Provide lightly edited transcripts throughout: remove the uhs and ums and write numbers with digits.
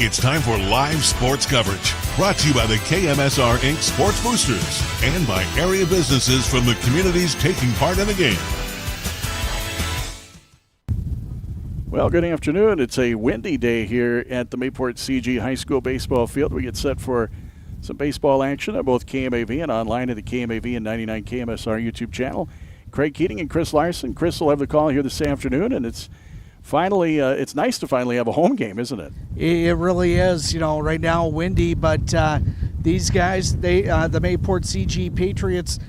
It's time for live sports coverage, brought to you by the KMSR Inc. Sports Boosters and by area businesses from the communities taking part in the game. Well, good afternoon. It's a windy day here at the Mayport CG High School baseball field. We get set for some baseball action on both KMAV and online at the KMAV and 99 KMSR YouTube channel. Craig Keating and Chris Larson. Chris will have the call here this afternoon, and it's finally, it's nice to finally have a home game, isn't it? It really is. You know, right now windy, but these guys, the Mayport CG Patriots,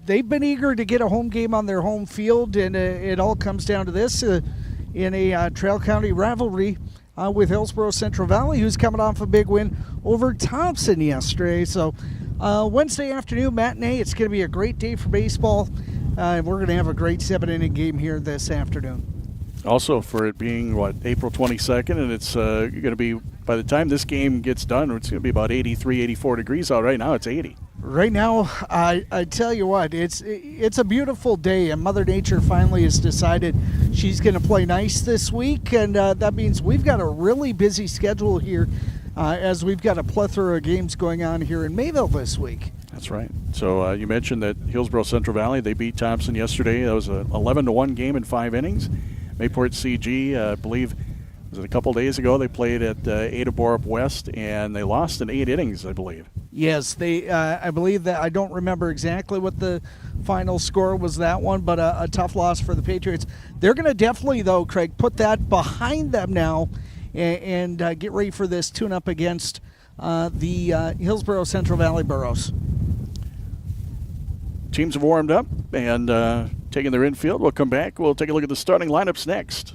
they've been eager to get a home game on their home field, and it all comes down to this in a Trail County rivalry with Hillsboro-Central Valley, who's coming off a big win over Thompson yesterday. So Wednesday afternoon matinee, it's going to be a great day for baseball. We're going to have a great 7-inning game here this afternoon. Also, for it being, April 22nd, and it's going to be, by the time this game gets done, it's going to be about 83, 84 degrees out. Right now, it's 80. Right now, I tell you what, it's a beautiful day, and Mother Nature finally has decided she's going to play nice this week, and that means we've got a really busy schedule here as we've got a plethora of games going on here in Mayville this week. That's right. So you mentioned that Hillsboro-Central Valley, they beat Thompson yesterday. That was an 11-1 game in 5 innings. Mayport CG, I believe, was it a couple days ago, they played at Ada Borup West, and they lost in 8 innings, I believe. Yes, they. I believe that. I don't remember exactly what the final score was that one, but a tough loss for the Patriots. They're going to definitely, though, Craig, put that behind them now and get ready for this tune-up against the Hillsboro-Central Valley Burros. Teams have warmed up and taking their infield. We'll come back. We'll take a look at the starting lineups next.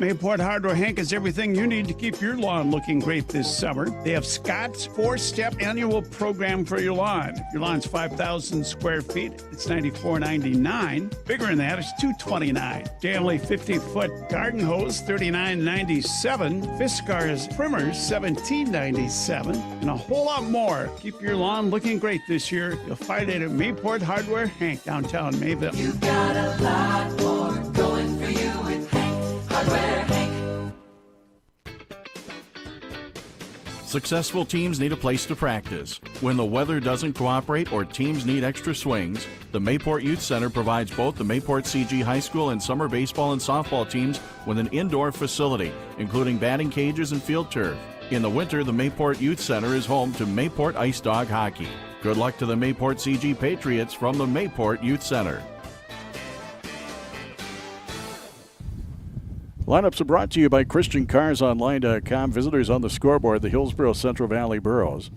Mayport Hardware Hank has everything you need to keep your lawn looking great this summer. They have Scott's 4-step annual program for your lawn. If your lawn's 5,000 square feet, it's $94.99. Bigger than that, it's $229. Stanley 50-foot garden hose, $39.97. Fiskars trimmers, $17.97. And a whole lot more. Keep your lawn looking great this year. You'll find it at Mayport Hardware Hank, downtown Mayville. You've got a lot more going for you with Hardware Hank. Successful teams need a place to practice. When the weather doesn't cooperate or teams need extra swings, the Mayport Youth Center provides both the Mayport CG High School and summer baseball and softball teams with an indoor facility, including batting cages and field turf. In the winter, the Mayport Youth Center is home to Mayport Ice Dog Hockey. Good luck to the Mayport CG Patriots from the Mayport Youth Center. Lineups are brought to you by ChristianCarsOnline.com. Visitors on the scoreboard, the Hillsboro-Central Valley Burros.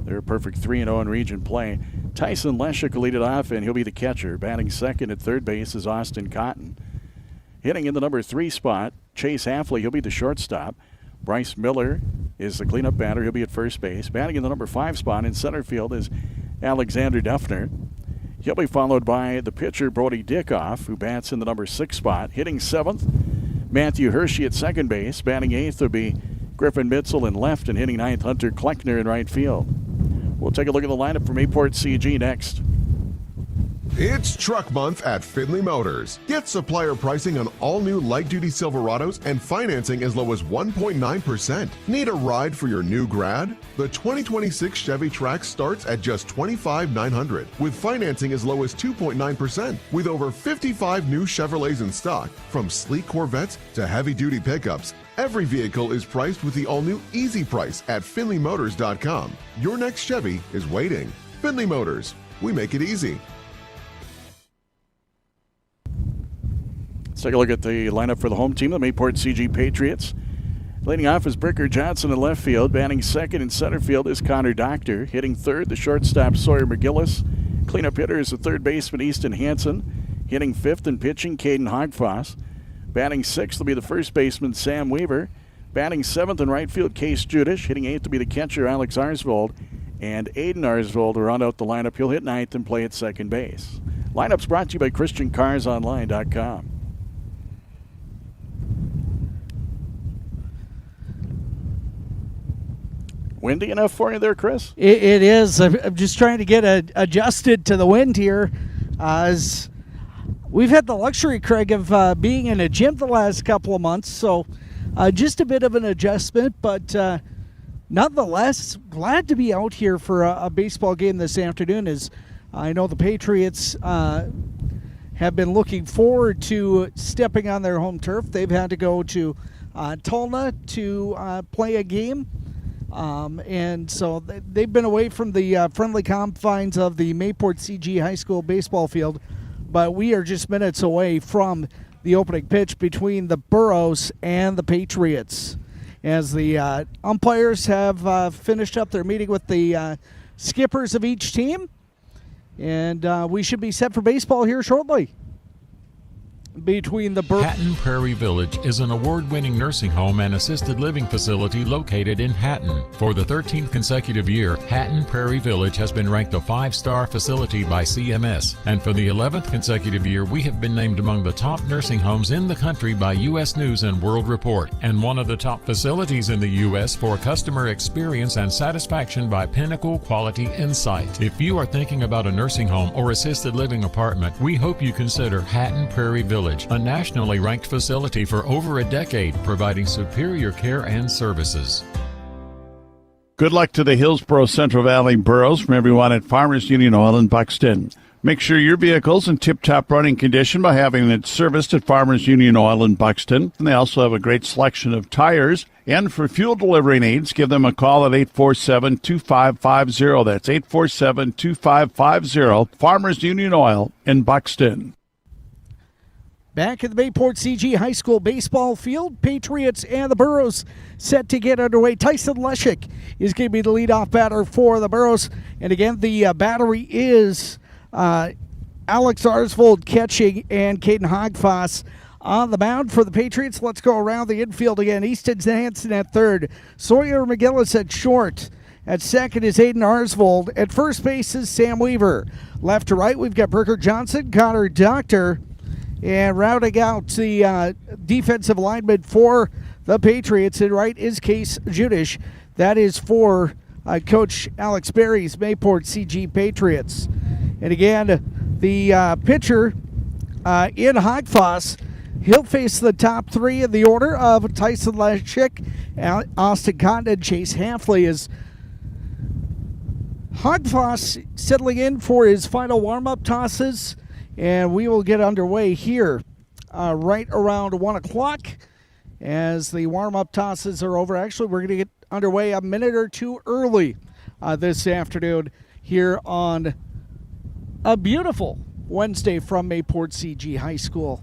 They're a perfect 3-0 in region play. Tyson Leshik will lead it off, and he'll be the catcher. Batting second at third base is Austin Cotton. Hitting in the number 3 spot, Chase Hafley, he'll be the shortstop. Bryce Miller is the cleanup batter. He'll be at first base. Batting in the number 5 spot in center field is Alexander Duffner. He'll be followed by the pitcher, Brody Dickoff, who bats in the number 6 spot. Hitting 7th, Matthew Hershey at second base. Batting 8th will be Griffin Mitzel in left, and hitting 9th, Hunter Kleckner in right field. We'll take a look at the lineup from Mayport CG next. It's Truck Month at Findlay Motors. Get supplier pricing on all new light-duty Silverados and financing as low as 1.9%. Need a ride for your new grad? The 2026 Chevy Trax starts at just $25,900 with financing as low as 2.9%. With over 55 new Chevrolets in stock, from sleek Corvettes to heavy-duty pickups, every vehicle is priced with the all-new Easy Price at FindlayMotors.com. Your next Chevy is waiting. Findlay Motors. We make it easy. Let's take a look at the lineup for the home team, the Mayport CG Patriots. Leading off is Bricker Johnson in left field. Batting second in center field is Connor Doctor. Hitting third, the shortstop Sawyer McGillis. Cleanup hitter is the third baseman Easton Hansen. Hitting 5th and pitching Caden Hogfoss. Batting 6th will be the first baseman Sam Weaver. Batting 7th in right field Case Judish. Hitting 8th to be the catcher Alex Arsvold. And Aiden Arsvold to round out the lineup. He'll hit 9th and play at second base. Lineups brought to you by ChristianCarsOnline.com. Windy enough for you there, Chris? It is. I'm just trying to get adjusted to the wind here. As We've had the luxury, Craig, of being in a gym the last couple of months, so just a bit of an adjustment, but nonetheless, glad to be out here for a baseball game this afternoon, as I know the Patriots have been looking forward to stepping on their home turf. They've had to go to Tulna to play a game, and so they've been away from the friendly confines of the Mayport CG High School baseball field, but we are just minutes away from the opening pitch between the Burros and the Patriots, as the umpires have finished up their meeting with the skippers of each team, and we should be set for baseball here shortly. Between the Hatton Prairie Village is an award-winning nursing home and assisted living facility located in Hatton. For the 13th consecutive year, Hatton Prairie Village has been ranked a 5-star facility by CMS. And for the 11th consecutive year, we have been named among the top nursing homes in the country by U.S. News and World Report, and one of the top facilities in the U.S. for customer experience and satisfaction by Pinnacle Quality Insight. If you are thinking about a nursing home or assisted living apartment, we hope you consider Hatton Prairie Village, a nationally ranked facility for over a decade, providing superior care and services. Good luck to the Hillsboro-Central Valley Burros from everyone at Farmers Union Oil in Buxton. Make sure your vehicle's in tip-top running condition by having it serviced at Farmers Union Oil in Buxton. And they also have a great selection of tires. And for fuel delivery needs, give them a call at 847-2550. That's 847-2550. Farmers Union Oil in Buxton. Back at the Mayport CG High School baseball field, Patriots and the Burros set to get underway. Tyson Leshik is going to be the leadoff batter for the Burros. And again, the battery is Alex Arsvold catching and Caden Hogfoss on the mound for the Patriots. Let's go around the infield again. Easton Hansen at third. Sawyer McGillis at short. At second is Aiden Arsvold. At first base is Sam Weaver. Left to right, we've got Brooker Johnson, Connor Doctor. And rounding out the defensive lineman for the Patriots in right is Case Judish. That is for Coach Alex Berry's Mayport CG Patriots. And again, the pitcher in Hogfoss, he'll face the top three in the order of Tyson Leshik, Austin Cotton, and Chase Hafley. As Hogfoss settling in for his final warm-up tosses. And we will get underway here right around 1 o'clock as the warm-up tosses are over. Actually, we're going to get underway a minute or two early this afternoon here on a beautiful Wednesday from Mayport CG High School.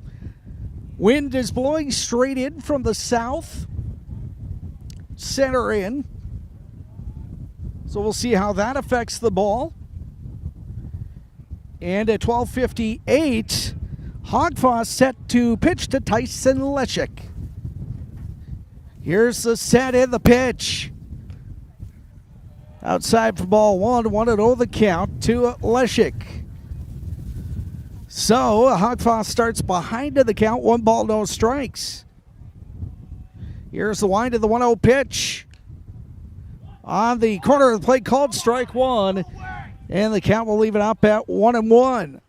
Wind is blowing straight in from the south, center in. So we'll see how that affects the ball. And at 12:58, Hogfoss set to pitch to Tyson Leshik. Here's the set and the pitch. Outside for ball one, 1-0 the count to Leshik. So Hogfoss starts behind in the count, 1 ball, no strikes. Here's the wind of the 1-0 pitch. On the corner of the plate, called strike one. And the count will leave it up at 1-1.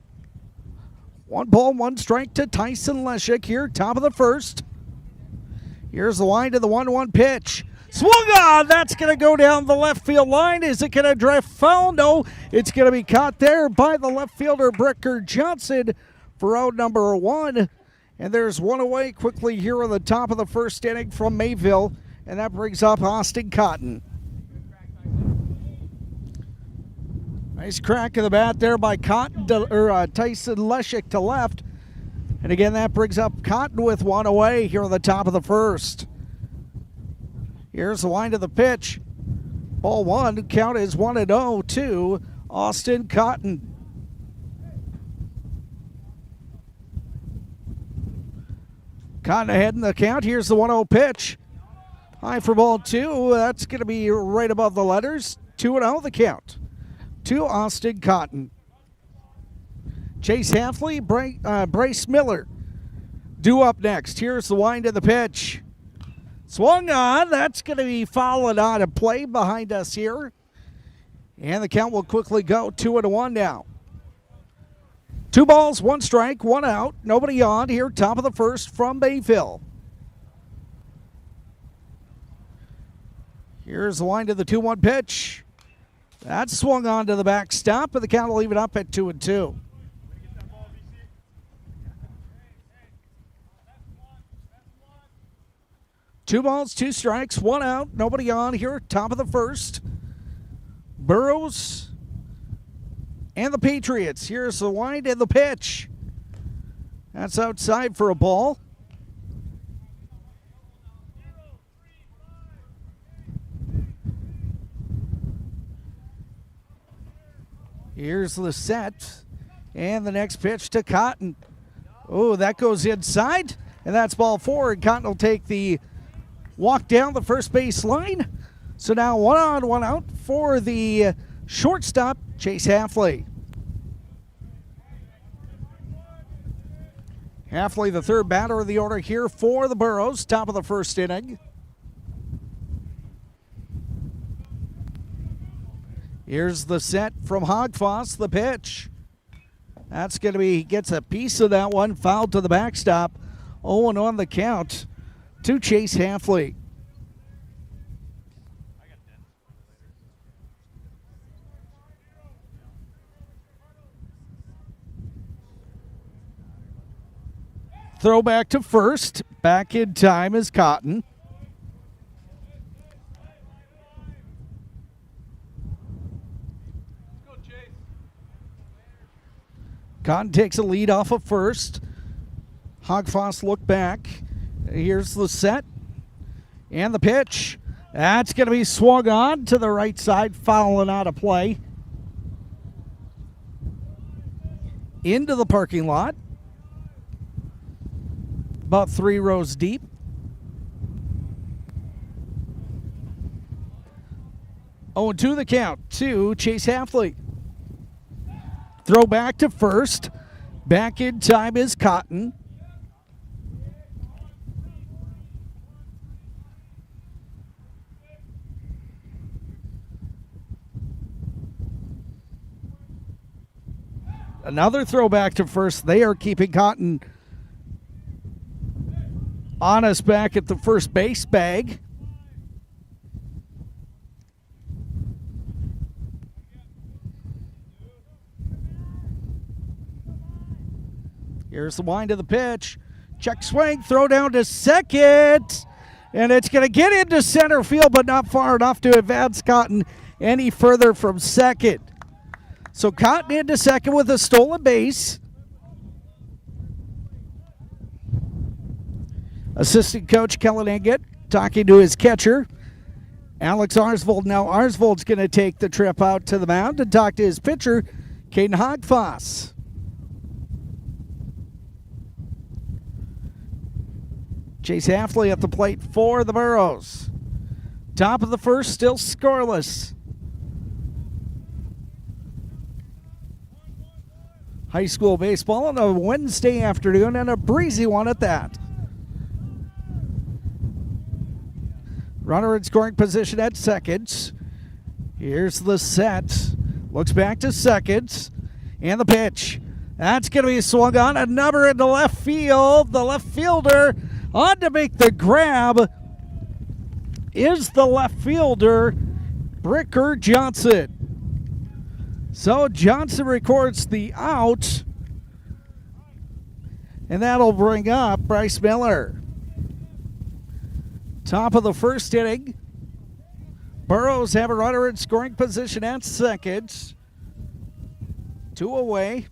1 ball, 1 strike to Tyson Leshik here, top of the first. Here's the wind of the 1-1 pitch. Swung on! That's going to go down the left field line. Is it going to drift foul? No, it's going to be caught there by the left fielder, Bricker Johnson, for out number 1. And there's 1 away quickly here on the top of the first inning from Mayville. And that brings up Austin Cotton. Nice crack of the bat there by Tyson Leshik to left. And again, that brings up Cotton with 1 away here on the top of the first. Here's the wind of the pitch. Ball 1, count is 1-0 to Austin Cotton. Cotton ahead in the count. Here's the 1-0 pitch. High for ball 2. That's going to be right above the letters. 2-0 the count to Austin Cotton. Chase Hafley, Bryce Miller due up next. Here's the wind of the pitch. Swung on. That's going to be fouled out of play behind us here. And the count will quickly go 2-1 now. 2 balls, 1 strike, 1 out. Nobody on here. Top of the first from Bayville. Here's the line to the 2-1 pitch. That's swung on to the backstop, and the count will leave it up at 2-2. Two balls, 2 strikes, 1 out. Nobody on here. Top of the first. Burros and the Patriots. Here's the wind and the pitch. That's outside for a ball. Here's the set. And the next pitch to Cotton. Oh, that goes inside. And that's ball 4. And Cotton will take the walk down the first base line. So now 1 on, 1 out for the shortstop, Chase Halfley. Halfley, the third batter of the order here for the Burros, top of the first inning. Here's the set from Hogfoss, the pitch. That's going to be, he gets a piece of that one, fouled to the backstop. 0-1 on the count to Chase Halfley. Throw back to first. Back in time is Cotton. Cotton takes a lead off of first. Hogfoss look back. Here's the set. And the pitch. That's going to be swung on to the right side, fouling out of play. Into the parking lot. About 3 rows deep. Oh, and 2 the count to Chase Halfley. Throw back to first. Back in time is Cotton. Another throw back to first. They are keeping Cotton honest back at the first base bag. Here's the wind of the pitch. Check swing, throw down to second. And it's going to get into center field, but not far enough to advance Cotton any further from second. So Cotton into second with a stolen base. Assistant coach Kellen Engett talking to his catcher, Alex Arsvold. Now Arsvold's going to take the trip out to the mound and talk to his pitcher, Caden Hogfoss. Chase Halfley at the plate for the Burros. Top of the first, still scoreless. High school baseball on a Wednesday afternoon, and a breezy one at that. Runner in scoring position at second. Here's the set. Looks back to second. And the pitch. That's going to be swung on. A number into left field. The left fielder on to make the grab is the left fielder, Bricker Johnson. So Johnson records the out. And that'll bring up Bryce Miller. Top of the first inning. Burros have a runner in scoring position at second. 2 away.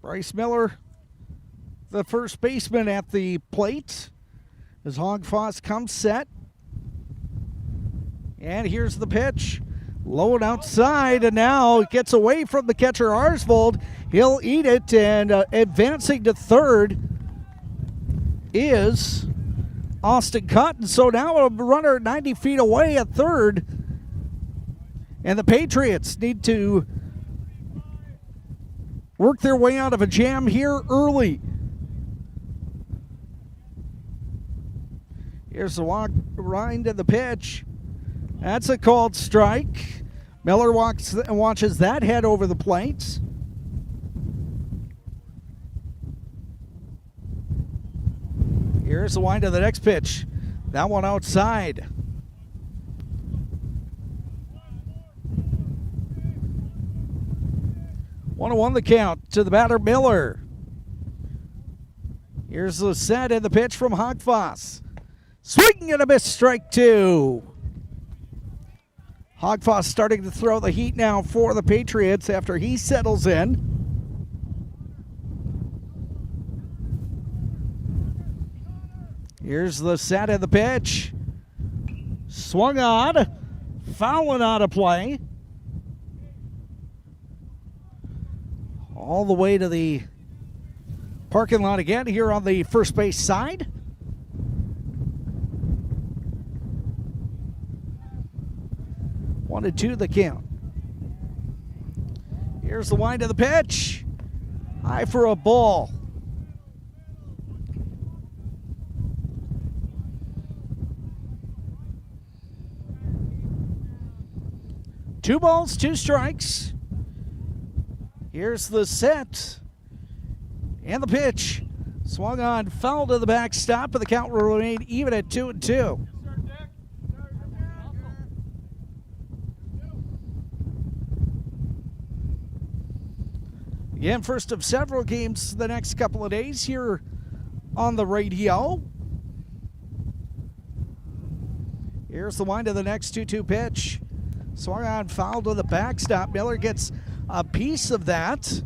Bryce Miller, the first baseman at the plate, as Hogfoss comes set. And here's the pitch. Low and outside, and now it gets away from the catcher Arsvold. He'll eat it, and advancing to third is Austin Cotton. So now a runner 90 feet away at third. And the Patriots need to work their way out of a jam here early. Here's the walk, wind, and the pitch. That's a called strike. Miller watches that head over the plate. Here's the wind of the next pitch. That one outside. 1-1 the count to the batter, Miller. Here's the set and the pitch from Hogfoss. Swing and a miss, strike two. Hogfoss starting to throw the heat now for the Patriots after he settles in. Here's the set and the pitch. Swung on. Fouling out of play. All the way to the parking lot again here on the first base side. One and two the count. Here's the wind of the pitch. High for a ball. Two balls, two strikes. Here's the set. And the pitch. Swung on, foul to the backstop, and the count will remain even at 2-2. Again, first of several games the next couple of days here on the radio. Here's the wind of the next 2-2 pitch. Swung on, foul to the backstop. Miller gets a piece of that.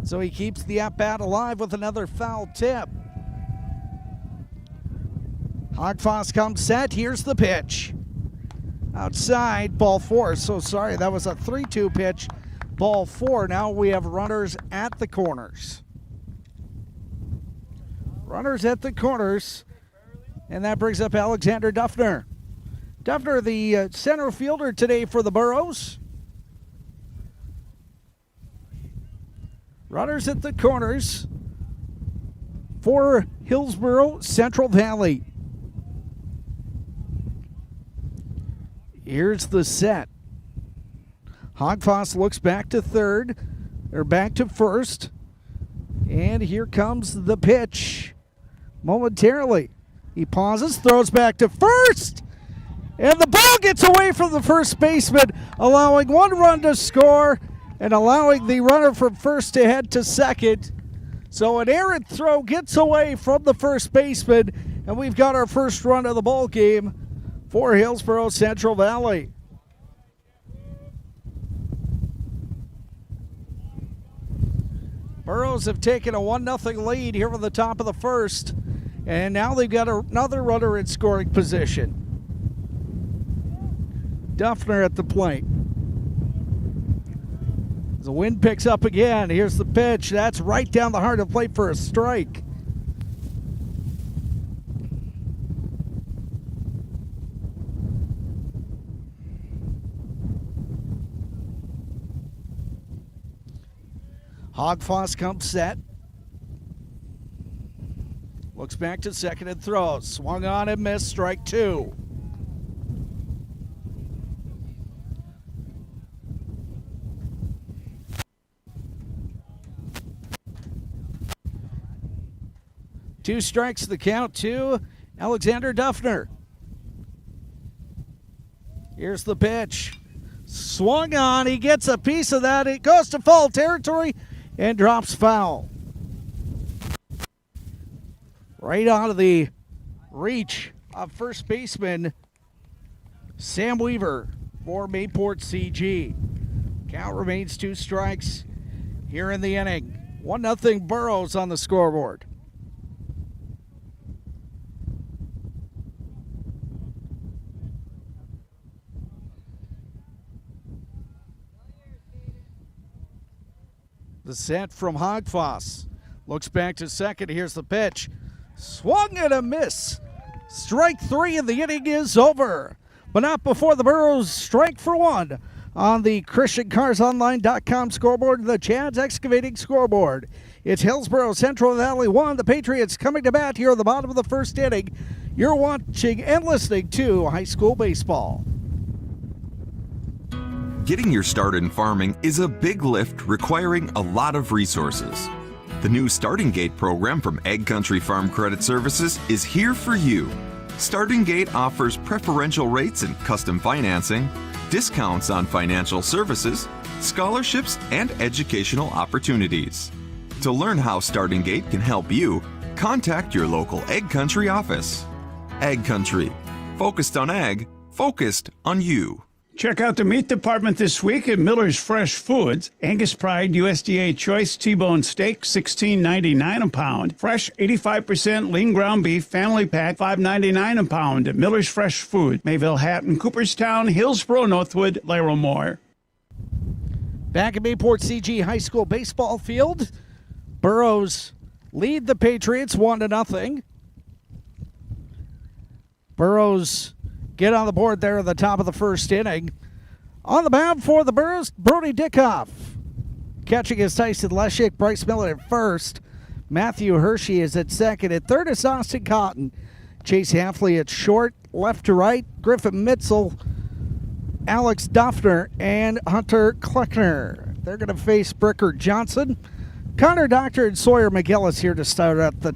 So he keeps the at-bat alive with another foul tip. Hogfoss comes set. Here's the pitch. Outside, ball four. So sorry, that was a 3-2 pitch. Ball four. Now we have runners at the corners. Runners at the corners. And that brings up Alexander Duffner. Duffner, the center fielder today for the Burros. Runners at the corners for Hillsboro-Central Valley. Here's the set. Hogfoss looks back to third, or back to first. And here comes the pitch. Momentarily, he pauses, throws back to first. And the ball gets away from the first baseman, allowing one run to score and allowing the runner from first to head to second. So an errant throw gets away from the first baseman, and we've got our first run of the ball game for Hillsboro-Central Valley. Burros have taken a 1-0 lead here from the top of the first, and now they've got another runner in scoring position. Duffner at the plate. The wind picks up again. Here's the pitch. That's right down the heart of the plate for a strike. Hogfoss comes set. Looks back to second and throws. Swung on and missed. Strike two. Two strikes the count to Alexander Duffner. Here's the pitch. Swung on. He gets a piece of that. It goes to foul territory and drops foul. Right out of the reach of first baseman Sam Weaver for Mayport CG. Count remains two strikes here in the inning. 1-0 Burros on the scoreboard. The set from Hogfoss. Looks back to second. Here's the pitch. Swung and a miss. Strike three, and the inning is over. But not before the Burros strike for one on the ChristianCarsOnline.com scoreboard and the Chad's Excavating scoreboard. It's Hillsboro-Central Valley 1. The Patriots coming to bat here at the bottom of the first inning. You're watching and listening to high school baseball. Getting your start in farming is a big lift requiring a lot of resources. The new Starting Gate program from Ag Country Farm Credit Services is here for you. Starting Gate offers preferential rates and custom financing, discounts on financial services, scholarships, and educational opportunities. To learn how Starting Gate can help you, contact your local Ag Country office. Ag Country, focused on ag, focused on you. Check out the meat department this week at Miller's Fresh Foods. Angus Pride USDA Choice T-bone steak, $16.99 a pound. Fresh 85% lean ground beef family pack, $5.99 a pound at Miller's Fresh Food. Mayville, Hatton, Cooperstown, Hillsboro, Northwood, Laramore. Back at Mayport CG High School baseball field, Burros lead the Patriots 1-0. Burros get on the board there at the top of the first inning. On the mound for the Burros, Brody Dickoff. Catching is Tyson Leshik, Bryce Miller at first. Matthew Hershey is at second. At third is Austin Cotton. Chase Hafley at short. Left to right, Griffin Mitzel, Alex Duffner, and Hunter Kleckner. They're going to face Bricker Johnson. Connor Doctor and Sawyer McGillis here to start at the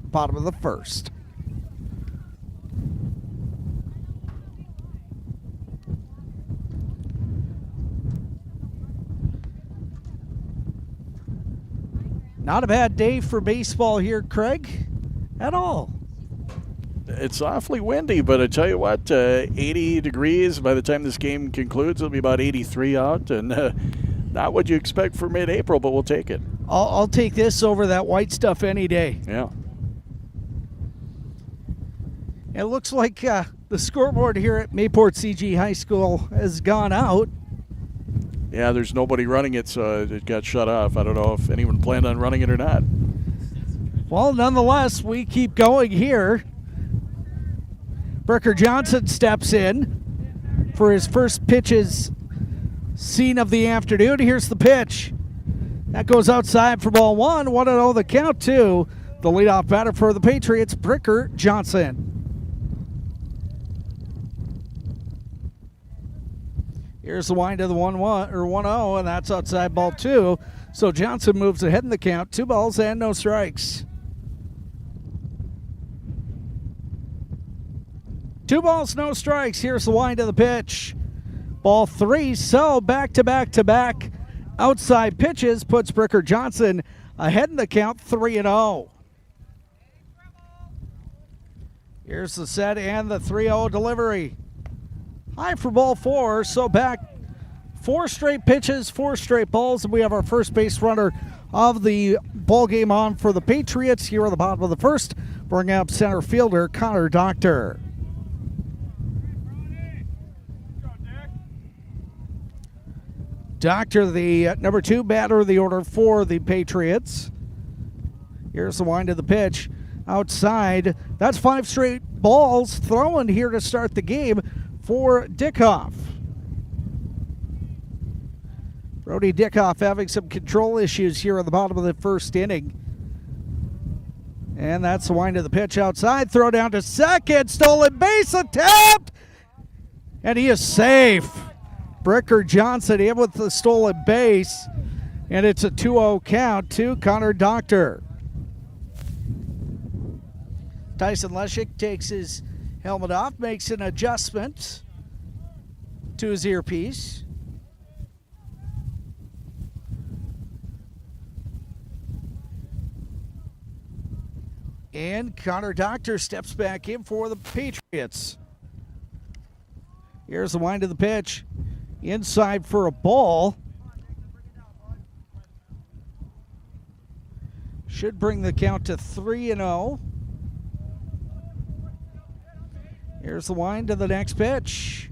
bottom of the first. Not a bad day for baseball here, Craig, at all. It's awfully windy, but I tell you what, 80 degrees. By the time this game concludes, it'll be about 83 out, and not what you expect for mid-April, but we'll take it. I'll take this over that white stuff any day. Yeah. It looks like the scoreboard here at Mayport CG High School has gone out. Yeah, there's nobody running it, so it got shut off. I don't know if anyone planned on running it or not. Well, nonetheless, we keep going here. Bricker Johnson steps in for his first pitches seen of the afternoon. Here's the pitch. That goes outside for ball one. 1-0 the count to the leadoff batter for the Patriots, Bricker Johnson. Here's the wind of the 1-1 or 1-0, and that's outside ball two. So Johnson moves ahead in the count. 2 balls and no strikes. 2 balls, no strikes. Here's the wind of the pitch. Ball three. So back to back outside pitches puts Bricker Johnson ahead in the count, 3-0. Here's the set and the 3-0 delivery. High for ball four, so back 4 straight pitches, 4 straight balls, and we have our first base runner of the ball game on for the Patriots here on the bottom of the first. Bring up center fielder Connor Doctor. Doctor, the number 2 batter of the order for the Patriots. Here's the wind of the pitch. Outside, that's 5 straight balls thrown here to start the game for Dickoff. Brody Dickoff having some control issues here at the bottom of the first inning. And that's the wind of the pitch outside. Throw down to second. Stolen base attempt. And he is safe. Bricker Johnson in with the stolen base. And it's a 2-0 count to Connor Doctor. Tyson Leshik takes his helmet off, makes an adjustment to his earpiece. And Connor Doctor steps back in for the Patriots. Here's the wind of the pitch. Inside for a ball. Should bring the count to 3-0. Here's the wind of the next pitch.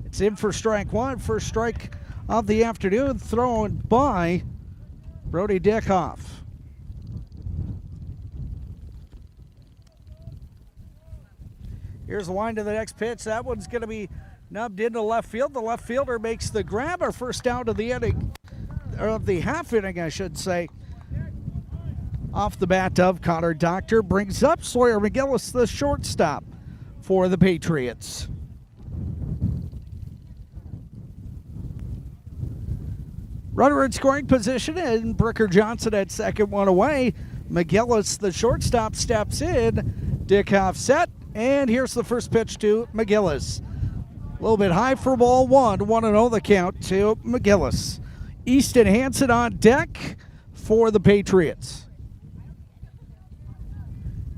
It's in for strike one. First strike of the afternoon thrown by Brody Dickoff. Here's the wind of the next pitch. That one's going to be nubbed into left field. The left fielder makes the grab. Our first down of the inning, or of the half inning, I should say. off the bat of Connor Doctor brings up Sawyer McGillis, the shortstop for the Patriots. Runner in scoring position and Bricker Johnson at second, one away. McGillis, the shortstop, steps in. Dickhoff set, and here's the first pitch to McGillis. A little bit high for ball one. 1-0 the count to McGillis. Easton Hansen on deck for the Patriots.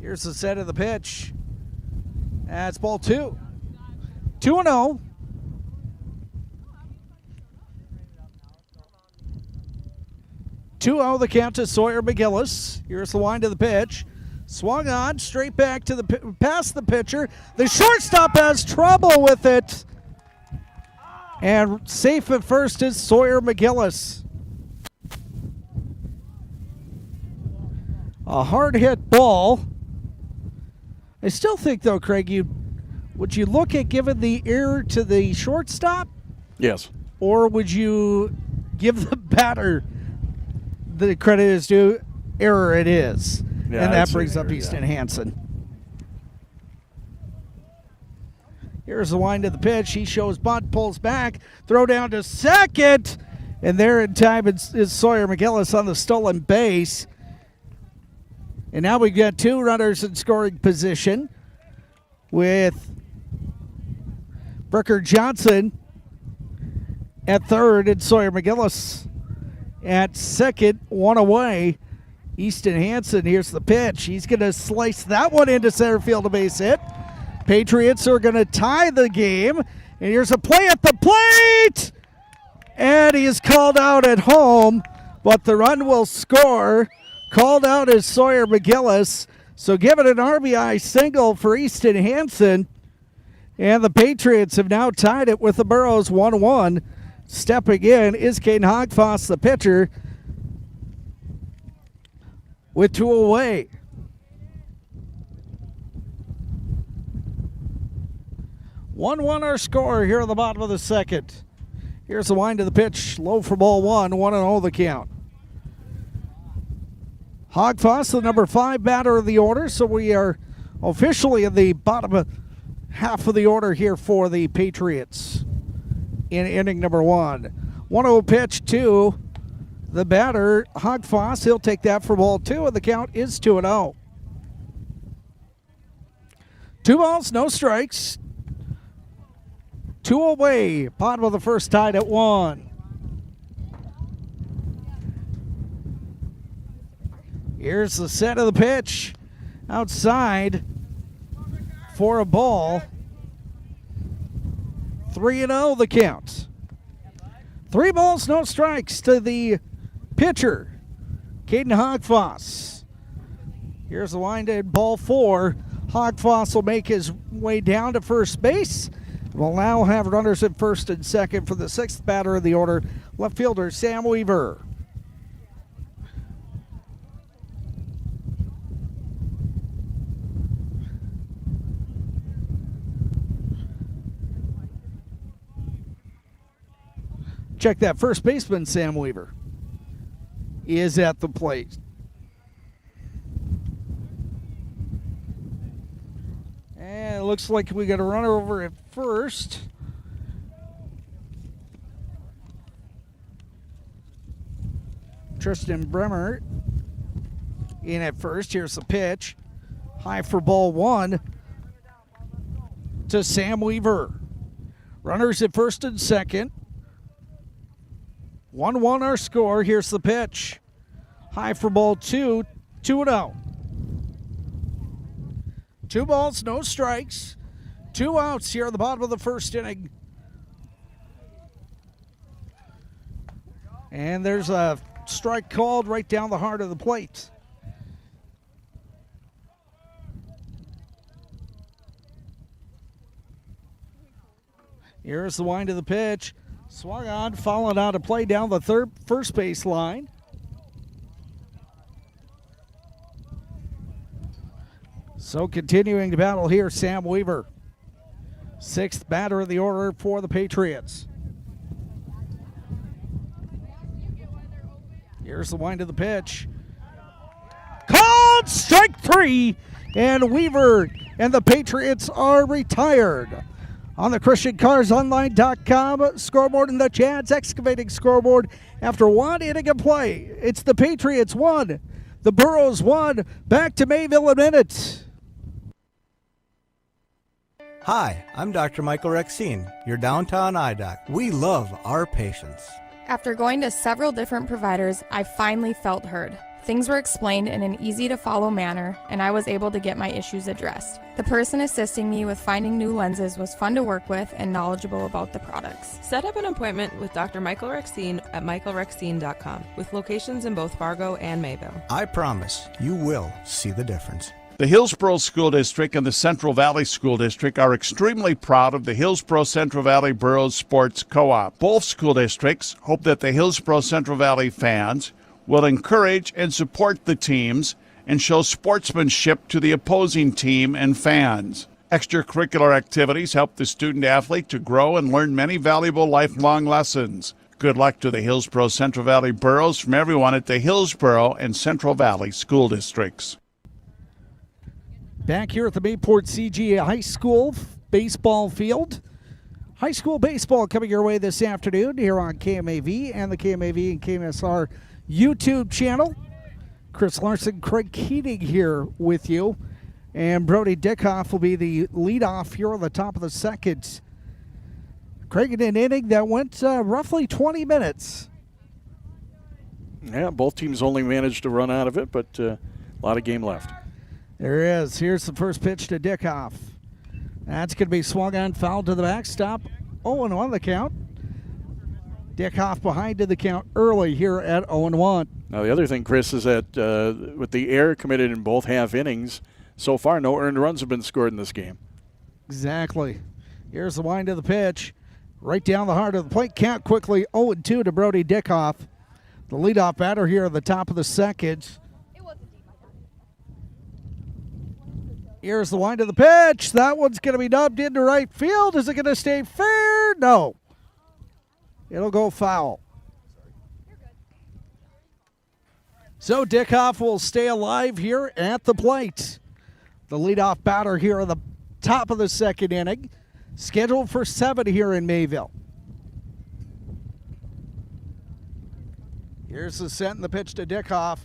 Here's the set of the pitch. That's ball two. 2-0. The count to Sawyer McGillis. Here's the wind of the pitch. Swung on, straight back to past the pitcher. The shortstop has trouble with it. And safe at first is Sawyer McGillis. A hard hit ball. I still think though, Craig, would you look at giving the error to the shortstop? Yes. Or would you give the batter the credit is due? Error it is. Yeah, and that I'd brings say up error, Easton yeah. Hansen. Here's the wind of the pitch. He shows bunt, pulls back, throw down to second, and there in time is Sawyer McGillis on the stolen base. And now we've got two runners in scoring position with Bricker Johnson at third and Sawyer McGillis at second, one away. Easton Hansen, here's the pitch. He's going to slice that one into center field, a base hit. Patriots are going to tie the game. And here's a play at the plate. And he is called out at home, but the run will score. Called out is Sawyer McGillis. So give it an RBI single for Easton Hansen. And the Patriots have now tied it with the Burros 1-1. Stepping in is Caden Hogfoss, the pitcher, with two away. Our score here at the bottom of the second. Here's the wind of the pitch, low for ball one, 1-0 the count. Hogfoss, the number 5 batter of the order, so we are officially in the bottom half of the order here for the Patriots in inning number 1. 1-0 pitch to the batter, Hogfoss. He'll take that for ball 2, and the count is 2-0. 2 balls, no strikes. 2 away. Bottom of the first, tied at 1. Here's the set of the pitch. Outside for a ball. 3-0 the count. 3 balls, no strikes to the pitcher, Caden Hogfoss. Here's the wind at ball 4. Hogfoss will make his way down to first base. We'll now have runners at first and second for the 6th batter of the order, left fielder Sam Weaver. Check that, first baseman Sam Weaver is at the plate. And it looks like we got a runner over at first. Tristan Bremer in at first. Here's the pitch. High for ball 1 to Sam Weaver. Runners at first and second. 1-1 our score. Here's the pitch. High for ball 2, 2-0. 2 balls, no strikes. 2 outs here at the bottom of the first inning. And there's a strike called right down the heart of the plate. Here's the wind of the pitch. Swung on, followed out a play down the first base line. So continuing to battle here, Sam Weaver. 6th batter of the order for the Patriots. Here's the wind of the pitch. Called strike 3, and Weaver and the Patriots are retired. On the ChristianCarsOnline.com scoreboard and the Chad's Excavating scoreboard, after 1 inning of play, it's the Patriots 1, the Burros 1. Back to Mayville in a minute. Hi, I'm Dr. Michael Rexine, your downtown eye doc. We love our patients. After going to several different providers, I finally felt heard. Things were explained in an easy-to-follow manner, and I was able to get my issues addressed. The person assisting me with finding new lenses was fun to work with and knowledgeable about the products. Set up an appointment with Dr. Michael Rexine at michaelrexine.com, with locations in both Fargo and Mayville. I promise you will see the difference. The Hillsboro School District and the Central Valley School District are extremely proud of the Hillsboro-Central Valley Burros Sports Co-op. Both school districts hope that the Hillsboro-Central Valley fans will encourage and support the teams and show sportsmanship to the opposing team and fans. Extracurricular activities help the student athlete to grow and learn many valuable lifelong lessons. Good luck to the Hillsboro-Central Valley Burros from everyone at the Hillsboro and Central Valley School Districts. Back here at the Mayport CG High School baseball field. High school baseball coming your way this afternoon here on KMAV and the KMAV and KMSR YouTube channel. Chris Larson, Craig Keating here with you. And Brody Dickhoff will be the leadoff here on the top of the second. Craig, in an inning that went roughly 20 minutes. Yeah, both teams only managed to run out of it, but a lot of game left. There is. Here's the first pitch to Dickhoff. That's going to be swung on, foul to the backstop. 0-1 the count. Dickhoff behind to the count early here at 0-1. Now, the other thing, Chris, is that with the error committed in both half innings, so far no earned runs have been scored in this game. Exactly. Here's the wind of the pitch. Right down the heart of the plate. Count quickly 0-2 to Brody Dickhoff. The leadoff batter here at the top of the second. Here's the wind of the pitch. That one's going to be dubbed into right field. Is it going to stay fair? No. It'll go foul. So Dickhoff will stay alive here at the plate. The leadoff batter here at the top of the second inning. Scheduled for 7 here in Mayville. Here's the set and the pitch to Dickhoff.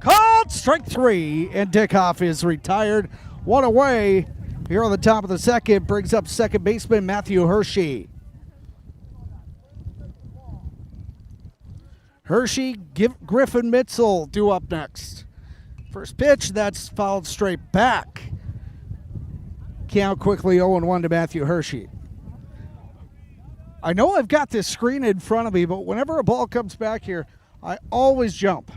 Called strike 3, and Dickhoff is retired. One away here on the top of the second. Brings up second baseman Matthew Hershey. Hershey, Griffin Mitzel due up next. First pitch, that's fouled straight back. Count quickly 0-1 to Matthew Hershey. I know I've got this screen in front of me, but whenever a ball comes back here, I always jump.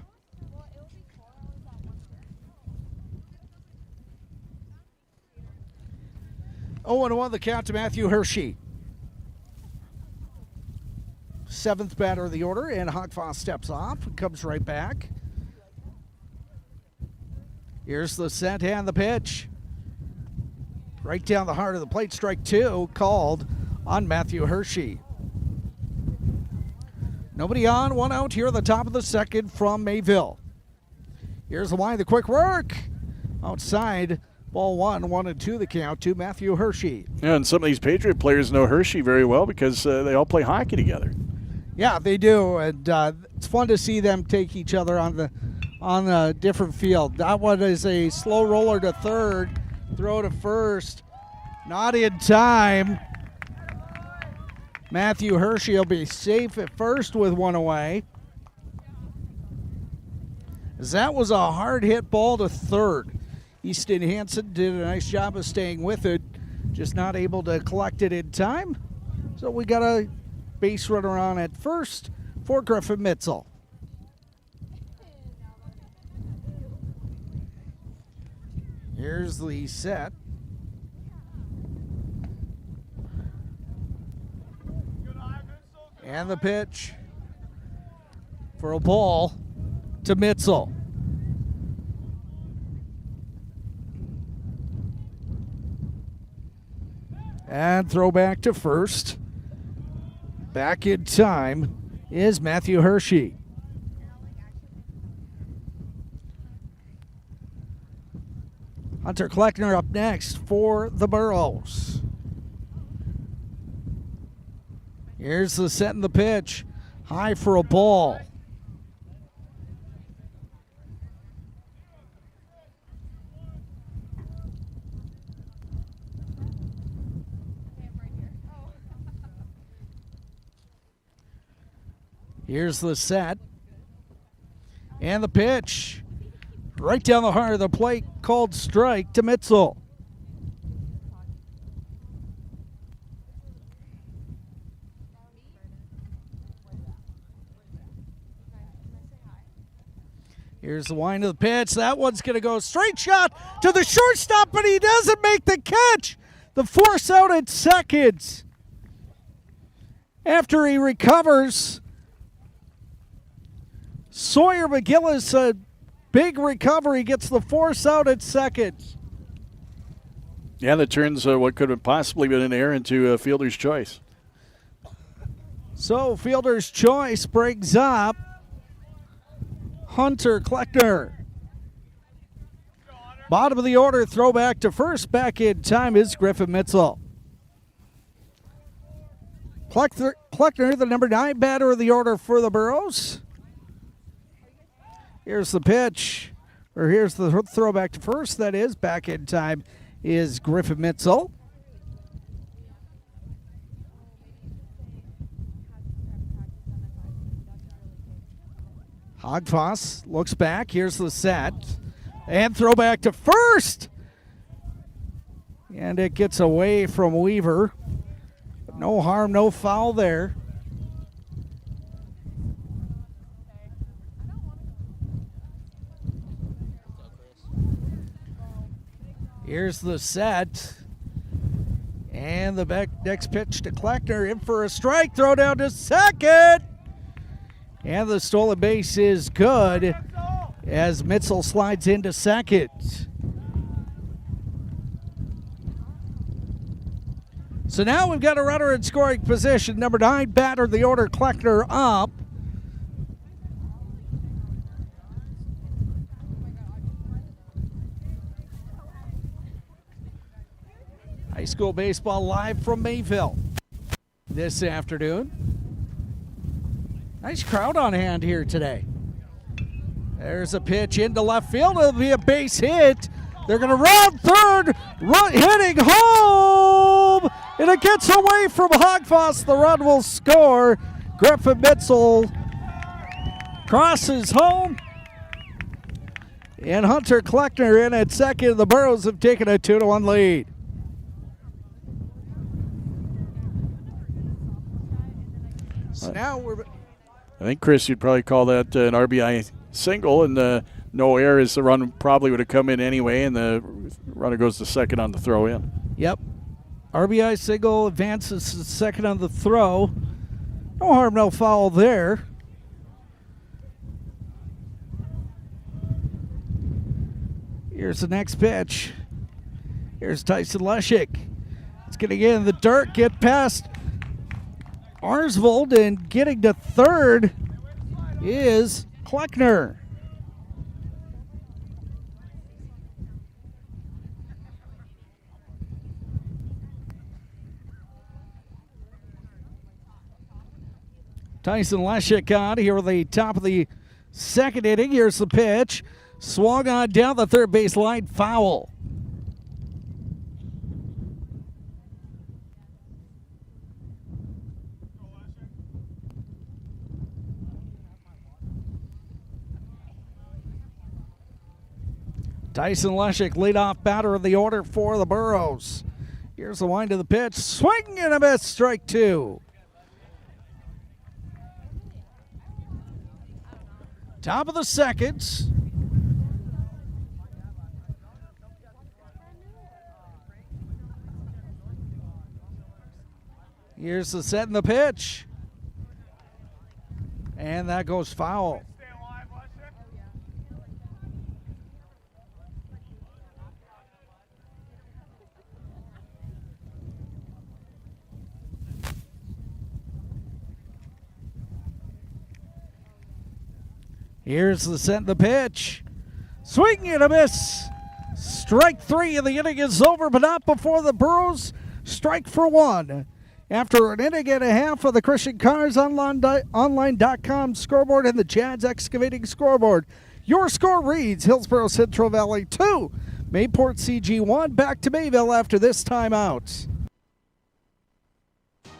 Oh, 0-1 the count to Matthew Hershey. 7th batter of the order, and Hogfoss steps off and comes right back. Here's the set and the pitch. Right down the heart of the plate, strike 2 called on Matthew Hershey. Nobody on, 1 out here at the top of the second from Mayville. Here's the wind, the quick work. Outside, ball 1-2 the count to Matthew Hershey. Yeah, and some of these Patriot players know Hershey very well because they all play hockey together. Yeah, they do, and it's fun to see them take each other on a different field. That one is a slow roller to third, throw to first, not in time. Matthew Hershey will be safe at first with 1 away. As that was a hard hit ball to third. Easton Hansen did a nice job of staying with it, just not able to collect it in time. So we got a base runner on at first for Griffin Mitzel. Here's the set. And the pitch for a ball to Mitzel. And throw back to first. Back in time is Matthew Hershey. Hunter Kleckner up next for the Burros. Here's the set and the pitch. High for a ball. Here's the set. And the pitch. Right down the heart of the plate, called strike to Mitzel. Here's the wind of the pitch. That one's going to go straight shot to the shortstop, but he doesn't make the catch. The force out at second. After he recovers, Sawyer McGillis, a big recovery, gets the force out at second. Yeah, that turns what could have possibly been an error into a fielder's choice. So fielder's choice brings up Hunter Kleckner. Bottom of the order, throw back to first. Back in time is Griffin Mitzel. Kleckner, the number 9 batter of the order for the Burros. Here's the pitch, or here's the throw back to first. That is, back in time is Griffin Mitzel. Hogfoss looks back. Here's the set. And throw back to first. And it gets away from Weaver. But no harm, no foul there. Here's the set. And the next pitch to Kleckner. In for a strike. Throw down to second. And the stolen base is good as Mitzel slides into second. So now we've got a runner in scoring position. Number 9 batter of the order, Kleckner, up. High school baseball live from Mayville this afternoon. Nice crowd on hand here today. There's a pitch into left field. It'll be a base hit. They're going to run third, hitting home, and it gets away from Hogfoss. The run will score. Griffin Mitzel crosses home, and Hunter Kleckner in at second. The Burros have taken a 2-1 lead. So now we're... I think, Chris, you'd probably call that an RBI single, and no error as the run probably would have come in anyway, and the runner goes to second on the throw in. Yep. RBI single, advances to second on the throw. No harm, no foul there. Here's the next pitch. Here's Tyson Leshik. It's going to get in the dirt, get past Arsvold, and getting to third is Kleckner. Tyson Leshik on here at the top of the second inning. Here's the pitch. Swung on down the third base line, foul. Tyson Leshik, leadoff batter of the order for the Burros. Here's the wind of the pitch. Swing and a miss, strike 2. Top of the second. Here's the set and the pitch. And that goes foul. Here's the set and the pitch. Swing and a miss. Strike three, and the inning is over, but not before the Burros strike for one. After an inning and a half of the Christian Cars Online.com scoreboard and the Chad's Excavating scoreboard, your score reads Hillsboro-Central Valley 2, Mayport CG 1. Back to Mayville after this timeout.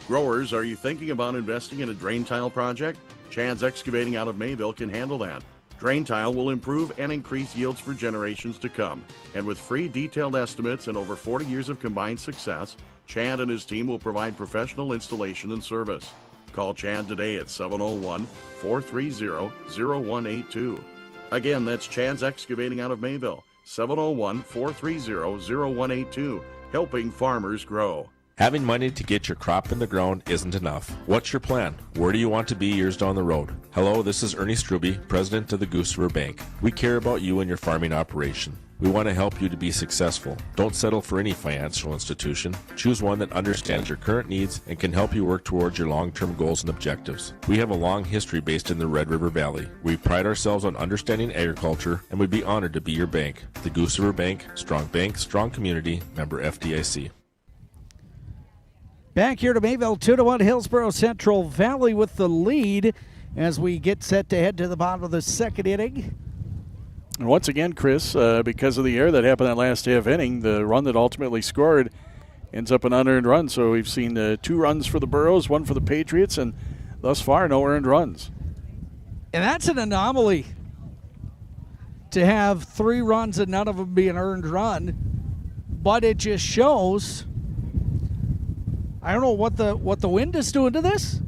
Growers, are you thinking about investing in a drain tile project? Chad's Excavating out of Mayville can handle that. Drain tile will improve and increase yields for generations to come. And with free detailed estimates and over 40 years of combined success, Chad and his team will provide professional installation and service. Call Chad today at 701-430-0182. Again, that's Chad's Excavating out of Mayville, 701-430-0182, helping farmers grow. Having money to get your crop in the ground isn't enough. What's your plan? Where do you want to be years down the road? Hello, this is Ernie Struby, president of the Goose River Bank. We care about you and your farming operation. We want to help you to be successful. Don't settle for any financial institution. Choose one that understands your current needs and can help you work towards your long-term goals and objectives. We have a long history based in the Red River Valley. We pride ourselves on understanding agriculture, and we'd be honored to be your bank. The Goose River Bank, strong community, member FDIC. Back here to Mayville, 2-1 Hillsboro-Central Valley with the lead as we get set to head to the bottom of the second inning. And once again, Chris, because of the error that happened that last half inning, the run that ultimately scored ends up an unearned run. So we've seen 2 runs for the Burros, 1 for the Patriots, and thus far no earned runs. And that's an anomaly to have 3 runs and none of them be an earned run. But it just shows, I don't know what the wind is doing to this.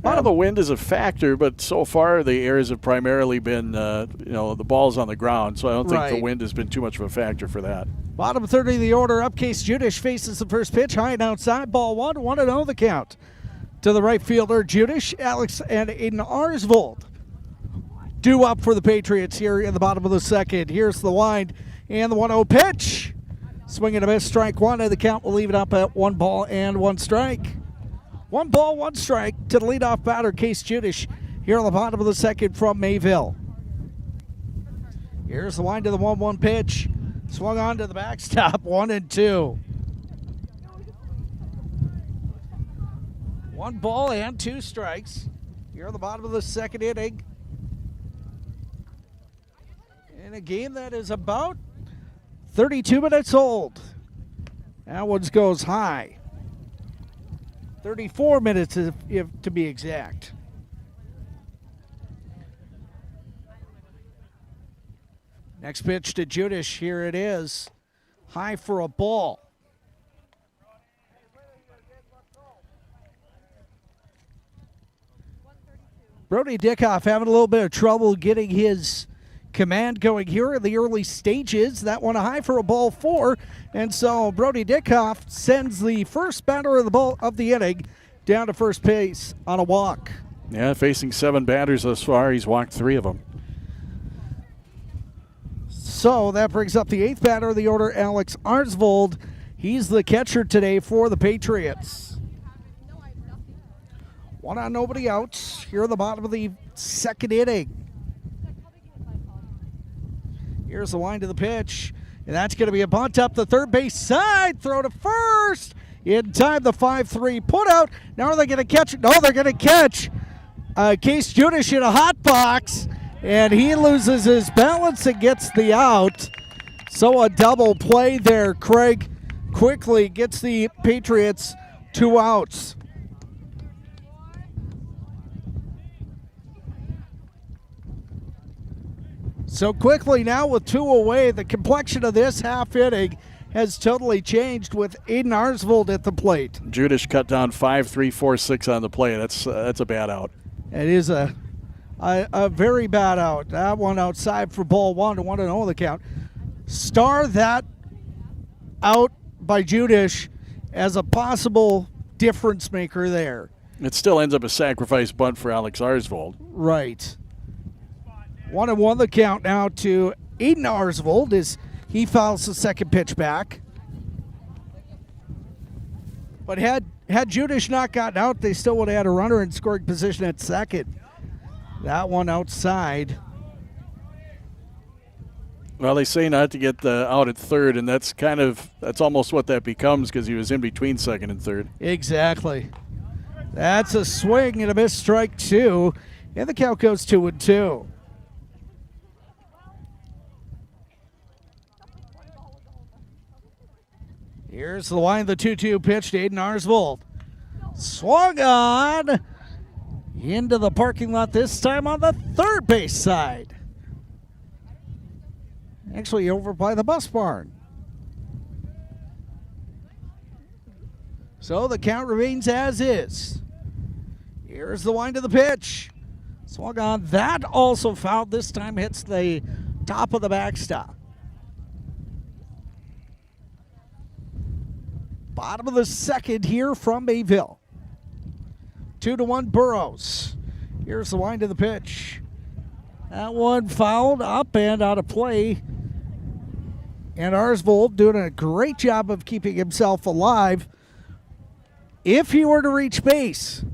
Well, the wind is a factor, but so far the errors have primarily been, the ball's on the ground, so I don't think the wind has been too much of a factor for that. Bottom 30 of the order, up Case Judish faces the first pitch, high and outside, ball 1-0 the count. To the right fielder, Judish, Alex, and Aiden Arsvold. Due up for the Patriots here in the bottom of the second. Here's the wind and the 1-0 pitch. Swing and a miss, strike 1, and the count will leave it up at 1 ball and 1 strike. 1 ball, 1 strike to the leadoff batter, Case Judish, here on the bottom of the second from Mayville. Here's the wind to the 1-1 pitch. Swung on to the backstop, 1-2. 1 ball and 2 strikes here on the bottom of the second inning. In a game that is about 32 minutes old. That one goes high. 34 minutes if to be exact. Next pitch to Judish. Here it is. High for a ball. Brody Dickoff having a little bit of trouble getting his command going here in the early stages. That one a high for a ball 4, and so Brody Dickoff sends the first batter of the inning down to first base on a walk. Yeah, facing 7 batters thus far. He's walked 3 of them. So that brings up the 8th batter of the order, Alex Arsvold. He's the catcher today for the Patriots. 1 on, nobody out here at the bottom of the second inning. Here's the wind to the pitch, and that's going to be a bunt up the third base side. Throw to first. In time, the 5-3 put out. Now are they going to catch it? No, they're going to catch Case Judish in a hot box, and he loses his balance and gets the out. So a double play there. Craig quickly gets the Patriots 2 outs. So quickly now with 2 away, the complexion of this half inning has totally changed with Aiden Arsvold at the plate. Judish cut down 5-3-4-6 on the play. That's a bad out. It is a very bad out. That one outside for ball 1 to 1-0 the count. Star that out by Judish as a possible difference maker there. It still ends up a sacrifice bunt for Alex Arsvold. Right. 1-1 the count now to Aiden Arsvold as he fouls the second pitch back. But had Judish not gotten out, they still would have had a runner in scoring position at second. That one outside. Well, they say not to get out at third, and that's almost what that becomes because he was in between second and third. Exactly. That's a swing and a miss, strike two, and the count goes 2-2. Here's the line, the 2-2 pitch to Aiden Arsvold. Swung on into the parking lot, this time on the third base side. Actually over by the bus barn. So the count remains as is. Here's the wind of the pitch. Swung on, that also fouled, this time hits the top of the backstop. Bottom of the second here from Mayville. 2-1 Burros. Here's the wind of the pitch. That one fouled up and out of play. And Arsvold doing a great job of keeping himself alive. If he were to reach base,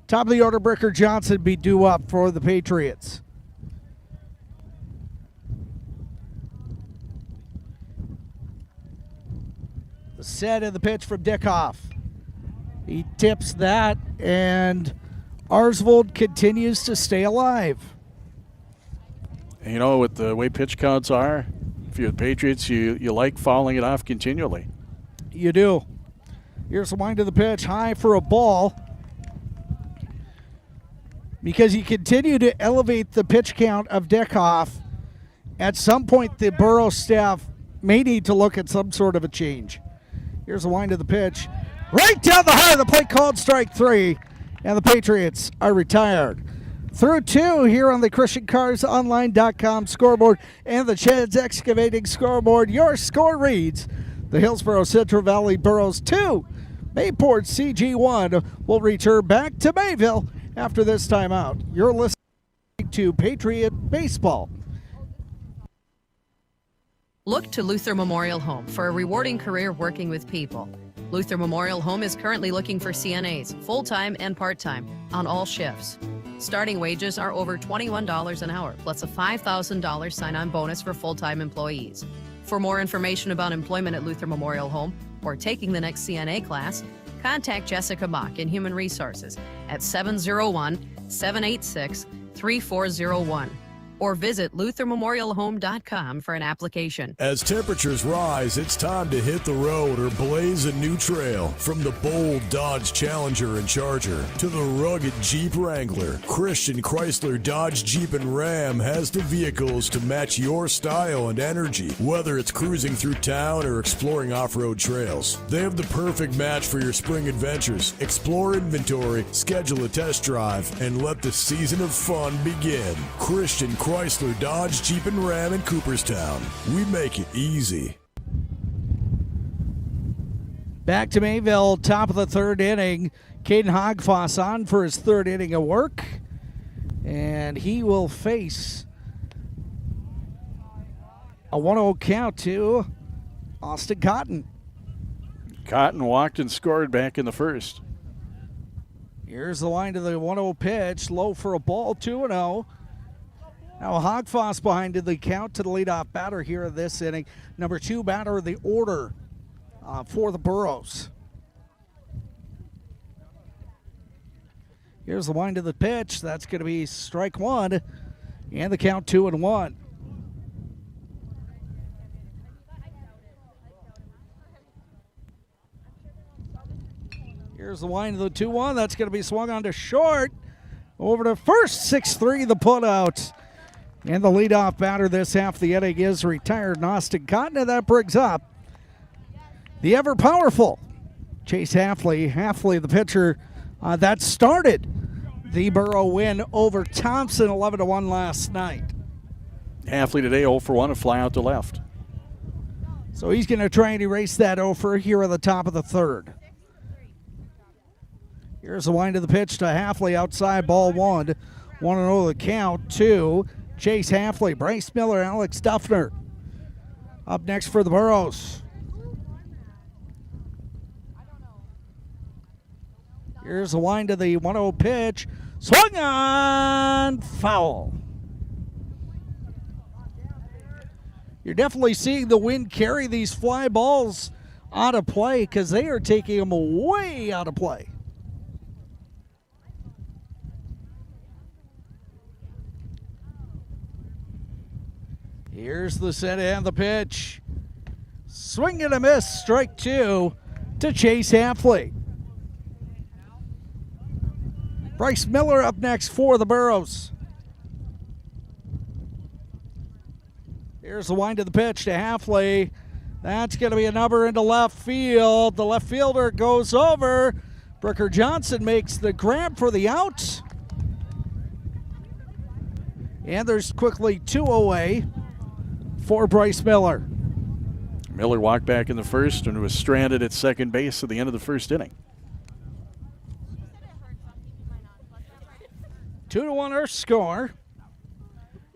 top of the order, Bricker Johnson be due up for the Patriots. The set of the pitch from Dickoff. He tips that, and Arsvold continues to stay alive. And you know, with the way pitch counts are, if you're the Patriots, you like fouling it off continually. You do. Here's the wind of the pitch, high for a ball. Because you continue to elevate the pitch count of Dickoff, at some point the Burros staff may need to look at some sort of a change. Here's the wind of the pitch. Right down the heart of the plate, called strike three. And the Patriots are retired. Through two here on the ChristianCarsOnline.com scoreboard and the Chad's Excavating scoreboard. Your score reads the Hillsboro-Central Valley Burros 2, Mayport CG 1 will return back to Mayville after this timeout. You're listening to Patriot Baseball. Look to Luther Memorial Home for a rewarding career working with people. Luther Memorial Home is currently looking for CNAs, full-time and part-time, on all shifts. Starting wages are over $21 an hour, plus a $5,000 sign-on bonus for full-time employees. For more information about employment at Luther Memorial Home or taking the next CNA class, contact Jessica Mock in Human Resources at 701-786-3401. or visit luthermemorialhome.com for an application. As temperatures rise, it's time to hit the road or blaze a new trail. From the bold Dodge Challenger and Charger to the rugged Jeep Wrangler, Christian Chrysler Dodge Jeep and Ram has the vehicles to match your style and energy. Whether it's cruising through town or exploring off-road trails, they have the perfect match for your spring adventures. Explore inventory, schedule a test drive, and let the season of fun begin. Christian Chrysler Dodge Jeep and Ram in Cooperstown. We make it easy. Back to Mayville, top of the third inning. Caden Hogfoss on for his third inning of work. And he will face a 1-0 count to Austin Cotton. Cotton walked and scored back in the first. Here's the line to the 1-0 pitch. Low for a ball, 2-0. Now Hogfoss behind the count to the leadoff batter here in this inning. Number 2 batter of the order for the Burros. Here's the wind of the pitch. That's going to be strike one. And the count 2-1. Here's the wind of the 2-1. That's going to be swung on to short. Over to first, 6-3 the putout. And the leadoff batter this half of the inning is retired, Austin Cotton, and that brings up the ever-powerful Chase Halfley. Halfley, the pitcher that started the Burro win over Thompson, 11-1 last night. Halfley today 0 for 1, a fly out to left. So he's going to try and erase that 0 for here at the top of the third. Here's the wind of the pitch to Halfley outside, ball 1. 1-0 the count, 2. Chase Halfley, Bryce Miller, Alex Duffner. Up next for the Burros. Here's the wind of the 1-0 pitch. Swung on, foul. you're definitely seeing the wind carry these fly balls out of play because they are taking them way out of play. Here's the set and the pitch. Swing and a miss, strike two to Chase Hafley. Bryce Miller up next for the Burros. Here's the wind of the pitch to Hafley. That's going to be a number into left field. The left fielder goes over. Brooker Johnson makes the grab for the out. And there's quickly two away for Bryce Miller. Miller walked back in the first and was stranded at second base at the end of the first inning. 2-1 our score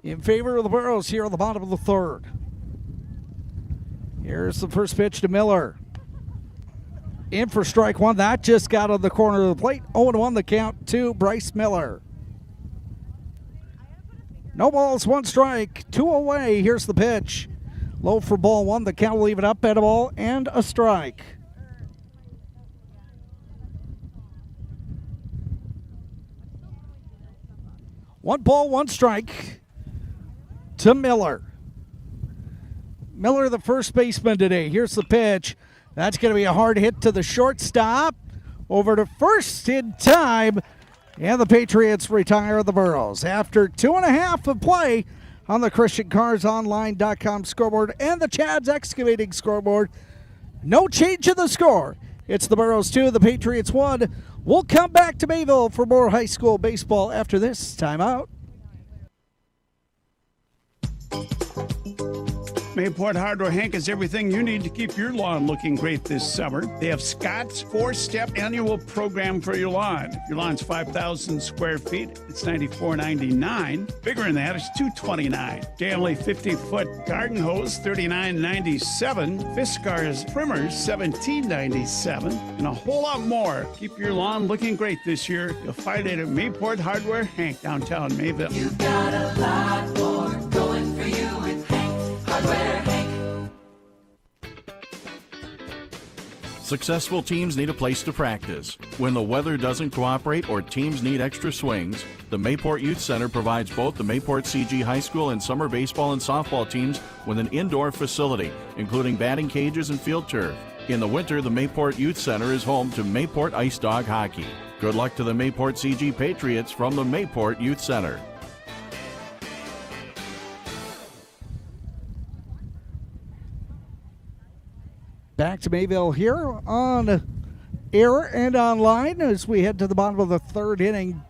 in favor of the Burros here on the bottom of the third. Here's the first pitch to Miller. In for strike one. That just got on the corner of the plate. 0-1 the count to Bryce Miller. No balls, one strike, two away. Here's the pitch. Low for ball one. The count will leave it up at a ball and a strike. One ball, one strike to Miller. Miller, the first baseman today. Here's the pitch. That's going to be a hard hit to the shortstop. Over to first in time. And the Patriots retire the Burros. After 2.5 of play on the ChristianCarsOnline.com scoreboard and the Chad's Excavating scoreboard, no change in the score. It's the Burros 2, the Patriots 1. We'll come back to Mayville for more high school baseball after this timeout. Mayport Hardware Hank is everything you need to keep your lawn looking great this summer. They have Scott's 4-step annual program for your lawn. If your lawn's 5,000 square feet, it's $94.99. Bigger than that, it's $229. Stanley 50-foot garden hose, $39.97. Fiskars primers, $17.97. And a whole lot more. Keep your lawn looking great this year. You'll find it at Mayport Hardware Hank, downtown Mayville. You've got a lot more going for you with Hardware Hank. Successful teams need a place to practice. When the weather doesn't cooperate or teams need extra swings, the Mayport Youth Center provides both the Mayport CG High School and summer baseball and softball teams with an indoor facility, including batting cages and field turf. In the winter, the Mayport Youth Center is home to Mayport Ice Dog Hockey. Good luck to the Mayport CG Patriots from the Mayport Youth Center. Back to Mayville here on air and online as we head to the bottom of the third inning.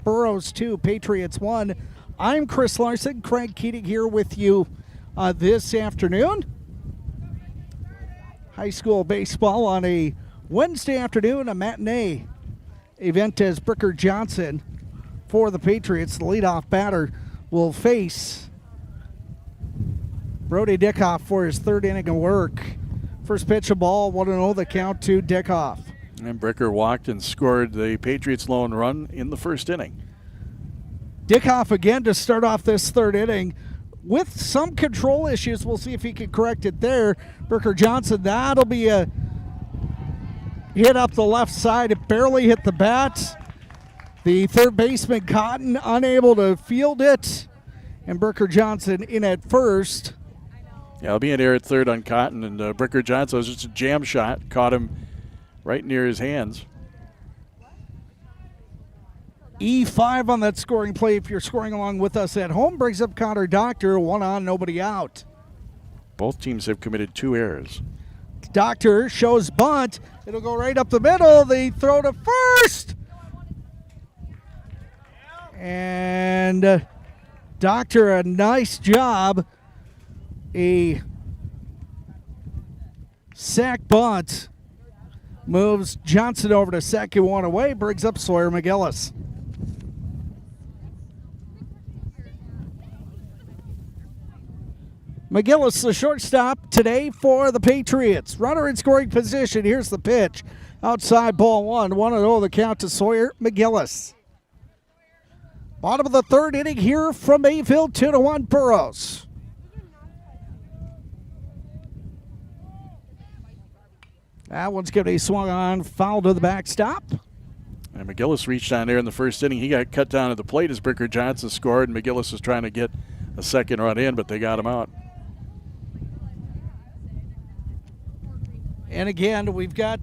Burros 2, Patriots 1. I'm Chris Larson, Craig Keating here with you this afternoon. High school baseball on a Wednesday afternoon, a matinee event as Brooker Johnson for the Patriots. The leadoff batter will face Brody Dickoff for his third inning of work. First pitch of ball, 1-0 the count to Dickoff. And Bricker walked and scored the Patriots' lone run in the first inning. Dickoff again to start off this third inning with some control issues. We'll see if he can correct it there. Brooker Johnson, that'll be a hit up the left side. It barely hit the bat. The third baseman, Cotton, unable to field it. And Brooker Johnson in at first. Yeah, it'll be an error at third on Cotton, and Bricker Johnson was just a jam shot, caught him right near his hands. E5 on that scoring play if you're scoring along with us at home. Brings up Connor Doctor, 1 on, nobody out. Both teams have committed 2 errors. Doctor shows bunt. It'll go right up the middle. They throw to first. And Doctor, a nice job. A sack bunt moves Johnson over to second, 1 away, brings up Sawyer McGillis. McGillis, the shortstop today for the Patriots. Runner in scoring position. Here's the pitch. Outside ball 1, 1-0 the count to Sawyer McGillis. Bottom of the third inning here from Mayville, 2-1 Burros. That one's going to be swung on, foul to the backstop. And McGillis reached on there in the first inning. He got cut down at the plate as Bricker Johnson scored, and McGillis was trying to get a second run in, but they got him out. And again, we've got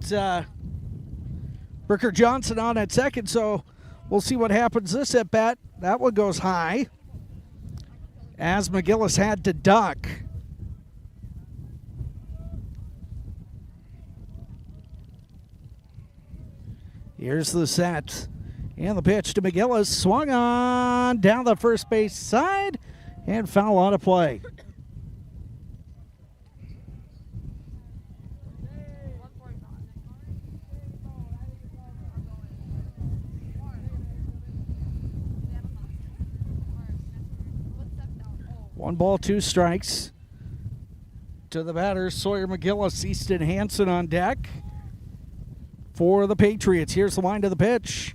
Bricker Johnson on at second, so we'll see what happens this at bat. That one goes high as McGillis had to duck. Here's the set. And the pitch to McGillis. Swung on down the first base side and foul out of play. One ball, two strikes. To the batter, Sawyer McGillis, Easton Hansen on deck for the Patriots. Here's the wind of the pitch.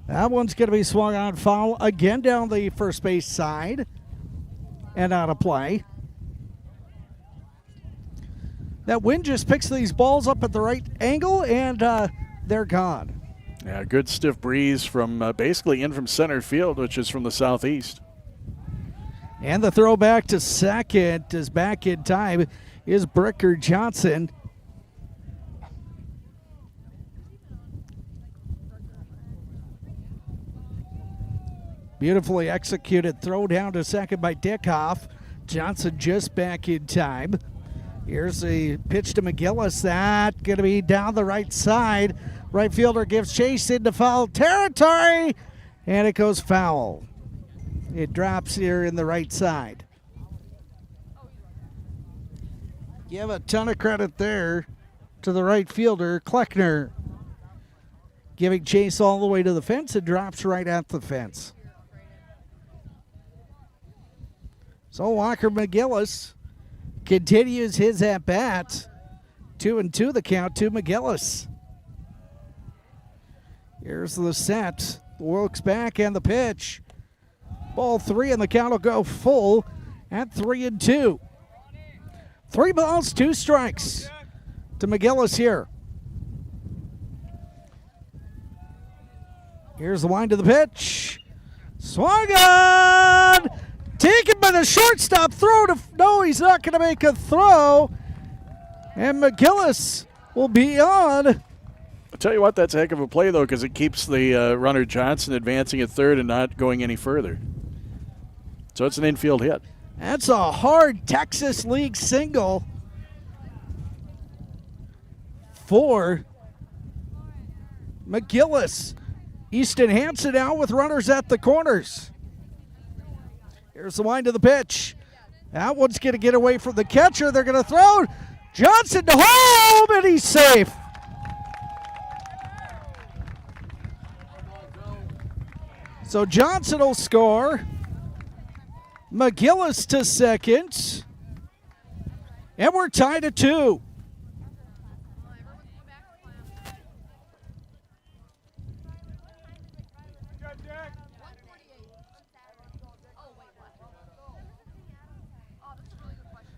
That one's going to be swung on, foul again down the first base side and out of play. That wind just picks these balls up at the right angle, and they're gone. Yeah, good stiff breeze from basically in from center field, which is from the southeast. And the throw back to second is back in time is Bricker Johnson. Beautifully executed throw down to second by Dickhoff. Johnson just back in time. Here's the pitch to McGillis. That going to be down the right side. Right fielder gives chase into foul territory, and it goes foul. It drops here in the right side. Give a ton of credit there to the right fielder, Kleckner. Giving chase all the way to the fence. It drops right at the fence. So Walker McGillis continues his at-bat. 2-2 the count to McGillis. Here's the set. Wilkes back and the pitch. Ball three, and the count will go full at 3-2. 3 balls, 2 strikes to McGillis here. Here's the wind of the pitch. Swung on! Taken by the shortstop. Throw to... No, he's not going to make a throw. And McGillis will be on. I'll tell you what, that's a heck of a play, though, because it keeps the runner Johnson advancing at third and not going any further. So it's an infield hit. That's a hard Texas League single for McGillis. Easton Hansen out with runners at the corners. Here's the wind of the pitch. That one's going to get away from the catcher. They're going to throw Johnson to home, and he's safe. So Johnson will score. McGillis to second. And we're tied at 2.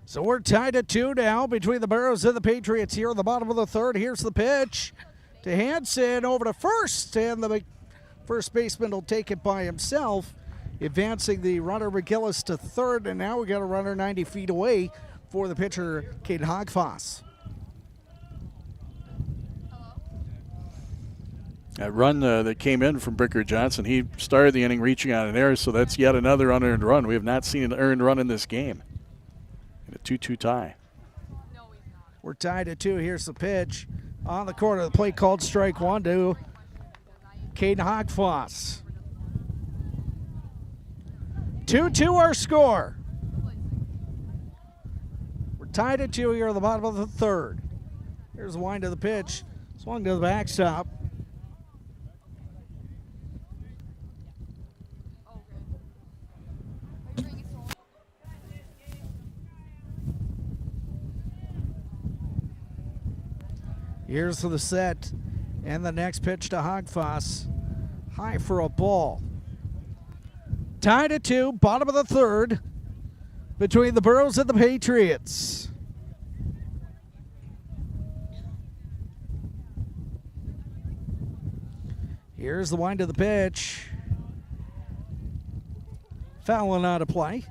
So we're tied at 2 now between the Burros and the Patriots here in the bottom of the third. Here's the pitch to Hansen over to first, and the first baseman will take it by himself, advancing the runner McGillis to third, and now we got a runner 90 feet away for the pitcher, Caden Hogfoss. That run that came in from Bricker Johnson, he started the inning reaching on an error, so that's yet another unearned run. We have not seen an earned run in this game. A 2-2 tie. We're tied at 2. Here's the pitch on the corner of the plate, called strike 1 to Caden Hogfoss. 2-2 our score. We're tied at 2 here at the bottom of the third. Here's the wind of the pitch. Swung to the backstop. Here's the set, and the next pitch to Hogfoss. High for a ball. Tied at 2, bottom of the third, between the Burros and the Patriots. Here's the wind of the pitch. Fouling out of play.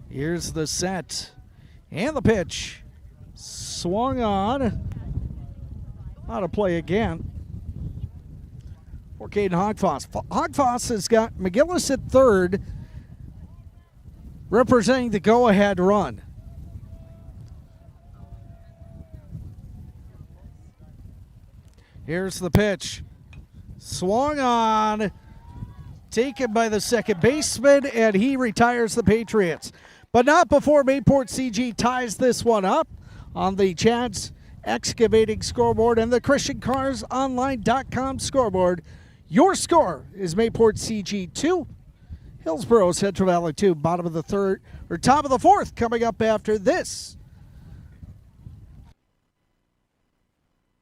Here's the set. And the pitch. Swung on. Out of play again. For Caden Hogfoss. Hogfoss has got McGillis at third, representing the go-ahead run. Here's the pitch. Swung on. Taken by the second baseman, and he retires the Patriots. But not before Mayport CG ties this one up on the Chad's Excavating scoreboard and the ChristianCarsOnline.com scoreboard. Your score is Mayport CG 2, Hillsboro-Central Valley 2. Bottom of the third, or top of the fourth, coming up after this.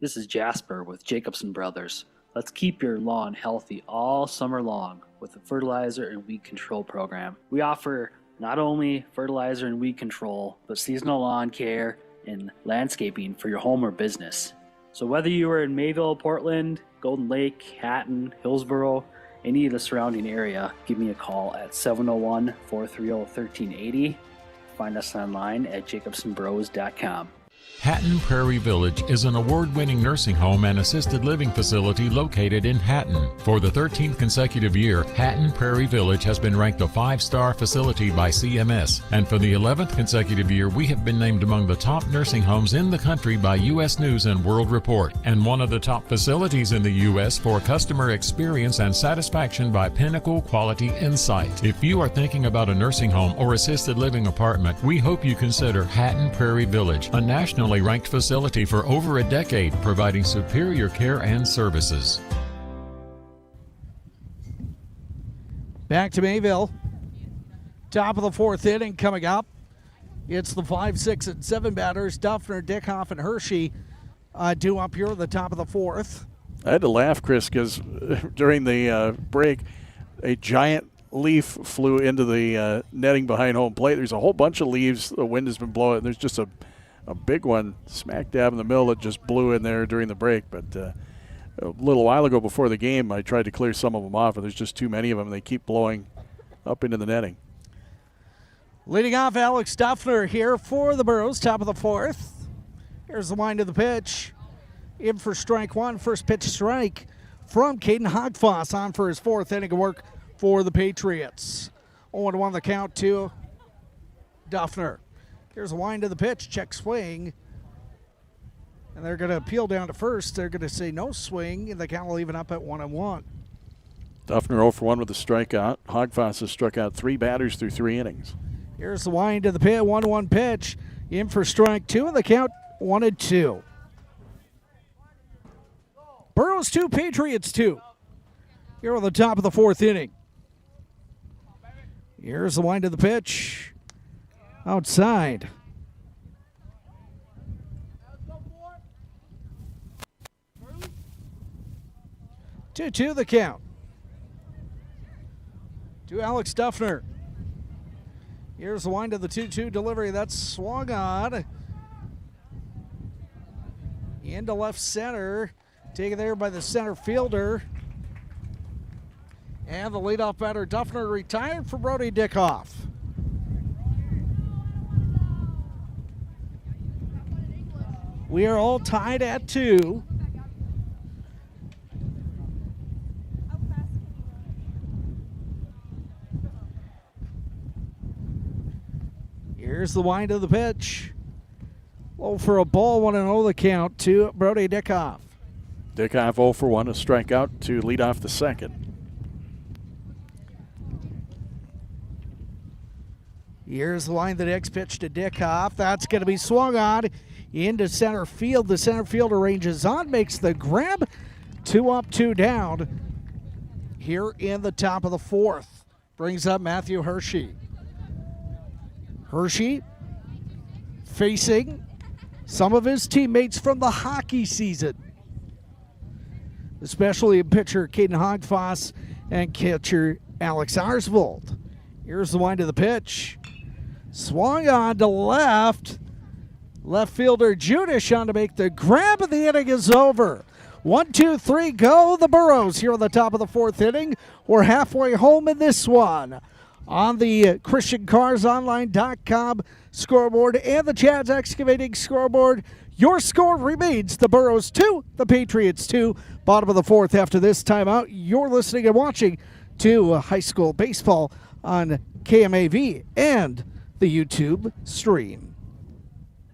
This is Jasper with Jacobson Brothers. Let's keep your lawn healthy all summer long with the fertilizer and weed control program. We offer not only fertilizer and weed control, but seasonal lawn care and landscaping for your home or business. So whether you are in Mayville, Portland, Golden Lake, Hatton, Hillsboro, any of the surrounding area, give me a call at 701-430-1380. Find us online at jacobsonbros.com. Hatton Prairie Village is an award-winning nursing home and assisted living facility located in Hatton. For the 13th consecutive year, Hatton Prairie Village has been ranked a 5-star facility by CMS. And for the 11th consecutive year, we have been named among the top nursing homes in the country by U.S. News and World Report, and one of the top facilities in the U.S. for customer experience and satisfaction by Pinnacle Quality Insight. If you are thinking about a nursing home or assisted living apartment, we hope you consider Hatton Prairie Village, a nationally ranked facility for over a decade, providing superior care and services. Back to Mayville. Top of the fourth inning coming up. It's the 5, 6, and 7 batters. Duffner, Dickhoff, and Hershey due up here at the top of the fourth. I had to laugh, Chris, because during the break, a giant leaf flew into the netting behind home plate. There's a whole bunch of leaves. The wind has been blowing. There's just a big one smack dab in the middle that just blew in there during the break. But a little while ago before the game, I tried to clear some of them off, and there's just too many of them. They keep blowing up into the netting. Leading off, Alex Duffner here for the Burros, top of the fourth. Here's the wind of the pitch. In for strike one, first pitch strike from Caden Hogfoss on for his fourth inning of work for the Patriots. 0-1 the count to Duffner. Here's a wind of the pitch, check swing. And they're going to appeal down to first. They're going to say no swing, and the count will even up at 1-1. Duffner 0 for 1 with a strikeout. Hogfoss has struck out 3 batters through 3 innings. Here's the wind of the pitch, 1-1 pitch. In for strike 2, and the count 1-2. Burros 2, Patriots 2. Here on the top of the fourth inning. Here's the wind of the pitch. Outside. 2-2 the count. To Alex Duffner. Here's the wind of the 2-2 delivery. That's swung on. Into left center. Taken there by the center fielder. And the leadoff batter, Duffner, retired for Brody Dickhoff. We are all tied at 2. Here's the wind of the pitch. Low for a ball, 1-0 the count to Brody Dickhoff. Dickhoff 0 for 1, a strikeout to lead off the second. Here's the line, the next pitch to Dickhoff. That's going to be swung on into center field. The center fielder ranges on, makes the grab. 2 up, 2 down here in the top of the fourth. Brings up Matthew Hershey. Hershey facing some of his teammates from the hockey season, especially pitcher Caden Hogfoss and catcher Alex Arsvold. Here's the wind of the pitch. Swung on to left. Left fielder Judish on to make the grab, and the inning is over. 1, 2, 3, go the Burros here on the top of the 4th inning. We're halfway home in this one. On the ChristianCarsOnline.com scoreboard and the Chad's Excavating scoreboard, your score remains the Burros 2, the Patriots 2. Bottom of the 4th after this timeout. You're listening and watching to high school baseball on KMAV and the YouTube stream.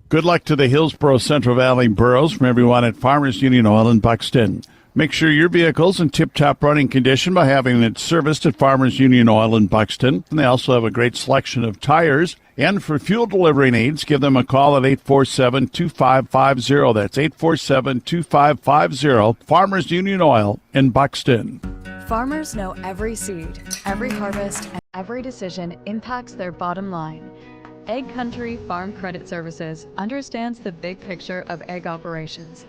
Good luck to the Hillsboro-Central Valley Burros from everyone at Farmers Union Oil in Buxton. Make sure your vehicle's in tip-top running condition by having it serviced at Farmers Union Oil in Buxton. And they also have a great selection of tires. And for fuel delivery needs, give them a call at 847-2550. That's 847-2550. Farmers Union Oil in Buxton. Farmers know every seed, every harvest, and every decision impacts their bottom line. Egg Country Farm Credit Services understands the big picture of egg operations.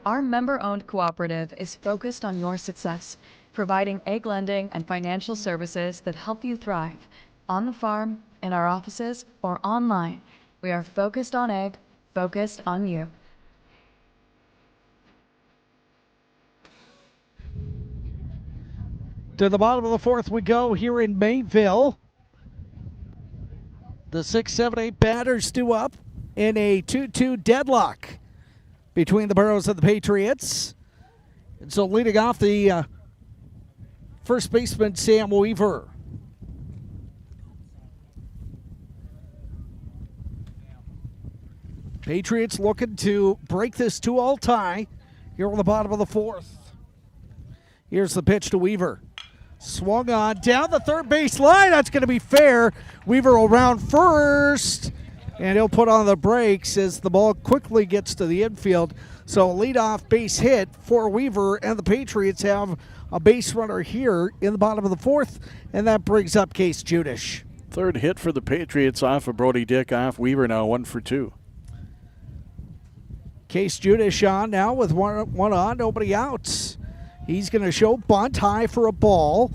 Our member-owned cooperative is focused on your success, providing egg lending and financial services that help you thrive. On the farm, in our offices, or online, we are focused on egg, focused on you. To the bottom of the 4th we go here in Mayville. The 6, 7, 8 batters due up in a 2-2 deadlock between the Burros and the Patriots. And so leading off the first baseman, Sam Weaver. Patriots looking to break this 2-all tie here on the bottom of the 4th. Here's the pitch to Weaver. Swung on down the third base line. That's going to be fair. Weaver will round first, and he'll put on the brakes as the ball quickly gets to the infield. So leadoff base hit for Weaver, and the Patriots have a base runner here in the bottom of the 4th, and that brings up Case Judish. Third hit for the Patriots off of Brody Dick off Weaver now 1 for 2. Case Judish on now with one on, nobody out. He's going to show bunt high for a ball.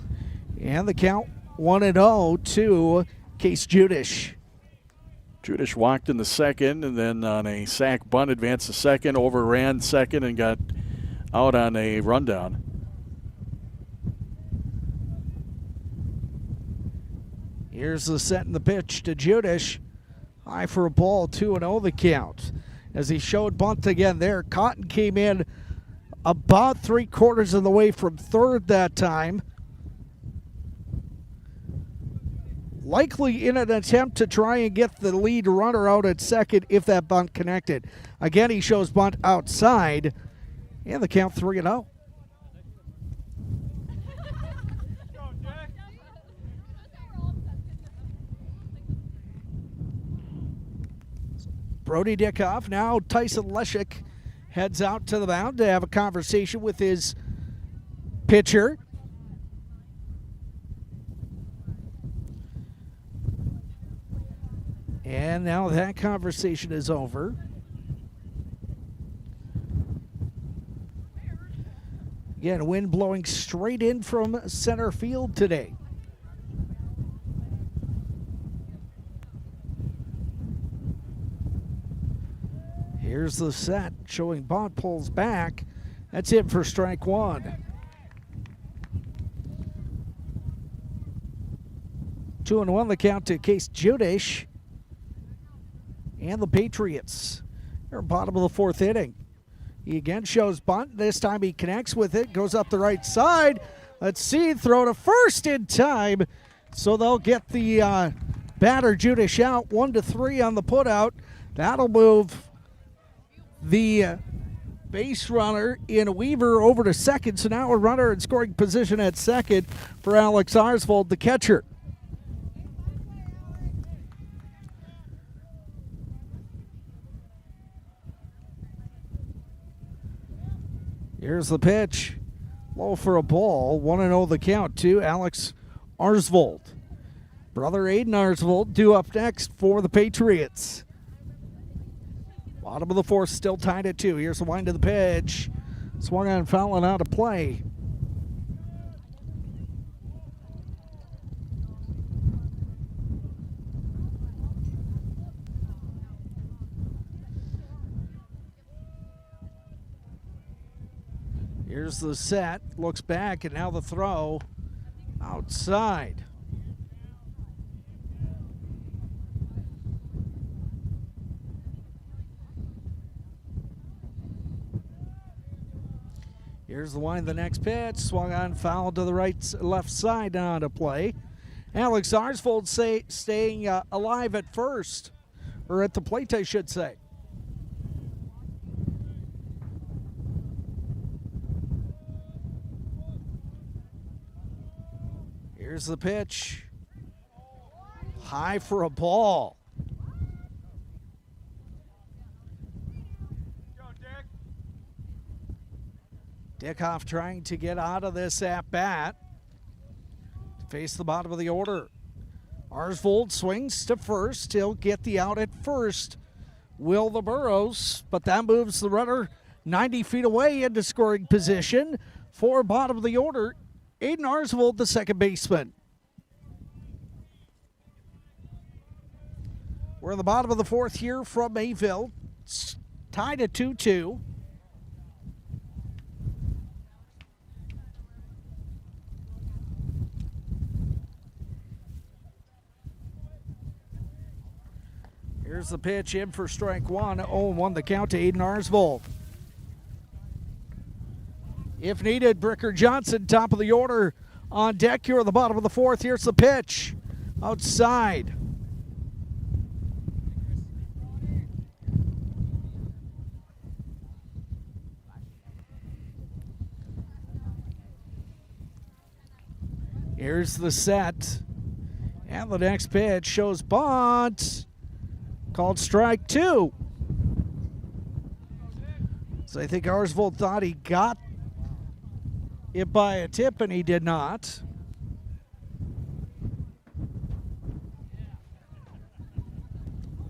And the count 1-0 to Case Judish. Judish walked in the second and then on a sac bunt advanced to second, overran second and got out on a rundown. Here's the set and the pitch to Judish. High for a ball, 2-0 the count. As he showed bunt again there, Cotton came in about 3/4 of the way from third that time. Likely in an attempt to try and get the lead runner out at second if that bunt connected. Again, he shows bunt outside, and the count 3-0. Brody Dickoff, now Tyson Leshik heads out to the mound to have a conversation with his pitcher. And now that conversation is over. Again, wind blowing straight in from center field today. Here's the set, showing bunt, pulls back. That's it for strike one. 2-1 the count to Case Judish. And the Patriots are bottom of the 4th inning. He again shows bunt. This time he connects with it, goes up the right side. Let's see, throw to first in time. So they'll get the batter Judish out, 1-3 on the putout. That'll move the base runner in Weaver over to second. So now a runner in scoring position at second for Alex Arsvold, the catcher. Here's the pitch. Low for a ball. 1-0 the count to Alex Arsvold. Brother Aiden Arsvold due up next for the Patriots. Bottom of the 4th, still tied at 2. Here's the wind of the pitch. Swung on, foul and out of play. Here's the set, looks back, and now the throw outside. Here's the one, the next pitch, swung on, foul to the left side on to play. Alex Arsvold staying alive at first, or at the plate, I should say. Here's the pitch. High for a ball. Dickhoff trying to get out of this at-bat. To face the bottom of the order. Arsvold swings to first. He'll get the out at first. Will the Burros, but that moves the runner 90 feet away into scoring position for bottom of the order. Aiden Arsvold, the second baseman. We're in the bottom of the fourth here from Mayville. It's tied at 2-2. Here's the pitch in for strike one. 0-1 the count to Aiden Arsvold. If needed, Bricker Johnson, top of the order on deck here at the bottom of the fourth. Here's the pitch. Outside. Here's the set. And the next pitch shows bunt. Called strike two. So I think Arsvold thought he got it by a tip, and he did not.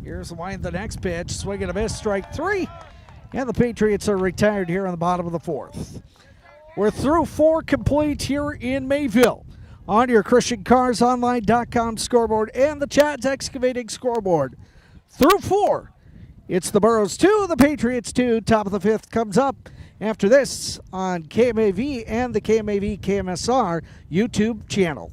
Here's the wind, the next pitch. Swing and a miss, strike three. And the Patriots are retired here on the bottom of the fourth. We're through four complete here in Mayville. On your ChristianCarsOnline.com scoreboard and the Chad's Excavating scoreboard. Through four, it's the Burros 2, the Patriots 2. Top of the fifth comes up after this on KMAV and the KMAV KMSR YouTube channel.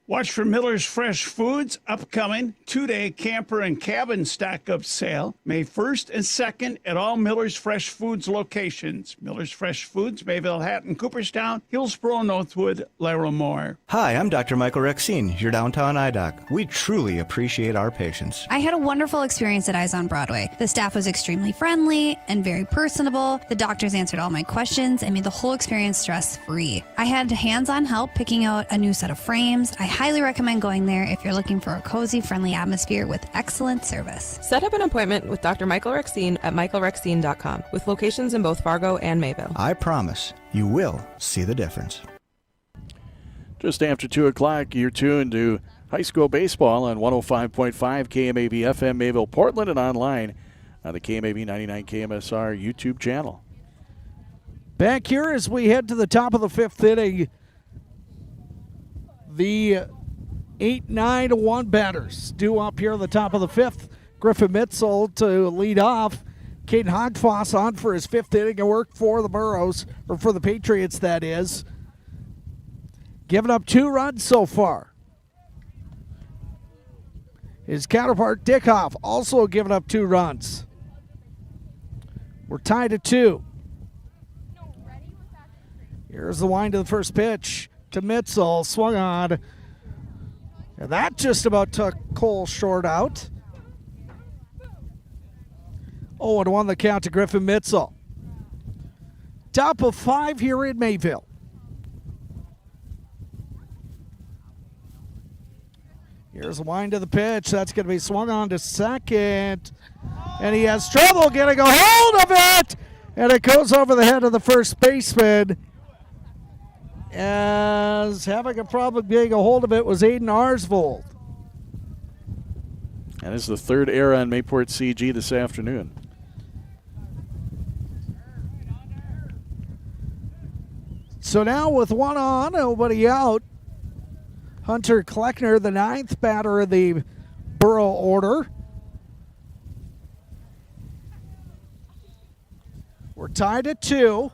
Watch for Miller's Fresh Foods' upcoming two-day camper and cabin stock-up sale, May 1st and 2nd at all Miller's Fresh Foods locations. Miller's Fresh Foods, Mayville, Hatton, Cooperstown, Hillsboro, Northwood, Larimore. Hi, I'm Dr. Michael Rexine, your downtown eye doc. We truly appreciate our patients. I had a wonderful experience at Eyes on Broadway. The staff was extremely friendly and very personable. The doctors answered all my questions and made the whole experience stress-free. I had hands-on help picking out a new set of frames. I highly recommend going there if you're looking for a cozy, friendly atmosphere with excellent service. Set up an appointment with Dr. Michael Rexine at michaelrexine.com with locations in both Fargo and Mayville. I promise you will see the difference. Just after 2 o'clock, you're tuned to high school baseball on 105.5 KMAV FM Mayville, Portland, and online on the KMAV 99 KMSR YouTube channel. Back here as we head to the top of the fifth inning, the 8-9-1 batters due up here at the top of the fifth. Griffin Mitzel to lead off. Caden Hogfoss on for his fifth inning of work for the Burros, or for the Patriots, that is. Giving up 2 runs so far. His counterpart, Dickhoff, also giving up 2 runs. We're tied at 2. Here's the wind of the first pitch to Mitzel, swung on. And that just about took Cole Short out. 0-1 the count to Griffin Mitzel. Top of 5 here in Mayville. Here's the wind of the pitch. That's going to be swung on to second. And he has trouble getting a hold of it. And it goes over the head of the first baseman. As having a problem getting a hold of it was Aiden Arsvold. And this is the third error on Mayport CG this afternoon. So now with 1 on, nobody out, Hunter Kleckner, the 9th batter of the Burro order. We're tied at 2.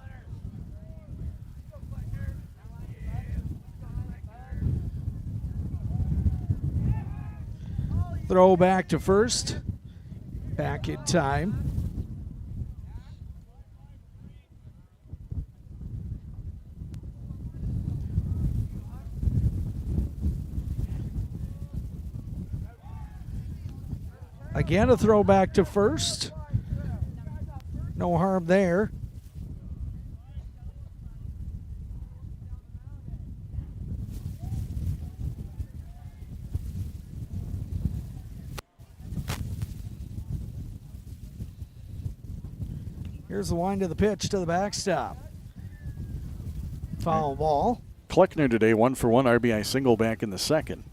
Throw back to first. Back in time. Again, a throw back to first. No harm there. Here's the wind of the pitch to the backstop. Foul ball. Kleckner today, 1-for-1 RBI single back in the second.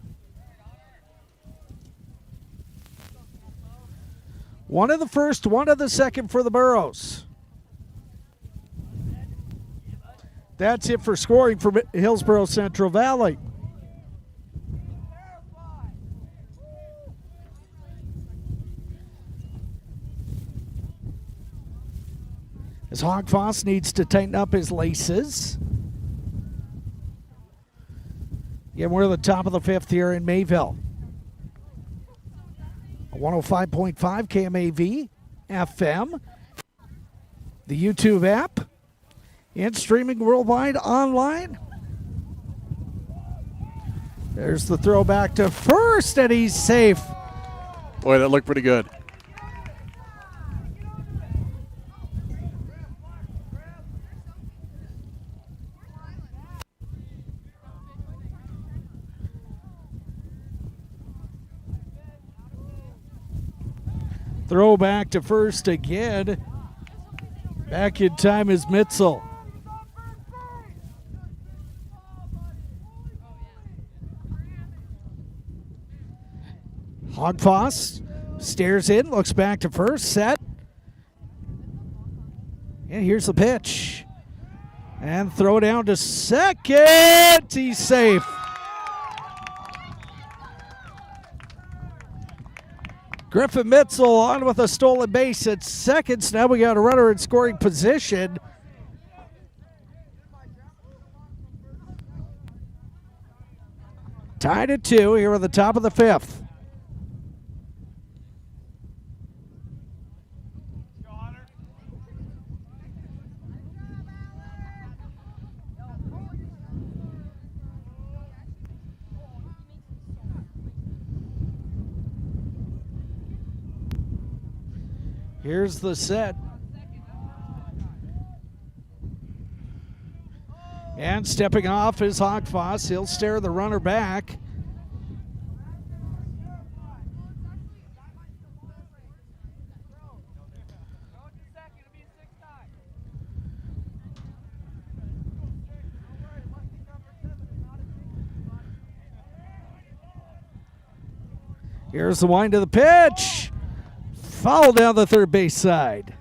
One of the first, one of the second for the Burros. That's it for scoring for Hillsboro-Central Valley. As Hogfoss needs to tighten up his laces. Again, we're at the top of the fifth here in Mayville. 105.5 KMAV FM, the YouTube app, and streaming worldwide online. There's the throw back to first, and he's safe. Boy, that looked pretty good. Throw back to first again. Back in time is Mitzel. Hogfoss stares in, looks back to first, set. And here's the pitch. And throw down to second. He's safe. Griffin Mitzel on with a stolen base at second. Now we got a runner in scoring position. Tied at 2 here at the top of the fifth. Here's the set. And stepping off is Hogfoss. He'll stare the runner back. Here's the wind of the pitch. Foul down the third base side.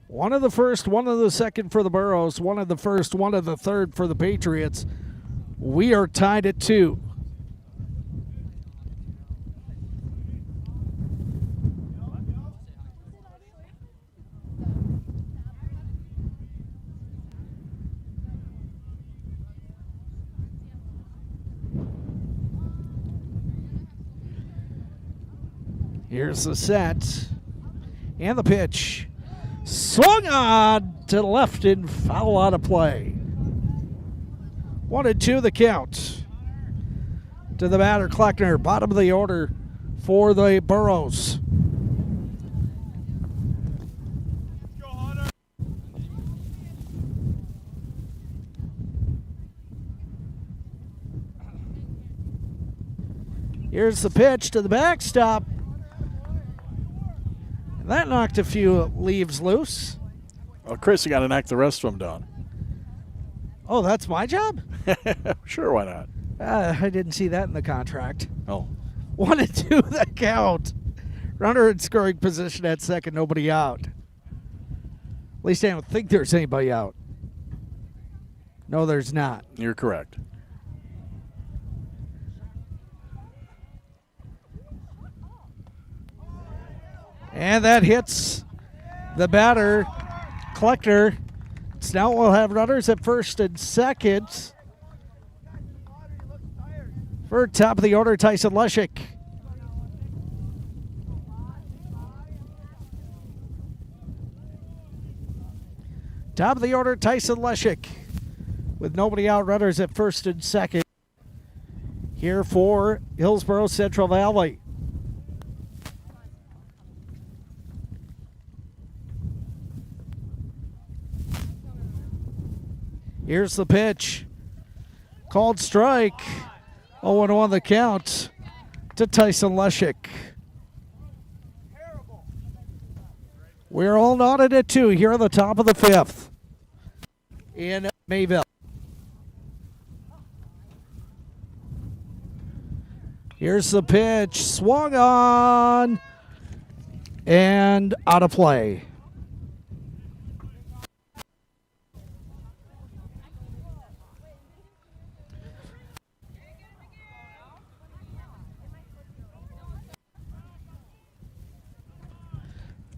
One of the first, one of the second for the Burros, one of the first, one of the third for the Patriots. We are tied at 2. Here's the set and the pitch. Swung on to the left and foul out of play. 1-2 the count. To the batter, Kleckner, bottom of the order for the Burros. Here's the pitch to the backstop. That knocked a few leaves loose. Well, Chris, you got to knock the rest of them down. Oh, that's my job? Sure, why not? I didn't see that in the contract. Oh. 1-2 the count. Runner in scoring position at second, nobody out. At least I don't think there's anybody out. No, there's not. You're correct. And that hits the batter, Kleckner. So now we'll have runners at first and second. For top of the order, Tyson Leshik. Top of the order, Tyson Leshik. With nobody out, runners at first and second. Here for Hillsboro-Central Valley. Here's the pitch. Called strike. 0-1 the count to Tyson Leshik. We're all knotted at 2 here at the top of the 5th in Mayville. Here's the pitch. Swung on and out of play.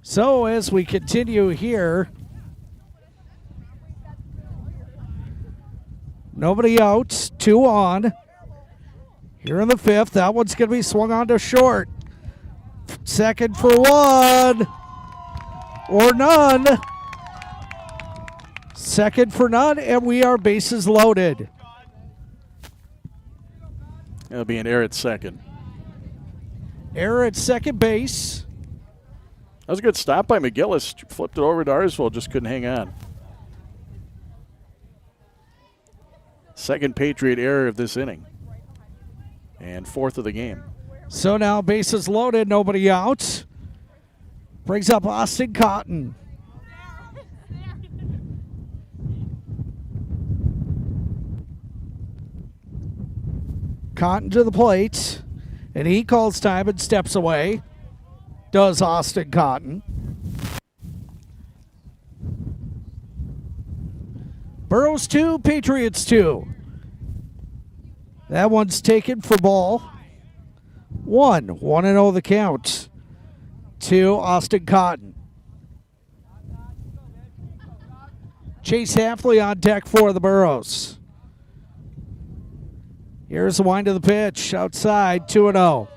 So as we continue here, nobody out, 2 on. Here in the 5th, that one's going to be swung on to short. Second for 1 or none. Second for none, and we are bases loaded. It'll be an error at second. Error at second base. That was a good stop by McGillis. Flipped it over to Arsville, just couldn't hang on. Second Patriot error of this inning. And 4th of the game. So now bases loaded, nobody out. Brings up Austin Cotton. Cotton to the plate. And he calls time and steps away. Does Austin Cotton. Burros 2, Patriots 2. That one's taken for ball. 1-0 the count to Austin Cotton. Chase Hafley on deck for the Burros. Here's the wind of the pitch. Outside, 2-0.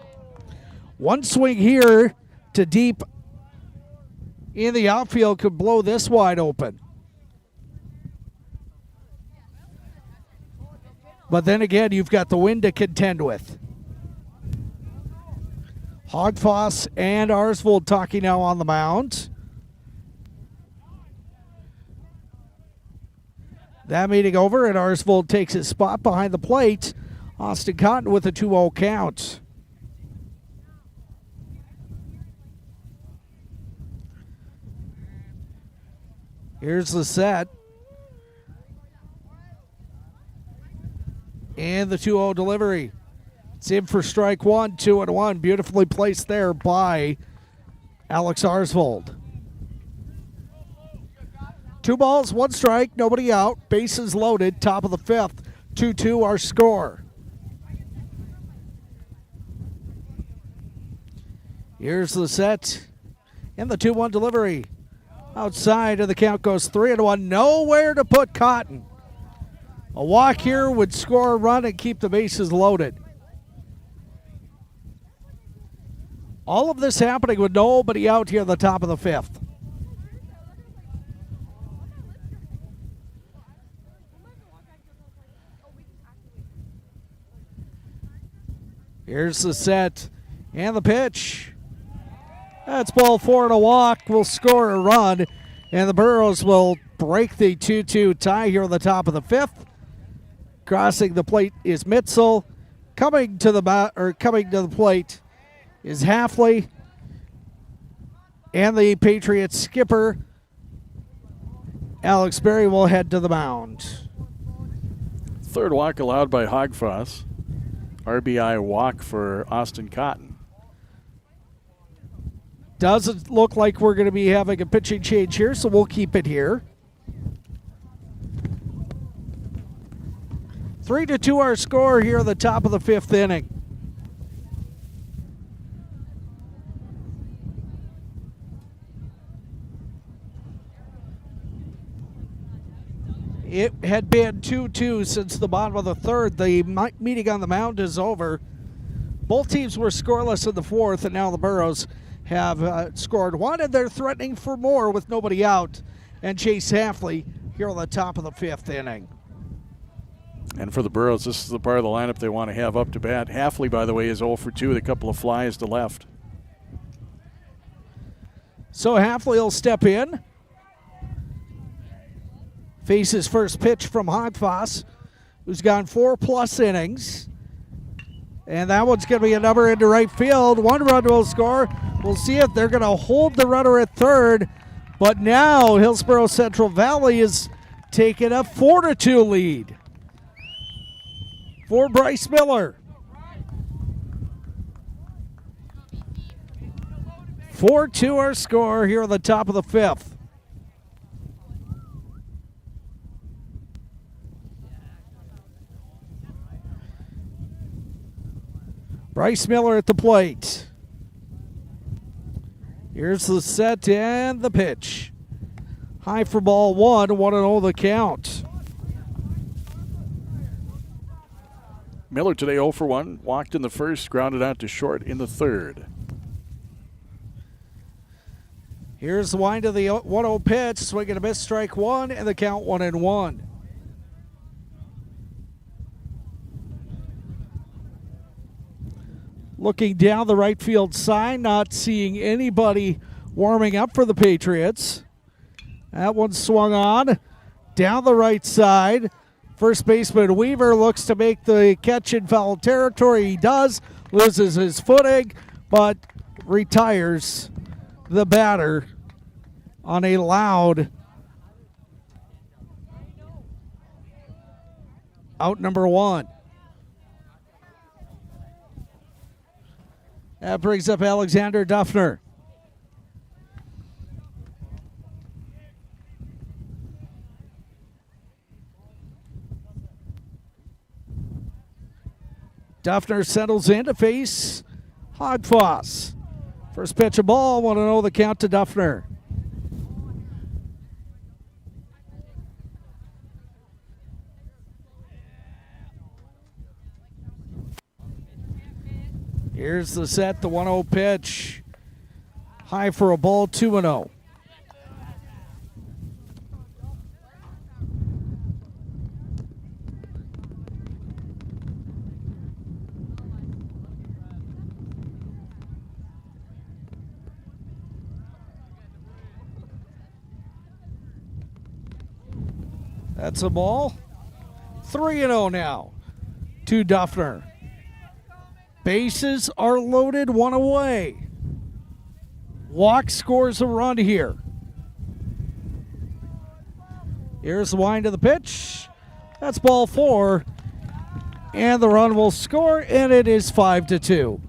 One swing here to deep in the outfield could blow this wide open. But then again, you've got the wind to contend with. Hogfoss and Arsvold talking now on the mound. That meeting over, and Arsvold takes his spot behind the plate. Austin Cotton with a 2-0 count. Here's the set. And the 2-0 delivery. It's in for strike 1, 2-1. Beautifully placed there by Alex Arsvold. 2 balls, 1 strike, nobody out. Bases loaded, top of the 5th. 2-2 our score. Here's the set. And the 2-1 delivery. Outside, and the count goes 3-1. Nowhere to put Cotton. A walk here would score a run and keep the bases loaded. All of this happening with nobody out here at the top of the 5th. Here's the set and the pitch. That's ball 4 and a walk. Will score a run, and the Burros will break the 2-2 tie here on the top of the 5th. Crossing the plate is Mitzel. Coming to the plate is Hafley. And the Patriots skipper, Alex Berry, will head to the mound. Third walk allowed by Hogfoss. RBI walk for Austin Cotton. Doesn't look like we're going to be having a pitching change here, so we'll keep it here. 3-2 our score here at the top of the 5th inning. It had been 2-2 since the bottom of the third. The meeting on the mound is over. Both teams were scoreless in the fourth, and now the Burros have scored one, and they're threatening for more with nobody out. And Chase Hafley here on the top of the fifth inning. And for the Burros, this is the part of the lineup they want to have up to bat. Hafley, by the way, is 0 for 2 with a couple of flies to left. So Hafley will step in. Face his first pitch from Hogfoss, who's gone 4+ innings. And that one's going to be a number into right field. 1 run will score. We'll see if they're going to hold the runner at third. But now Hillsboro-Central Valley is taking a 4-2 lead for Bryce Miller. 4-2 our score here on the top of the fifth. Bryce Miller at the plate. Here's the set and the pitch. High for ball 1-0 the count. Miller today 0 for 1. Walked in the first, grounded out to short in the third. Here's the wind of the 1-0 pitch. Swing and a miss, strike 1, and the count 1-1. Looking down the right field side, not seeing anybody warming up for the Patriots. That one swung on. Down the right side. First baseman Weaver looks to make the catch in foul territory. He does. Loses his footing, but retires the batter on a loud out number 1. That brings up Alexander Duffner. Duffner settles in to face Hogfoss. First pitch of ball, 1-0 the count to Duffner. Here's the set, the 1-0 pitch. High for a ball, 2-0. That's a ball. 3-0 now to Duffner. Bases are loaded, 1 away. Walk scores a run here. Here's the wind of the pitch. That's ball 4. And the run will score, and it is 5-2.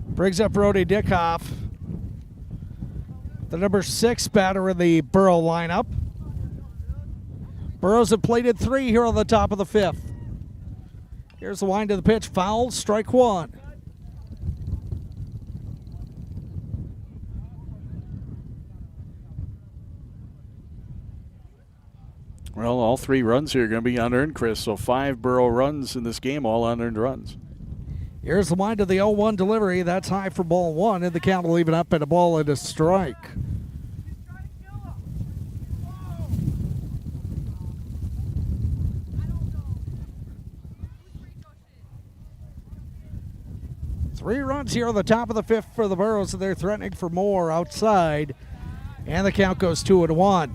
Brings up Brody Dickhoff, the number 6 batter in the Burro lineup. Burros have plated 3 here on the top of the fifth. Here's the wind of the pitch. Foul, strike 1. Well, all 3 runs here are going to be unearned, Chris. So 5 Burro runs in this game, all unearned runs. Here's the wind of the 0-1 delivery. That's high for ball 1, and the count will even up at a ball and a strike. Three runs here on the top of the fifth for the Burros, and they're threatening for more outside. And the count goes 2-1.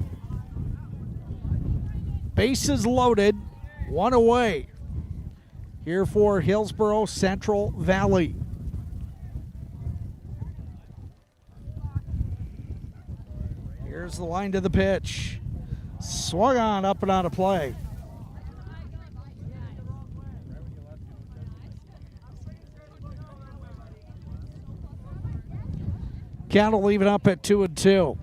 Bases loaded, 1 away. Here for Hillsboro-Central Valley. Here's the line to the pitch. Swung on, up and out of play. Count will leave it up at 2-2.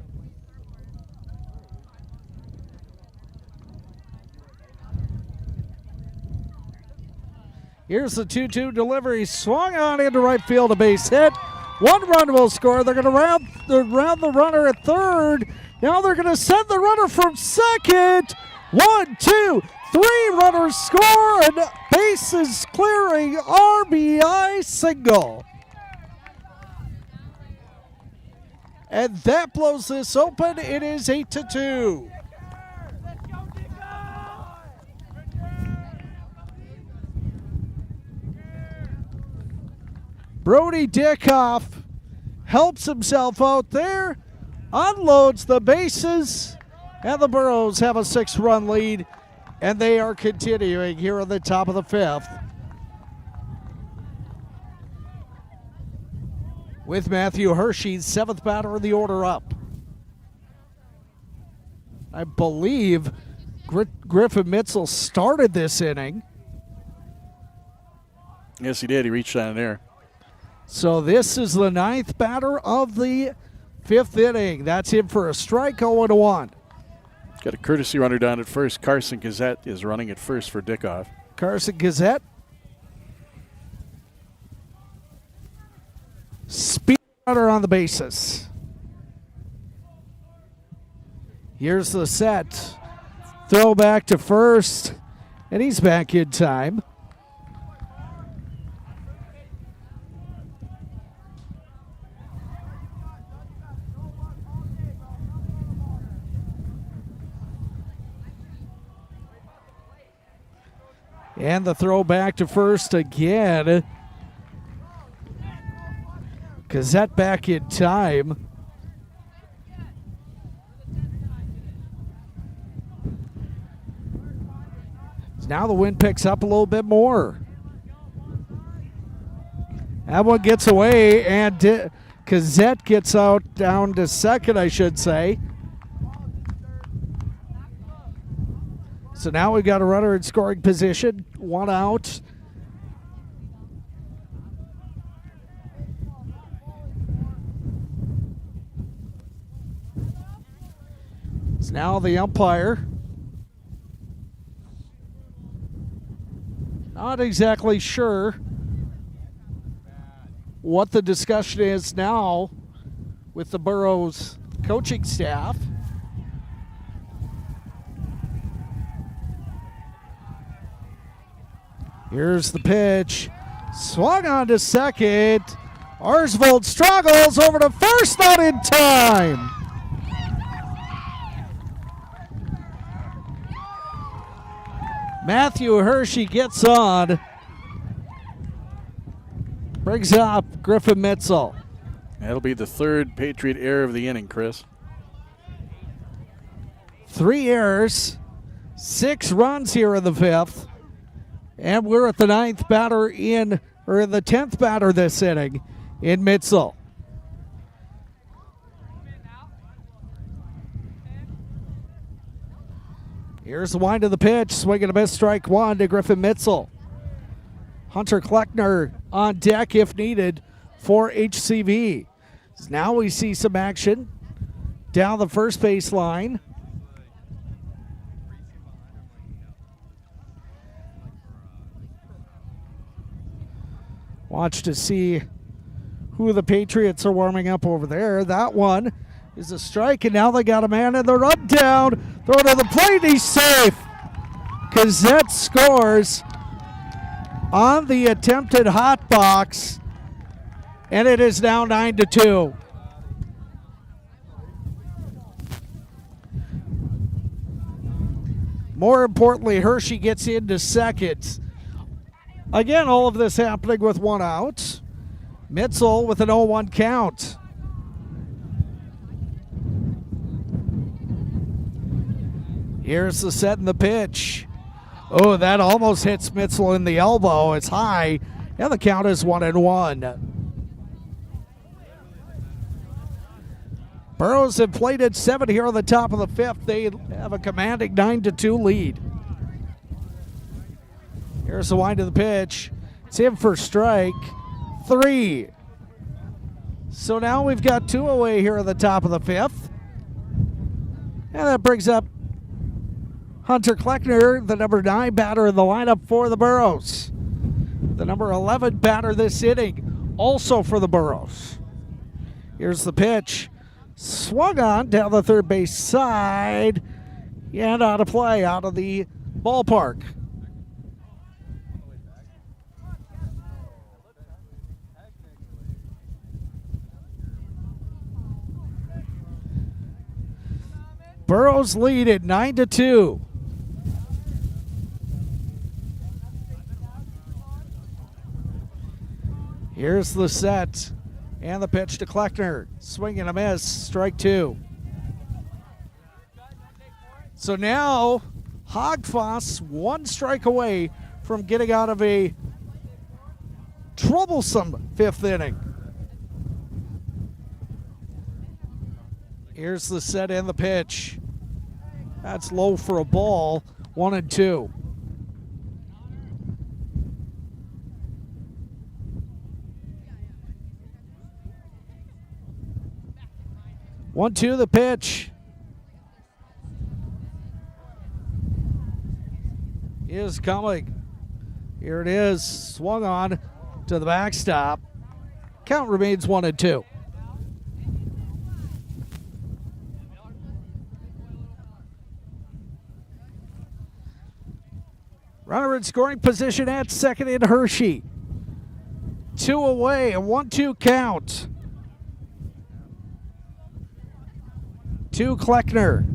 Here's the 2-2 delivery. Swung on into right field, a base hit. 1 run will score. They're going to round the runner at third. Now they're going to send the runner from second. 1, 2, 3 runners score, and bases clearing RBI single. And that blows this open. It is 8-2. Brody Dickoff helps himself out there, unloads the bases, and the Burros have a 6-run lead, and they are continuing here at the top of the 5th. With Matthew Hershey, 7th batter of the order up. I believe Griffin Mitzel started this inning. Yes, he did. He reached on an air. So this is the 9th batter of the 5th inning. That's him for a strike, 0-1. Got a courtesy runner down at first. Carson Gazette is running at first for Dickoff. Carson Gazette. Speed runner on the bases. Here's the set. Throw back to first, and he's back in time. And the throw back to first again. Gazette back in time. Now the wind picks up a little bit more. That one gets away, and Gazette gets out down to second, I should say. So now we've got a runner in scoring position, 1 out. It's now the umpire. Not exactly sure what the discussion is now with the Burros coaching staff. Here's the pitch. Swung on to second. Arsvold struggles over to first, not in time. Matthew Hershey gets on. Brings up Griffin Mitzel. That'll be the 3rd Patriot error of the inning, Chris. 3 errors, 6 runs here in the 5th. And we're at the 9th batter the 10th batter this inning in Mitzel. Here's the wind of the pitch. Swing and a miss, strike 1 to Griffin Mitzel. Hunter Kleckner on deck if needed for HCV. Now we see some action down the first base line. Watch to see who the Patriots are warming up over there. That one is a strike, and now they got a man in the run down. Throw to the plate, he's safe. Gazette scores on the attempted hot box, and it is now 9-2. More importantly, Hershey gets into second. Again, all of this happening with 1 out. Mitzel with an 0-1 count. Here's the set and the pitch. Oh, that almost hits Mitzel in the elbow. It's high, and the count is 1-1. Burros have played at 7 here on the top of the 5th. They have a commanding 9-2 lead. Here's the wind of the pitch. It's in for strike 3. So now we've got 2 away here at the top of the 5th. And that brings up Hunter Kleckner, the number 9 batter in the lineup for the Burros. The number 11 batter this inning, also for the Burros. Here's the pitch. Swung on down the third base side and out of play, out of the ballpark. Burros lead at 9-2. Here's the set and the pitch to Kleckner. Swing and a miss, strike two. So now Hogfoss one strike away from getting out of a troublesome fifth inning. Here's the set and the pitch. That's low for a ball, 1-2. One, two, the pitch. Is coming. Here it is, swung on to the backstop. Count remains 1-2. Runner in scoring position at second in Hershey. Two away, a 1-2 count. To Kleckner.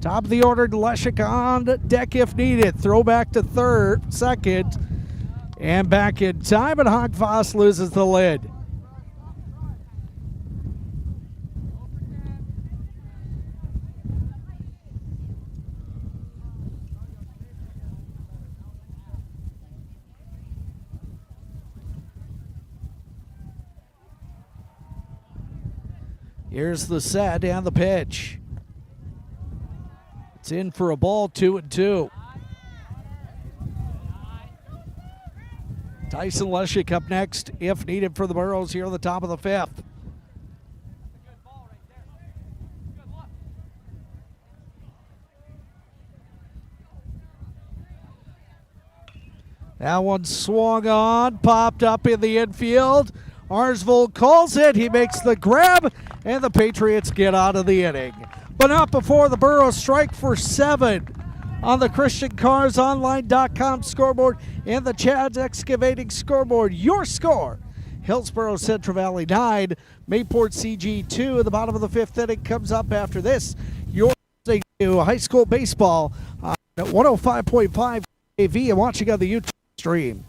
Top of the order, Leshik on deck if needed. Throw back to second, and back in time, and Hogfoss loses the lid. Here's the set and the pitch. It's in for a ball, 2-2. Tyson Leshik up next, if needed for the Burros here at the top of the fifth. That one swung on, popped up in the infield. Arsvold calls it, he makes the grab, and the Patriots get out of the inning. But not before the Burros strike for 7 on the ChristianCarsOnline.com scoreboard and the Chad's Excavating scoreboard. Your score, Hillsboro-Central Valley 9, Mayport CG 2. At the bottom of the fifth inning comes up after this. You're listening to high school baseball on 105.5 KV and watching on the YouTube stream.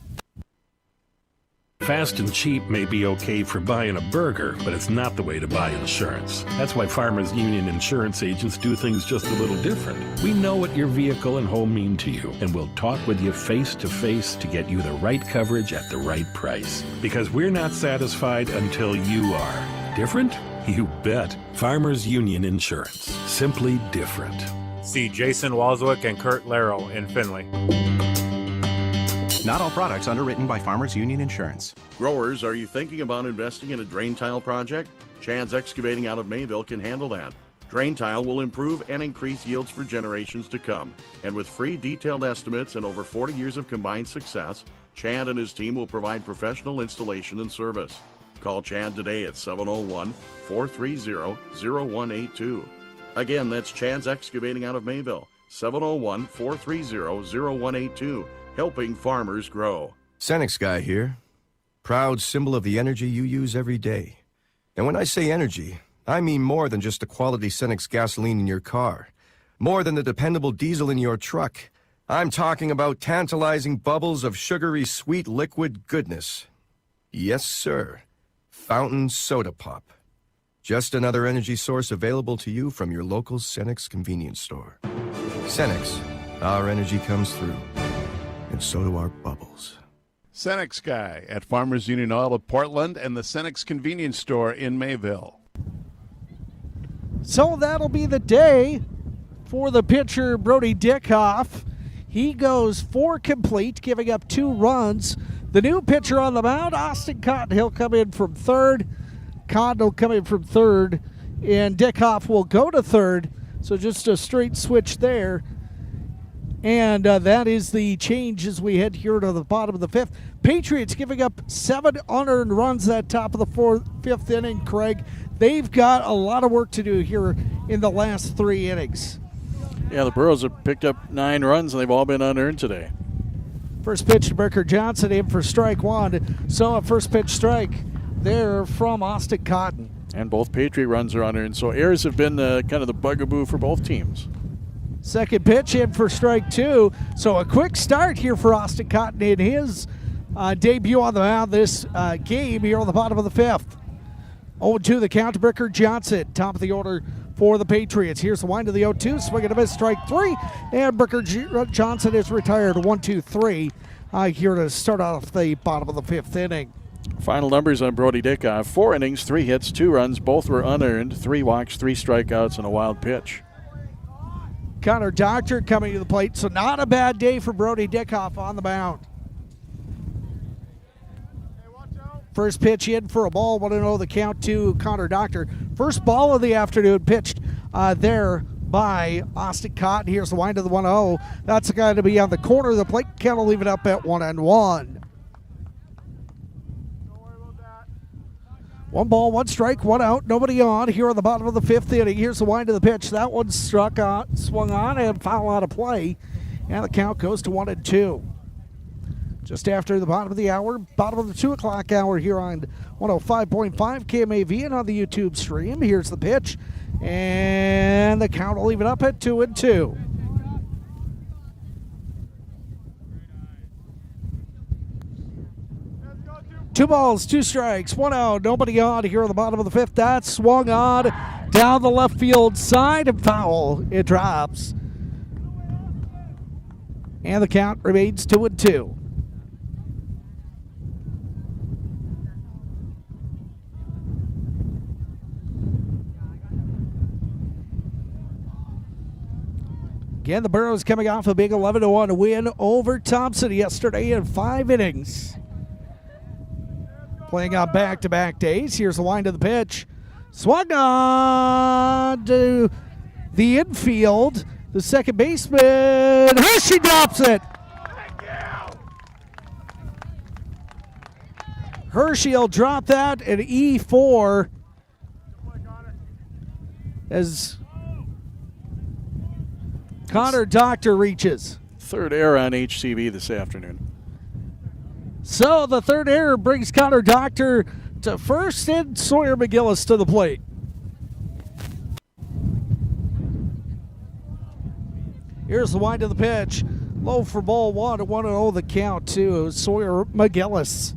Fast and cheap may be okay for buying a burger, but it's not the way to buy insurance. That's why Farmers Union insurance agents do things just a little different. We know what your vehicle and home mean to you, and we'll talk with you face to face to get you the right coverage at the right price. Because we're not satisfied until you are. Different? You bet. Farmers Union Insurance. Simply different. See Jason Walswick and Kurt Larrow in Findlay. Not all products underwritten by Farmers Union Insurance. Growers, are you thinking about investing in a drain tile project? Chad's Excavating out of Mayville can handle that. Drain tile will improve and increase yields for generations to come. And with free detailed estimates and over 40 years of combined success, Chad and his team will provide professional installation and service. Call Chad today at 701-430-0182. Again, that's Chad's Excavating out of Mayville, 701-430-0182. Helping farmers grow. Cenex Guy here. Proud symbol of the energy you use every day. And when I say energy, I mean more than just the quality Cenex gasoline in your car. More than the dependable diesel in your truck. I'm talking about tantalizing bubbles of sugary sweet liquid goodness. Yes, sir. Fountain Soda Pop. Just another energy source available to you from your local Cenex convenience store. Cenex, our energy comes through. And so do our bubbles. Cenex Guy at Farmers Union Oil of Portland and the Cenex Convenience Store in Mayville. So that'll be the day for the pitcher, Brody Dickhoff. He goes 4 complete, giving up 2 runs. The new pitcher on the mound, Austin Cotton, he'll come in from third. Cotton will come in from third, and Dickhoff will go to third. So just a straight switch there. And that is the change as we head here to the bottom of the fifth. Patriots giving up 7 unearned runs at top of the fifth inning, Craig. They've got a lot of work to do here in the last 3 innings. Yeah, the Burros have picked up 9 runs, and they've all been unearned today. First pitch to Bricker Johnson in for strike 1. So a first pitch strike there from Austin Cotton. And both Patriot runs are unearned, so errors have been kind of the bugaboo for both teams. Second pitch in for strike 2. So a quick start here for Austin Cotton in his debut on the mound this game here on the bottom of the fifth. 0-2 the count to Bricker Johnson, top of the order for the Patriots. Here's the wind of the 0-2, swing and a miss, strike 3, and Bricker Johnson is retired. 1-2-3 here to start off the bottom of the fifth inning. Final numbers on Brody Dickoff: 4 innings, 3 hits, 2 runs, both were unearned, 3 walks, 3 strikeouts, and a wild pitch. Connor Doctor coming to the plate, so not a bad day for Brody Dickoff on the mound. First pitch in for a ball, 1-0 the count to Connor Doctor. First ball of the afternoon pitched there by Austin Cotton. Here's the wind of the 1-0. That's going to be on the corner of the plate. Count will leave it up at 1-1. 1 ball, 1 strike, 1 out, nobody on here on the bottom of the fifth inning. Here's the wind of the pitch. That one swung on and foul out of play. And the count goes to 1-2. Just after the bottom of the hour, bottom of the 2 o'clock hour here on 105.5 KMAV and on the YouTube stream. Here's the pitch, and the count will leave it up at 2-2. Two balls, 2 strikes, 1 out, nobody on here on the bottom of the fifth. That swung on down the left field side and foul. It drops. And the count remains 2-2. Again, the Burros coming off a big 11-1 win over Thompson yesterday in 5 innings. Playing on back-to-back days. Here's the wind of the pitch. Swung on to the infield. The second baseman, Hershey drops it. Hershey will drop that at E4 as Connor Doctor reaches. Third error on HCV this afternoon. So the third error brings Connor Doctor to first and Sawyer McGillis to the plate. Here's the wind of the pitch. Low for ball 1, 1-0 the count to Sawyer McGillis.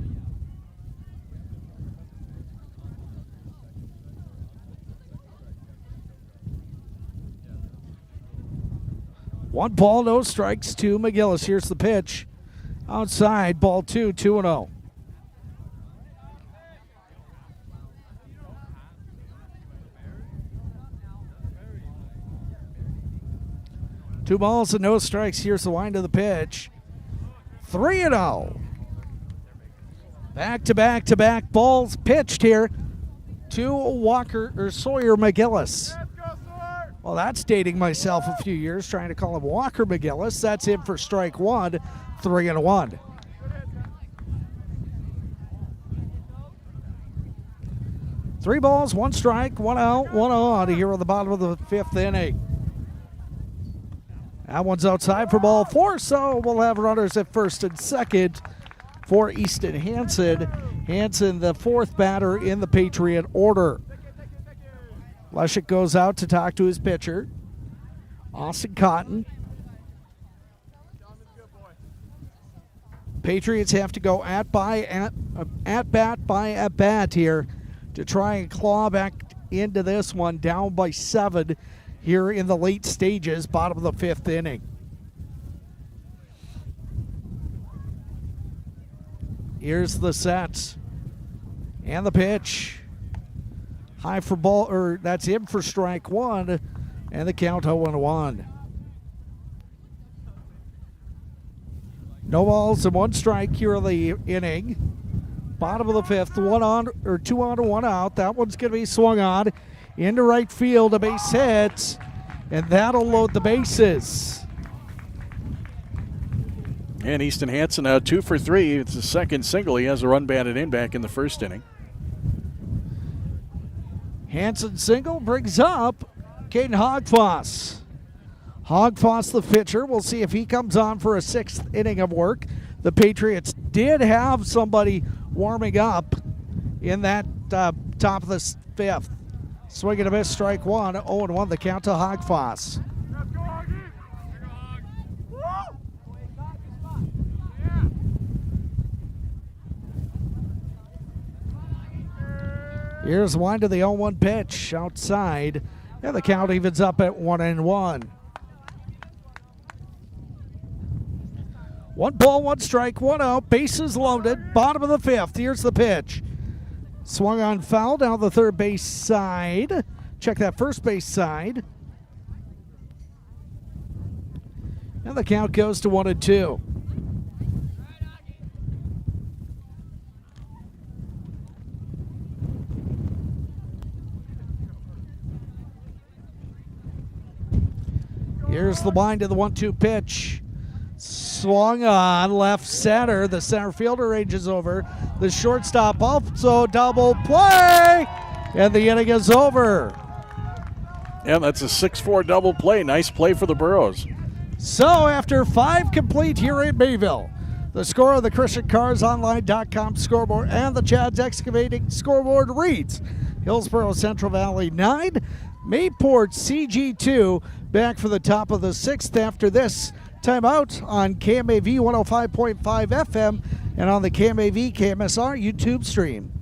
One ball, no strikes to McGillis. Here's the pitch. Outside, ball 2, 2-0. Two balls and no strikes. Here's the wind of the pitch. 3-0. Back-to-back balls pitched here to Sawyer McGillis. Well, that's dating myself a few years, trying to call him Walker McGillis. That's in for strike 1, 3-1. Three balls, 1 strike, 1 out, 1 on here on the bottom of the fifth inning. That one's outside for ball 4, so we'll have runners at first and second for Easton Hansen. Hansen, the 4th batter in the Patriot order. Leshek goes out to talk to his pitcher, Austin Cotton. Patriots have to go at bat here to try and claw back into this one, down by 7 here in the late stages, bottom of the 5th inning. Here's the set and the pitch. High for ball, or that's in for strike 1, and the count 0-1. No balls and 1 strike here in the inning. Bottom of the 5th, 1 on, or 2 on and 1 out. That one's going to be swung on into right field, a base hit, and that'll load the bases. And Easton Hansen now 2 for 3. It's the second single. He has a run batted in back in the first inning. Hansen single brings up Caden Hogfoss. Hogfoss, the pitcher. We'll see if he comes on for a 6th inning of work. The Patriots did have somebody warming up in that top of the 5th. Swing and a miss, strike one. 0-1 the count to Hogfoss. Here's one to the 0-1 pitch outside. And the count evens up at 1-1. 1 ball, 1 strike, 1 out. Bases loaded. Bottom of the 5th. Here's the pitch. Swung on foul down the third base side. Check that first base side. And the count goes to 1-2. Here's the wind of the 1-2 pitch. Swung on left center. The center fielder ranges over. The shortstop also double play. And the inning is over. Yeah, that's a 6-4 double play. Nice play for the Burros. So after 5 complete here in Mayville, the score of the ChristianCarsOnline.com scoreboard and the Chad's Excavating scoreboard reads Hillsboro-Central Valley 9, Mayport CG 2, back for the top of the 6th after this timeout on KMAV 105.5 FM and on the KMAV KMSR YouTube stream.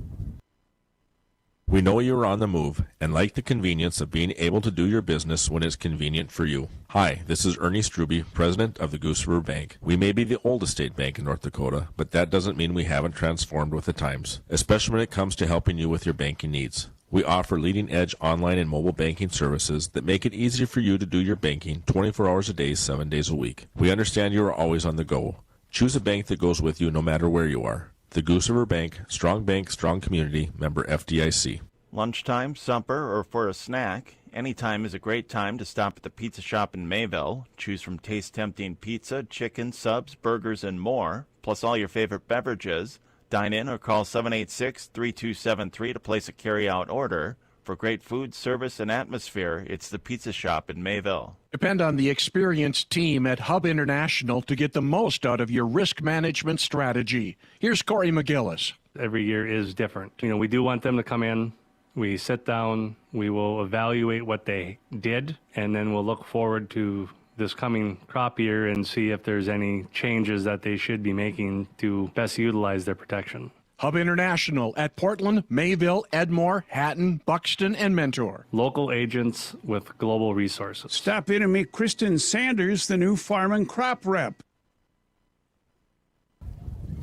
We know you're on the move and like the convenience of being able to do your business when it's convenient for you. Hi, this is Ernie Struby, president of the Goose River Bank. We may be the oldest state bank in North Dakota, but that doesn't mean we haven't transformed with the times, especially when it comes to helping you with your banking needs. We offer leading-edge online and mobile banking services that make it easier for you to do your banking 24 hours a day, 7 days a week. We understand you are always on the go. Choose a bank that goes with you no matter where you are. The Goose River Bank, strong bank, strong community, member FDIC. Lunchtime, supper, or for a snack, any time is a great time to stop at the pizza shop in Mayville. Choose from taste-tempting pizza, chicken, subs, burgers, and more, plus all your favorite beverages. Dine in or call 786-3273 to place a carry-out order. For great food, service, and atmosphere, it's the Pizza Shop in Mayville. Depend on the experienced team at Hub International to get the most out of your risk management strategy. Here's Corey McGillis. Every year is different. We do want them to come in. We sit down, we will evaluate what they did, and then we'll look forward to this coming crop year and see if there's any changes that they should be making to best utilize their protection. Hub International at Portland, Mayville, Edmore, Hatton, Buxton, and Mentor. Local agents with global resources. Stop in and meet Kristen Sanders, the new farm and crop rep.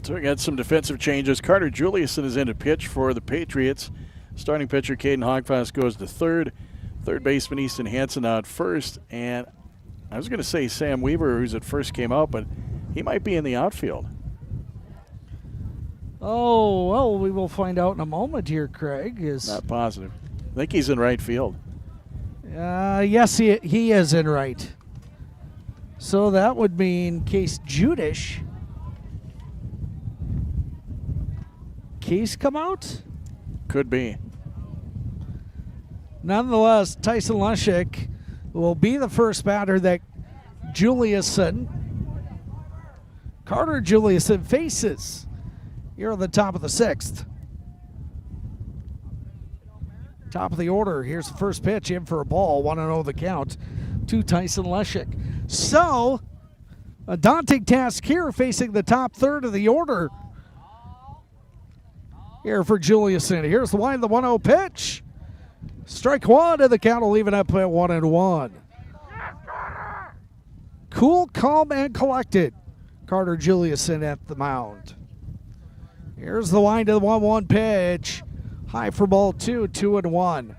So we got some defensive changes. Carter Juliuson is in to pitch for the Patriots. Starting pitcher Caden Hogfoss goes to third. Third baseman Easton Hansen out first. And I was going to say Sam Weaver, who's at first, came out, but he might be in the outfield. Oh, well, we will find out in a moment here, Craig. Not positive. I think he's in right field. Yes, he is in right. So that would mean Case Judish. Case come out? Could be. Nonetheless, Tyson Leshek will be the first batter that Carter Juliuson faces here on the top of the 6th. Top of the order. Here's the first pitch in for a ball. 1-0 the count to Tyson Leshek. So, a daunting task here facing the top third of the order. Here for Juliuson. Here's the wind, the 1-0 pitch. Strike one, and the count will leave it up at 1-1. Cool, calm, and collected. Carter Juliuson at the mound. Here's the wind of the 1-1 pitch. High for ball 2, 2-1.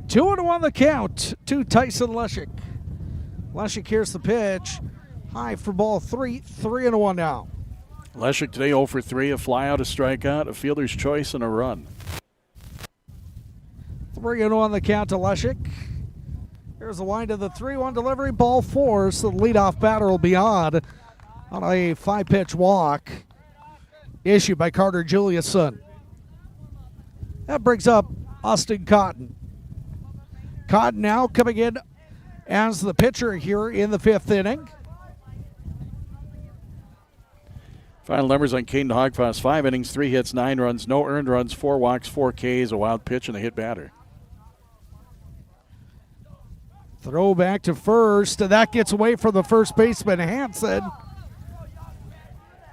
Two and one the count to Tyson Leshek. Leshek, here's the pitch. High for ball 3, 3-1 now. Leshek today 0 for 3, a flyout, a strikeout, a fielder's choice, and a run. 3-0 on the count to Leshik. Here's the line to the 3-1 delivery. Ball 4, so the leadoff batter will be on a 5-pitch walk issued by Carter Juliusson. That brings up Austin Cotton. Cotton now coming in as the pitcher here in the 5th inning. Final numbers on Caden Hogfoss: 5 innings, 3 hits, 9 runs, no earned runs, 4 walks, 4 Ks, a wild pitch, and a hit batter. Throw back to first, and that gets away from the first baseman, Hansen.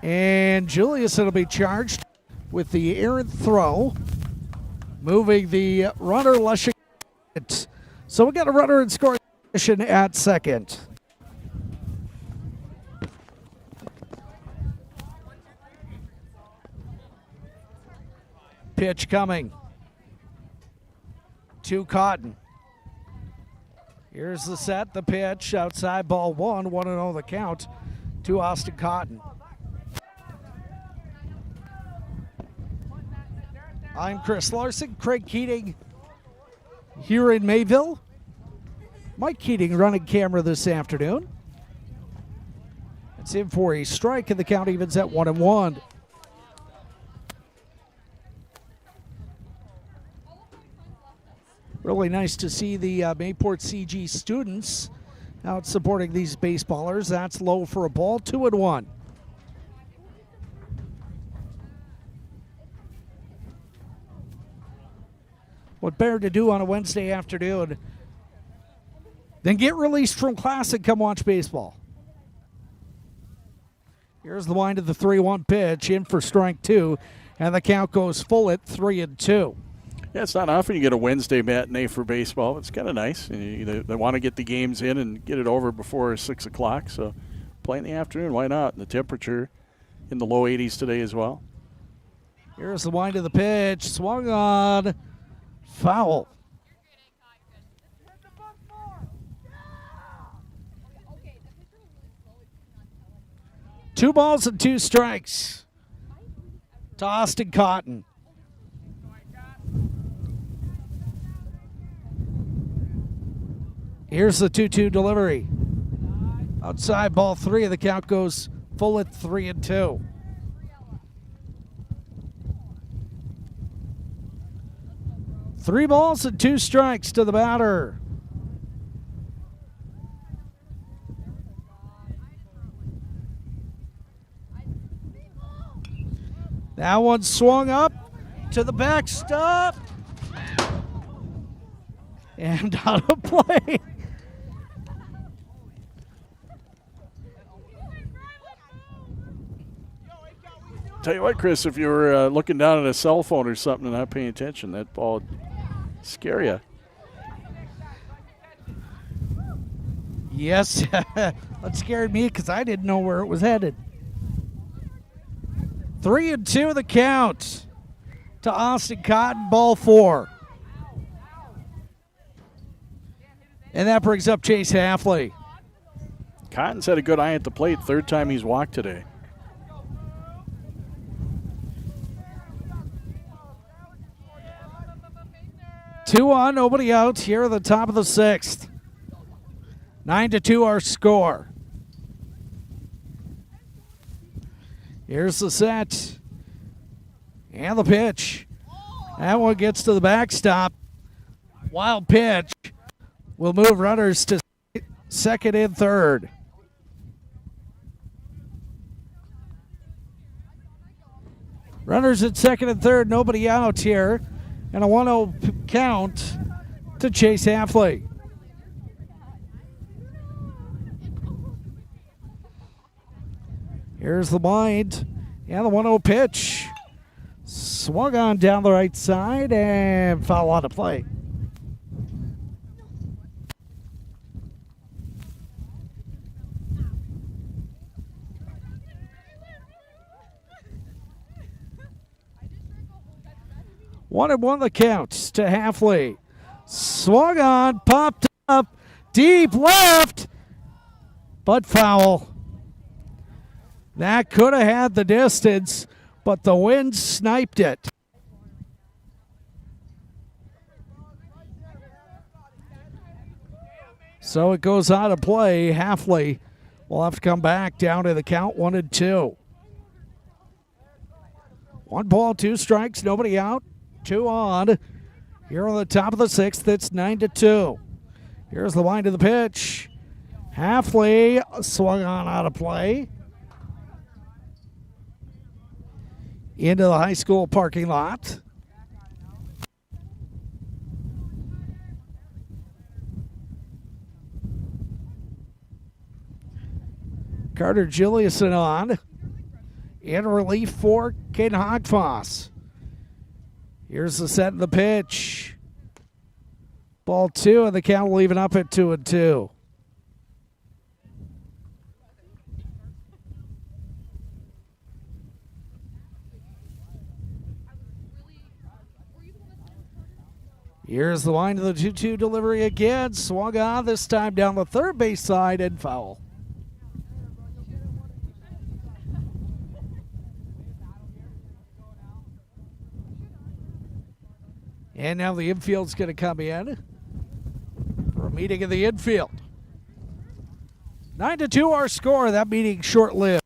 And Julius will be charged with the errant throw, moving the runner Leshik. So we got a runner in scoring position at second. Pitch coming to Cotton. Here's the set, the pitch, outside ball 1, 1-0 the count to Austin Cotton. I'm Chris Larson, Craig Keating here in Mayville. Mike Keating running camera this afternoon. It's in for a strike, and the count evens at 1-1. Really nice to see the Mayport CG students out supporting these baseballers. That's low for a ball, 2-1. What better to do on a Wednesday afternoon than get released from class and come watch baseball? Here's the wind of the 3-1 pitch, in for strike 2, and the count goes full at 3-2. Yeah, it's not often you get a Wednesday matinee for baseball. It's kind of nice. They want to get the games in and get it over before 6 o'clock, so play in the afternoon, why not? And the temperature in the low 80s today as well. Here's the wind of the pitch, swung on, foul. Two balls and 2 strikes to Austin Cotton. Here's the 2-2 delivery. Outside ball 3, the count goes full at 3-2. Three balls and 2 strikes to the batter. That one swung up to the backstop and out of play. Tell you what, Chris, if you were looking down at a cell phone or something and not paying attention, that ball would scare you. Yes, that scared me because I didn't know where it was headed. 3-2 the count to Austin Cotton, ball 4. And that brings up Chase Halfley. Cotton's had a good eye at the plate, 3rd time he's walked today. Two on, nobody out here at the top of the 6th. 9-2 our score. Here's the set. And the pitch. That one gets to the backstop. Wild pitch. Will move runners to 2nd and 3rd. Runners at 2nd and 3rd, nobody out here. And a 1-0 count to Chase Halfley. Here's the wind and the 1-0 pitch. Swung on down the right side and foul out of play. One and 1 the count to Halfley. Swung on, popped up, deep left, but foul. That could have had the distance, but the wind sniped it. So it goes out of play. Halfley will have to come back down to the count 1-2. 1 ball, 2 strikes, nobody out, 2 on. Here on the top of the 6th, it's 9-2. Here's the wind of the pitch. Halfley swung on out of play. Into the high school parking lot. Carter Juliuson on. In relief for Caden Hogfoss. Here's the set of the pitch. Ball 2, and the count will even up at 2-2. Here's the wind of the 2-2 delivery again. Swung on, this time down the third base side and foul. And now the infield's going to come in for a meeting in the infield. 9-2 our score. That meeting short-lived.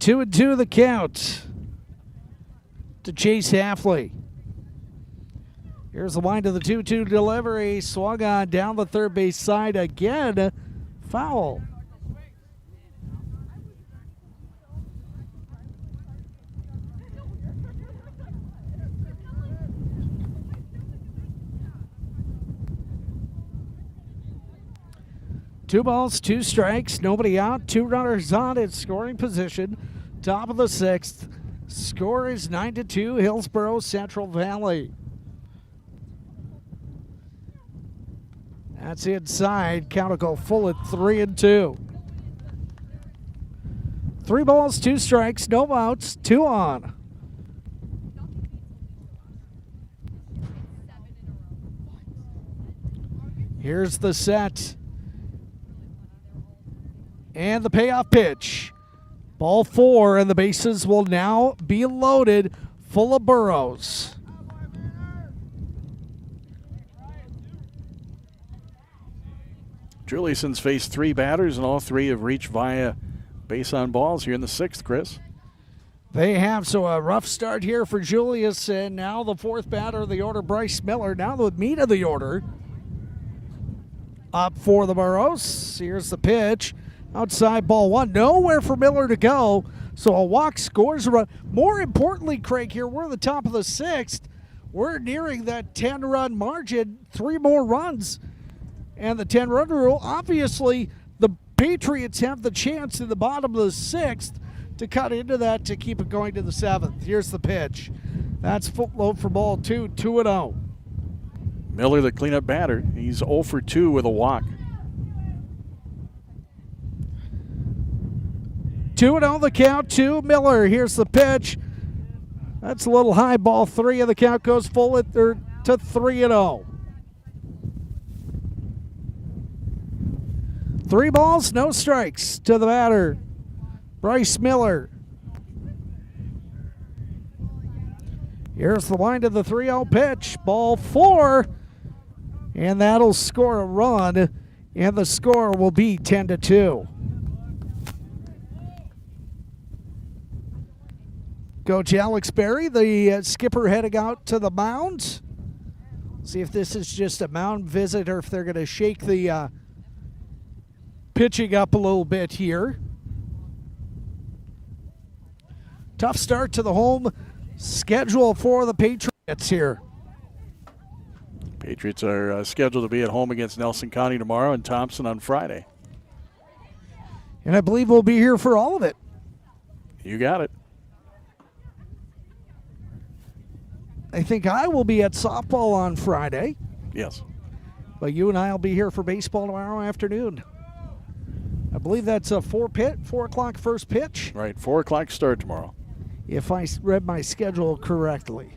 Two and 2 the count to Chase Halfley. Here's the wind of the 2-2 delivery. Swung on down the third base side again. Foul. Two balls, 2 strikes, nobody out, 2 runners on in scoring position. Top of the 6th. Score is 9-2, Hillsboro-Central Valley. That's inside. Count will go full at 3-2. 3 balls, 2 strikes, no outs, 2 on. Here's the set. And the payoff pitch. Ball 4, and the bases will now be loaded full of Burros. Juliuson's faced 3 batters, and all 3 have reached via base on balls here in the 6th, Chris. They have, so a rough start here for Julius, and now the 4th batter of the order, Bryce Miller. Now the meat of the order up for the Burros. Here's the pitch. Outside ball 1. Nowhere for Miller to go, so a walk scores a run. More importantly, Craig, here we're at the top of the 6th. We're nearing that 10-run margin. 3 more runs. And the 10-run rule, obviously, the Patriots have the chance in the bottom of the 6th to cut into that to keep it going to the 7th. Here's the pitch. That's foot low for ball 2, 2-0. Miller, the cleanup batter. He's 0 for 2 with a walk. 2-0 the count to Miller. Here's the pitch. That's a little high. Ball 3 of the count goes full at to 3-0. 3 balls, no strikes to the batter, Bryce Miller. Here's the wind of the 3-0 pitch. Ball 4, and that'll score a run, and the score will be 10-2. Coach Alex Berry, the skipper, heading out to the mound. See if this is just a mound visit or if they're going to shake the pitching up a little bit here. Tough start to the home schedule for the Patriots here. Patriots are scheduled to be at home against Nelson County tomorrow and Thompson on Friday. And I believe we'll be here for all of it. You got it. I think I will be at softball on Friday. Yes. But you and I will be here for baseball tomorrow afternoon. I believe that's a 4 o'clock first pitch. Right, 4 o'clock start tomorrow. If I read my schedule correctly.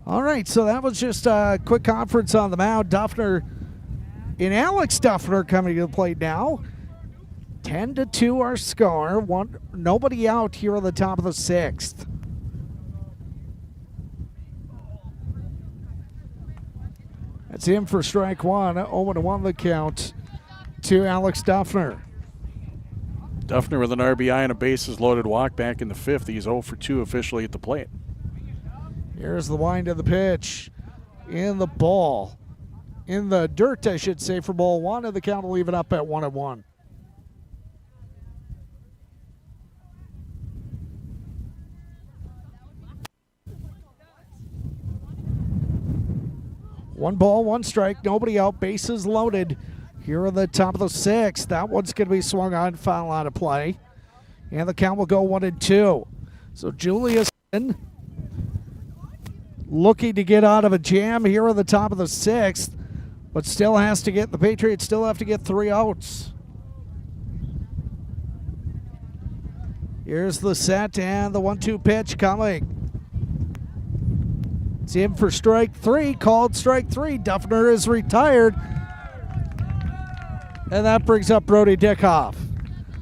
All right, so that was just a quick conference on the mound. Duffner And Alex Duffner coming to the plate now. 10-2 our score. Nobody out here on the top of the 6th. That's in for strike one. 0-1 the count to Alex Duffner. Duffner with an RBI and a bases loaded walk back in the 5th. He's 0 for 2 officially at the plate. Here's the wind of the pitch. In the ball. In the dirt, I should say, for ball one, and the count will leave it up at 1-1. One ball, one strike, nobody out, bases loaded. Here on the top of the 6th. That one's going to be swung on, foul out of play. And the count will go 1-2. So Julius looking to get out of a jam here on the top of the 6th, but still has to get, the Patriots still have to get 3 outs. Here's the set and the 1-2 pitch coming. It's in for strike 3, called strike 3. Duffner is retired. And that brings up Brody Dickoff.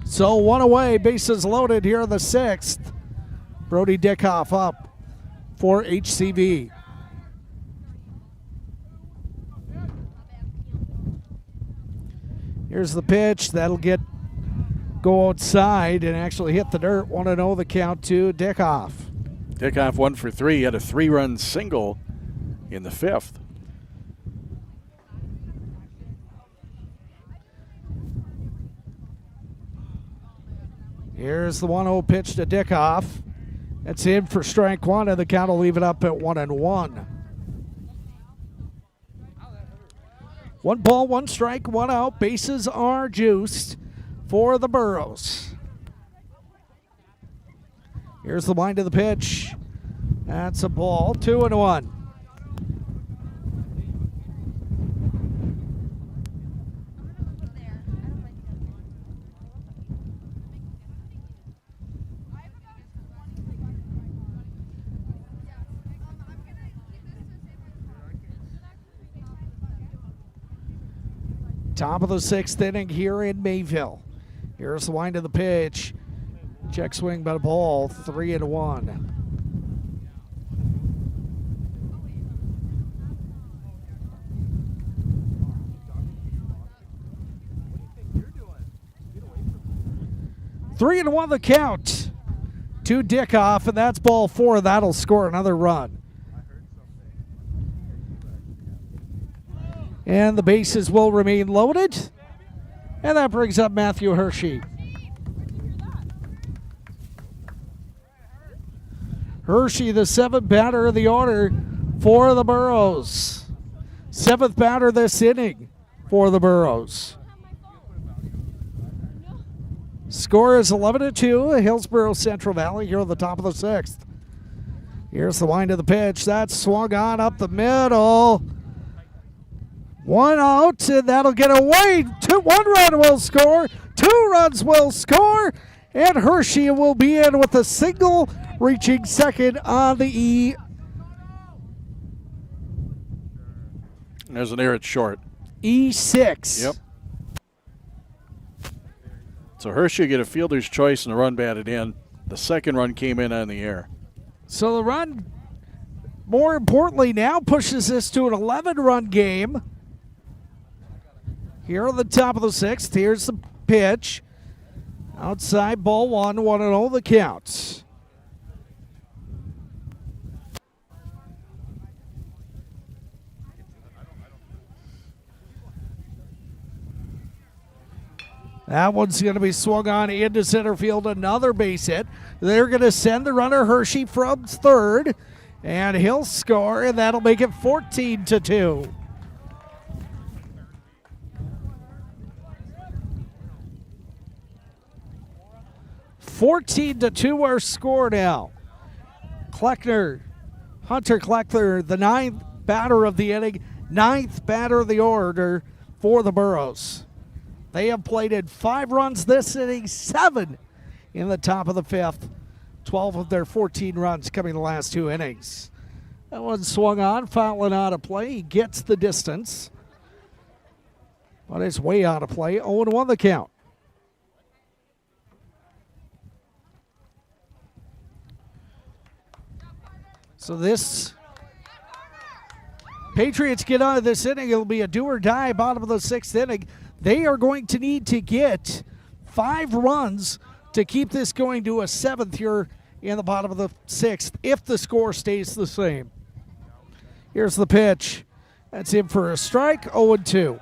So 1 away, bases loaded here in the 6th. Brody Dickoff up for HCV. Here's the pitch. That'll go outside and actually hit the dirt. 1-0 the count to Dickoff. Dickoff 1 for 3. He had a 3-run single in the 5th. Here's the 1-0 pitch to Dickoff. That's in for strike 1, and the count will leave it up at 1-1. 1 ball, 1 strike, 1 out. Bases are juiced for the Burros. Here's the wind of the pitch. That's a ball. 2-1. Top of the 6th inning here in Mayville. Here's the wind of the pitch. Check swing by the ball. 3-1. Three and 1 the count to Dickoff, and that's ball 4. That'll score another run. And the bases will remain loaded. And that brings up Matthew Hershey. Hershey, the 7th batter of the order for the Burros. 7th batter this inning for the Burros. Score is 11-2, Hillsboro-Central Valley here on the top of the 6th. Here's the wind of the pitch. That's swung on up the middle. 1 out, and that'll get away. 1 run will score. 2 runs will score. And Hershey will be in with a single, reaching second on the E. There's an error at short. E6. Yep. So Hershey get a fielder's choice and a run batted in. The second run came in on the air. So the run, more importantly now, pushes this to an 11-run game. Here on the top of the 6th, here's the pitch. Outside, ball 1, 1-0 the counts. That one's going to be swung on into center field, another base hit. They're going to send the runner Hershey from third, and he'll score, and that'll make it 14-2. Our score now. Hunter Kleckner, the 9th batter of the inning, 9th batter of the order for the Burros. They have plated 5 runs this inning, 7 in the top of the 5th. 12 of their 14 runs coming the last 2 innings. That one swung on, fouling out of play. He gets the distance. But it's way out of play. 0-1 the count. So this Patriots get out of this inning. It'll be a do or die bottom of the 6th inning. They are going to need to get 5 runs to keep this going to a 7th here in the bottom of the 6th if the score stays the same. Here's the pitch. That's in for a strike. 0-2.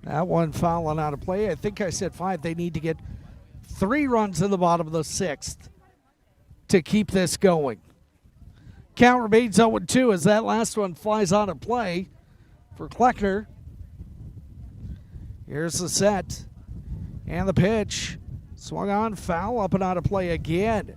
That one fouling out of play. I think I said 5. They need to get 3 runs in the bottom of the 6th to keep this going. Count remains 0-2 as that last one flies out of play for Kleckner. Here's the set. And the pitch. Swung on, foul, up and out of play again.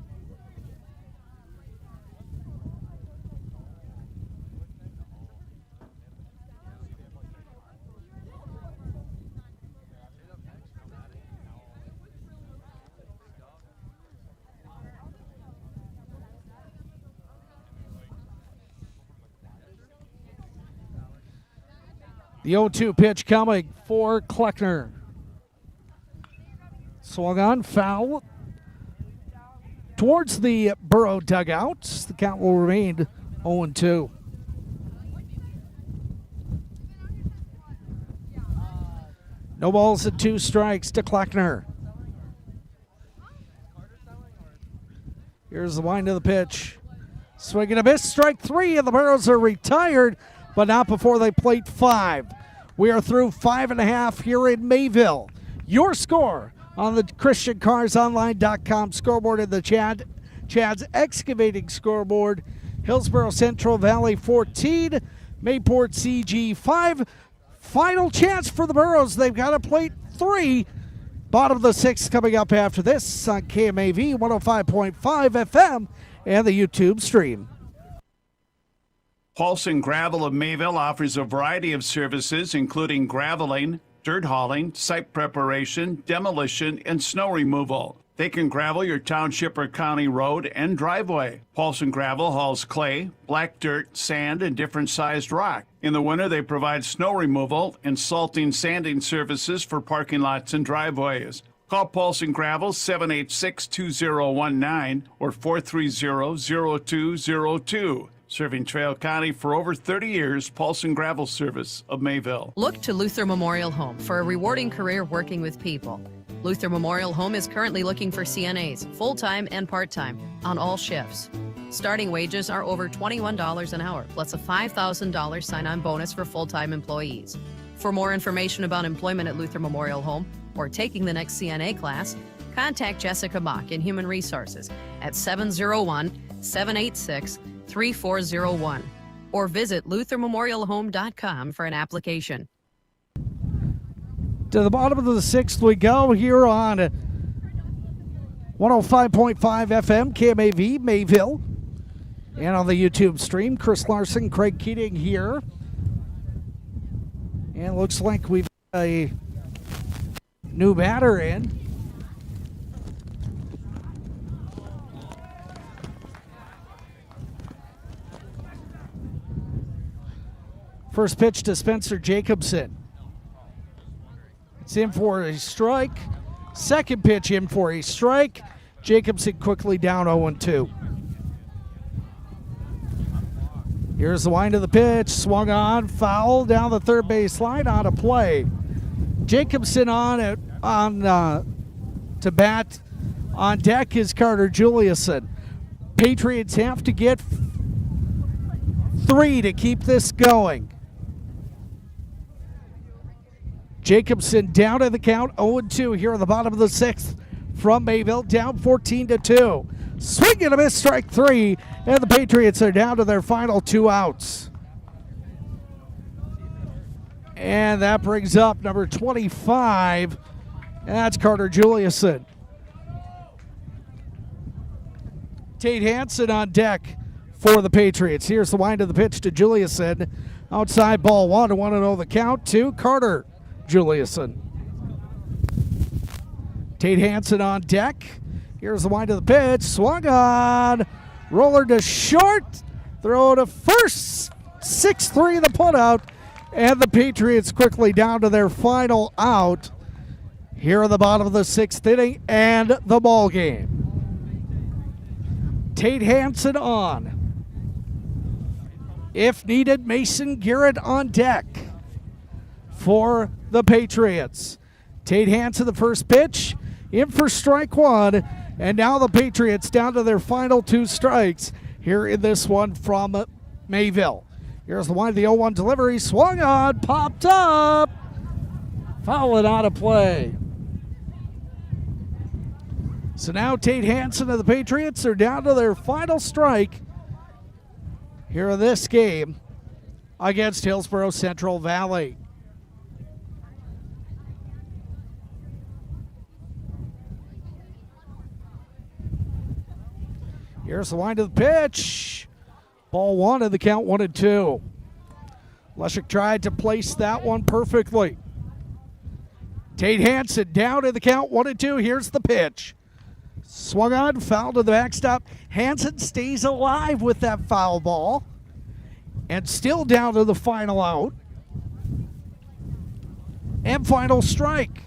The 0-2 pitch coming for Kleckner. Swung on, foul towards the Burrow dugout. The count will remain 0-2. No balls and 2 strikes to Kleckner. Here's the wind of the pitch. Swing and a miss, strike 3, and the Burros are retired, but not before they plate 5. We are through 5.5 here in Mayville. Your score on the ChristianCarsOnline.com scoreboard in the Chad's Excavating scoreboard. Hillsboro-Central Valley 14, Mayport CG 5. Final chance for the Burros. They've got a plate 3. Bottom of the 6th coming up after this on KMAV 105.5 FM and the YouTube stream. Paulson Gravel of Mayville offers a variety of services, including graveling, dirt hauling, site preparation, demolition, and snow removal. They can gravel your township or county road and driveway. Paulson Gravel hauls clay, black dirt, sand, and different sized rock. In the winter, they provide snow removal and salting sanding services for parking lots and driveways. Call Paulson Gravel 786-2019 or 430-0202. Serving Trail County for over 30 years, Paulson Gravel Service of Mayville. Look to Luther Memorial Home for a rewarding career working with people. Luther Memorial Home is currently looking for CNAs, full-time and part-time, on all shifts. Starting wages are over $21 an hour, plus a $5,000 sign-on bonus for full-time employees. For more information about employment at Luther Memorial Home or taking the next CNA class, contact Jessica Mock in Human Resources at 701-786-3401 or visit luthermemorialhome.com for an application. To the bottom of the 6th we go here on 105.5 FM KMAV Mayville and on the YouTube stream. Chris Larson, Craig Keating here. And it looks like we've got a new batter in. First pitch to Spencer Jacobson. It's in for a strike. Second pitch in for a strike. Jacobson quickly down 0-2. Here's the wind of the pitch. Swung on, foul down the third base line, out of play. Jacobson to bat. On deck is Carter Juliuson. Patriots have to get 3 to keep this going. Jacobson down in the count, 0-2 here at the bottom of the 6th from Mayville, down 14-2. Swing and a miss, strike 3, and the Patriots are down to their final 2 outs. And that brings up number 25, and that's Carter Juliuson. Tate Hansen on deck for the Patriots. Here's the wind of the pitch to Juliuson. Outside ball 1, 1-0 the count to Carter Juliuson. Tate Hansen on deck. Here's the wind of the pitch. Swung on. Roller to short. Throw to first. 6-3 the putout. And the Patriots quickly down to their final out here in the bottom of the 6th inning and the ball game. Tate Hansen on. If needed, Mason Garrett on deck for the Patriots. Tate Hansen, the first pitch, in for strike one, and now the Patriots down to their final 2 strikes here in this one from Mayville. Here's the wind of the 0-1 delivery, swung on, popped up, foul it out of play. So now Tate Hansen and the Patriots are down to their final strike here in this game against Hillsboro-Central Valley. Here's the wind of the pitch. Ball 1 and the count 1-2. Leshek tried to place that one perfectly. Tate Hansen down in the count 1-2. Here's the pitch. Swung on, foul to the backstop. Hansen stays alive with that foul ball. And still down to the final out. And final strike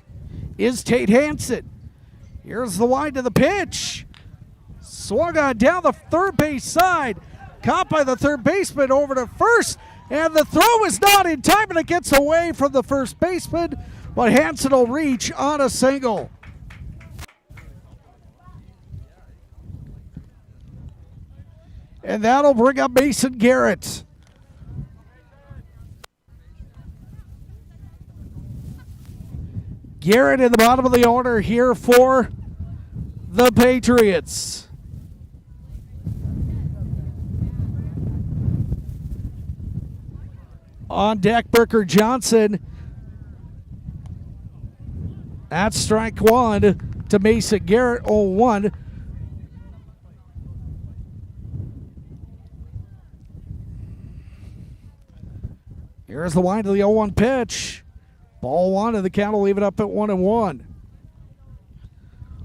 is Tate Hansen. Here's the wind of the pitch. Swung on down the third base side. Caught by the third baseman over to first. And the throw is not in time, and it gets away from the first baseman. But Hansen will reach on a single. And that'll bring up Mason Garrett. Garrett in the bottom of the order here for the Patriots. On deck, Burker Johnson. That's strike one to Mason Garrett, 0-1. Here's the wind of the 0-1 pitch. Ball 1, and the count will leave it up at 1-1.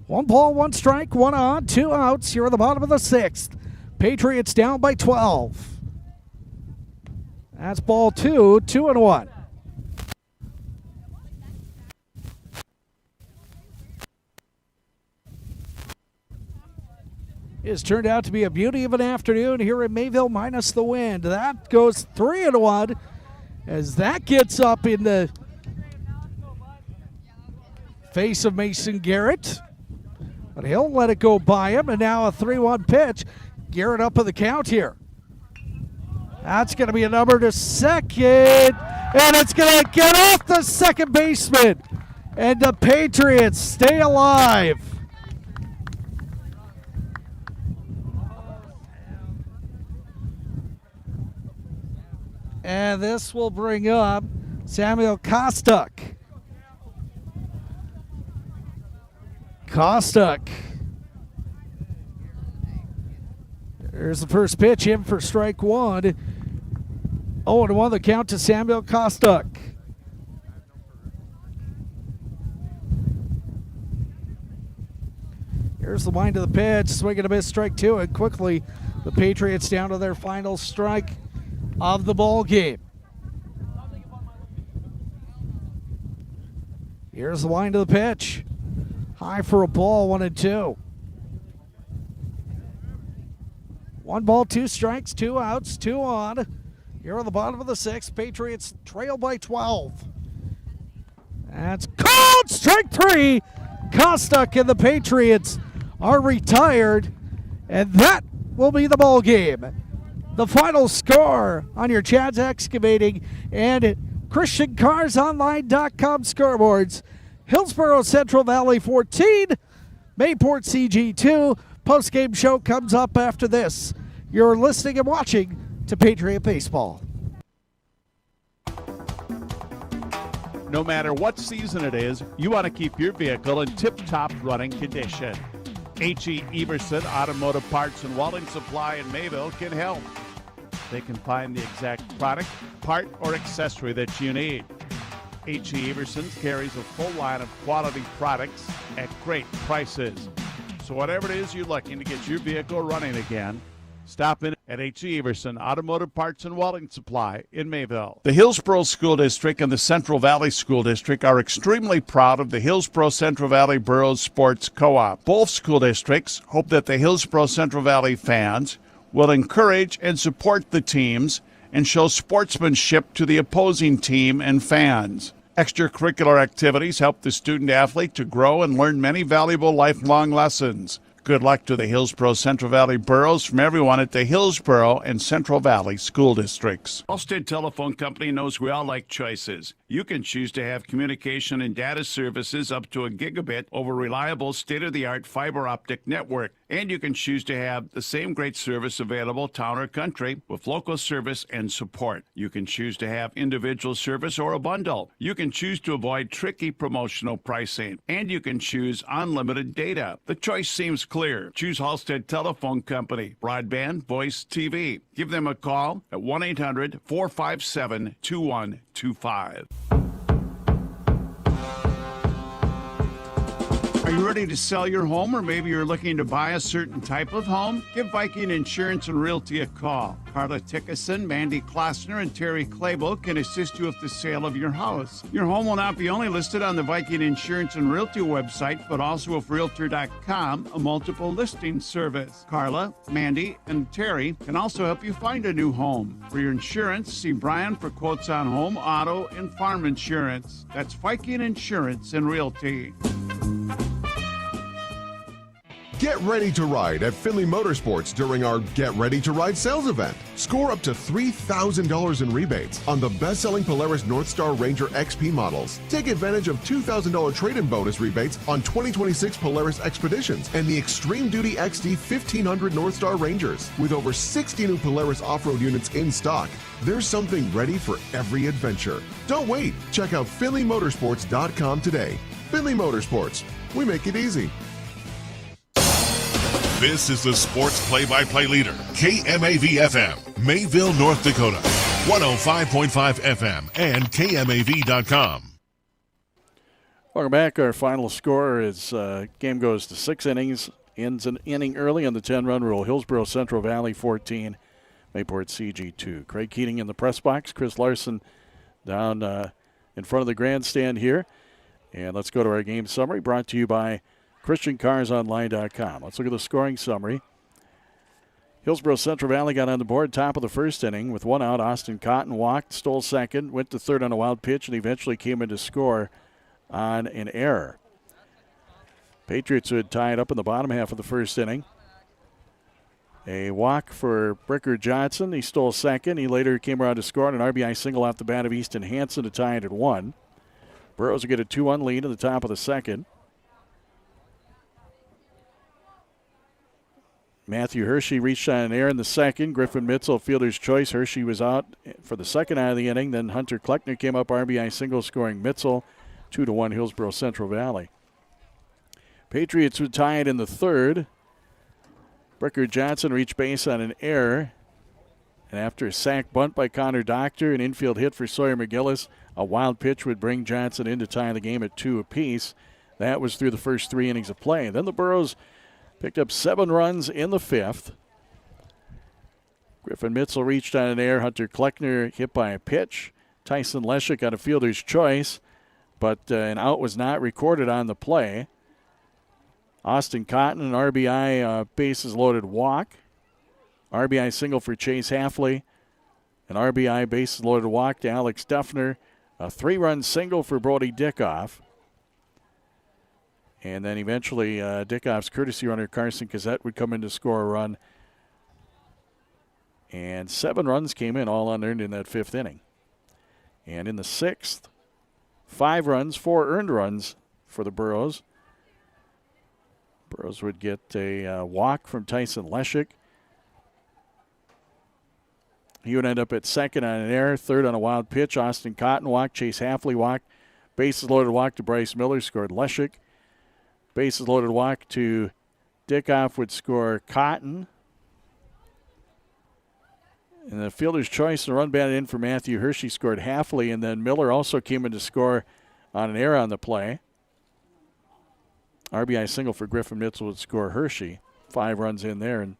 1 ball, 1 strike, 1 on, 2 outs here at the bottom of the 6th. Patriots down by 12. That's ball 2, 2-1. It's turned out to be a beauty of an afternoon here in Mayville, minus the wind. That goes 3-1 as that gets up in the face of Mason Garrett. But he'll let it go by him, and now a 3-1 pitch. Garrett up in the count here. That's going to be a number to second, and it's going to get off the second baseman. And the Patriots stay alive. And this will bring up Samuel Kostuk. There's the first pitch in for strike one. 0-1 the count to Samuel Kostuk. Here's the wind of the pitch. Swing and a miss, strike two. And quickly the Patriots down to their final strike of the ball game. Here's the wind of the pitch. High for a ball, 1-2. 1 ball, 2 strikes, 2 outs, 2 on. Here on the bottom of the 6th. Patriots trail by 12. That's called strike 3. Kostuk and the Patriots are retired, and that will be the ball game. The final score on your Chad's Excavating and ChristianCarsOnline.com scoreboards. Hillsboro-Central Valley 14, Mayport CG 2. Post-game show comes up after this. You're listening and watching to Patriot Baseball. No matter what season it is, you want to keep your vehicle in tip-top running condition. H.E. Everson Automotive Parts and Welding Supply in Mayville can help. They can find the exact product, part, or accessory that you need. H.E. Everson carries a full line of quality products at great prices. So whatever it is you're looking to get your vehicle running again, stop in at H.E. Everson Automotive Parts and Welding Supply in Mayville. The Hillsboro School District and the Central Valley School District are extremely proud of the Hillsboro-Central Valley Burros Sports Co-op. Both school districts hope that the Hillsboro-Central Valley fans will encourage and support the teams and show sportsmanship to the opposing team and fans. Extracurricular activities help the student athlete to grow and learn many valuable lifelong lessons. Good luck to the Hillsboro-Central Valley Burros from everyone at the Hillsboro and Central Valley School Districts. Allstate Telephone Company knows we all like choices. You can choose to have communication and data services up to a gigabit over reliable, state-of-the-art fiber optic network. And you can choose to have the same great service available town or country with local service and support. You can choose to have individual service or a bundle. You can choose to avoid tricky promotional pricing. And you can choose unlimited data. The choice seems clear. Choose Halstead Telephone Company. Broadband, voice, TV. Give them a call at 1-800-457-2125. Are you ready to sell your home, or maybe you're looking to buy a certain type of home? Give Viking Insurance and Realty a call. Carla Tickerson, Mandy Klossner, and Terry Clable can assist you with the sale of your house. Your home will not be only listed on the Viking Insurance and Realty website, but also with Realtor.com, a multiple listing service. Carla, Mandy, and Terry can also help you find a new home. For your insurance, see Brian for quotes on home, auto, and farm insurance. That's Viking Insurance and Realty. Get ready to ride at Findlay Motorsports during our Get Ready to Ride sales event. Score up to $3,000 in rebates on the best-selling Polaris Northstar Ranger XP models. Take advantage of $2,000 trade-in bonus rebates on 2026 Polaris Expeditions and the Extreme Duty XD 1500 Northstar Rangers. With over 60 new Polaris off-road units in stock, there's something ready for every adventure. Don't wait. Check out FindlayMotorsports.com today. Findlay Motorsports. We make it easy. This is the sports play-by-play leader, KMAV-FM, Mayville, North Dakota, 105.5 FM, and KMAV.com. Welcome back. Our final score is game goes to 6 innings, ends an inning early on the 10-run rule. Hillsboro-Central Valley 14, Mayport CG 2. Craig Keating in the press box. Chris Larson down in front of the grandstand here. And let's go to our game summary brought to you by ChristianCarsOnline.com. Let's look at the scoring summary. Hillsboro-Central Valley got on the board top of the first inning with one out. Austin Cotton walked, stole second, went to third on a wild pitch, and eventually came in to score on an error. Patriots would tie it up in the bottom half of the first inning. A walk for Bricker Johnson. He stole second. He later came around to score on an RBI single off the bat of Easton Hansen to tie it at 1. Burros will get a 2-1 lead at the top of the second. Matthew Hershey reached on an error in the second. Griffin Mitzel, fielder's choice. Hershey was out for the second out of the inning. Then Hunter Kleckner came up RBI single, scoring Mitzel. 2-1 Hillsboro-Central Valley. Patriots would tie it in the third. Bricker Johnson reached base on an error. And after a sac bunt by Connor Doctor, an infield hit for Sawyer McGillis, a wild pitch would bring Johnson in to tie the game at 2 apiece. That was through the first 3 innings of play. Then the Burros picked up 7 runs in the 5th. Griffin Mitzel reached on an error. Hunter Kleckner hit by a pitch. Tyson Leschuk got a fielder's choice, but an out was not recorded on the play. Austin Cotton, an RBI bases loaded walk. RBI single for Chase Halfley. An RBI bases loaded walk to Alex Duffner. A 3-run single for Brody Dickoff. And then eventually Dickoff's courtesy runner Carson Cassette would come in to score a run. And 7 runs came in, all unearned in that 5th inning. And in the 6th, 5 runs, 4 earned runs for the Burros. Burros would get a walk from Tyson Leschuk. He would end up at second on an error, third on a wild pitch. Austin Cotton walked, Chase Halfley walked. Bases loaded walk to Bryce Miller, scored Leschuk. Bases loaded walk to Dickoff would score Cotton. And the fielder's choice, the run batted in for Matthew Hershey, scored Halfley. And then Miller also came in to score on an error on the play. RBI single for Griffin Mitchell would score Hershey. 5 runs in there, and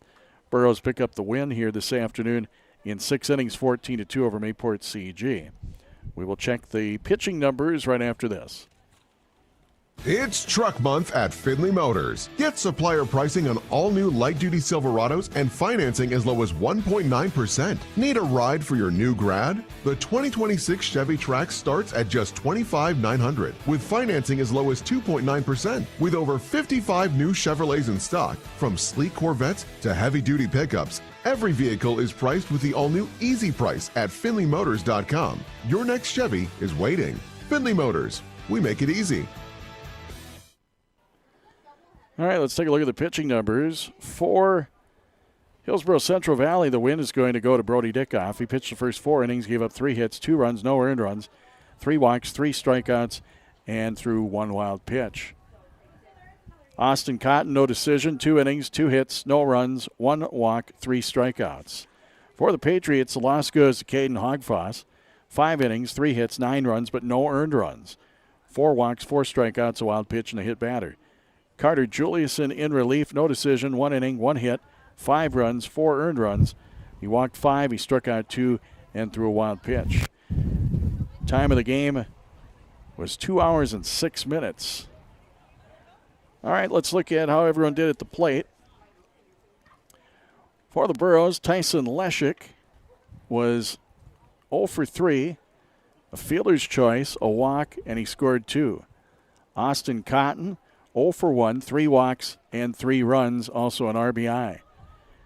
Burros pick up the win here this afternoon in 6 innings, 14-2 over Mayport CG. We will check the pitching numbers right after this. It's Truck Month at Findlay Motors. Get supplier pricing on all new light-duty Silverados and financing as low as 1.9%. Need a ride for your new grad? The 2026 Chevy Trax starts at just $25,900 with financing as low as 2.9%. With over 55 new Chevrolets in stock, from sleek Corvettes to heavy-duty pickups, every vehicle is priced with the all-new Easy Price at FindlayMotors.com. Your next Chevy is waiting. Findlay Motors. We make it easy. All right, let's take a look at the pitching numbers. For Hillsboro-Central Valley, the win is going to go to Brody Dickoff. He pitched the first 4 innings, gave up 3 hits, 2 runs, no earned runs, 3 walks, 3 strikeouts, and threw 1 wild pitch. Austin Cotton, no decision, 2 innings, 2 hits, no runs, 1 walk, 3 strikeouts. For the Patriots, the loss goes to Caden Hogfoss. 5 innings, 3 hits, 9 runs, but no earned runs. 4 walks, 4 strikeouts, a wild pitch, and a hit batter. Carter Juliuson in relief, no decision, 1 inning, 1 hit, 5 runs, 4 earned runs. He walked 5, he struck out 2, and threw a wild pitch. Time of the game was 2 hours and 6 minutes. All right, let's look at how everyone did at the plate. For the Burros, Tyson Leshik was 0 for 3, a fielder's choice, a walk, and he scored 2. Austin Cotton, 0 for 1, 3 walks, and 3 runs, also an RBI.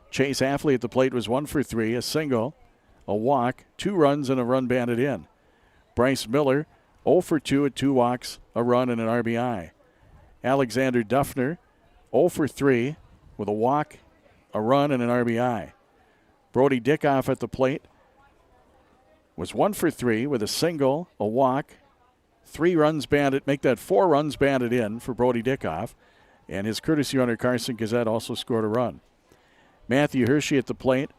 Chase Affley at the plate was 1 for 3, a single, a walk, 2 runs, and a run batted in. Bryce Miller, 0 for 2 at 2 walks, a run, and an RBI. Alexander Duffner, 0 for 3 with a walk, a run, and an RBI. Brody Dickoff at the plate was 1 for 3 with a single, a walk, 3 runs banded, make that 4 runs banded in for Brody Dickoff. And his courtesy runner, Carson Gazette, also scored a run. Matthew Hershey at the plate,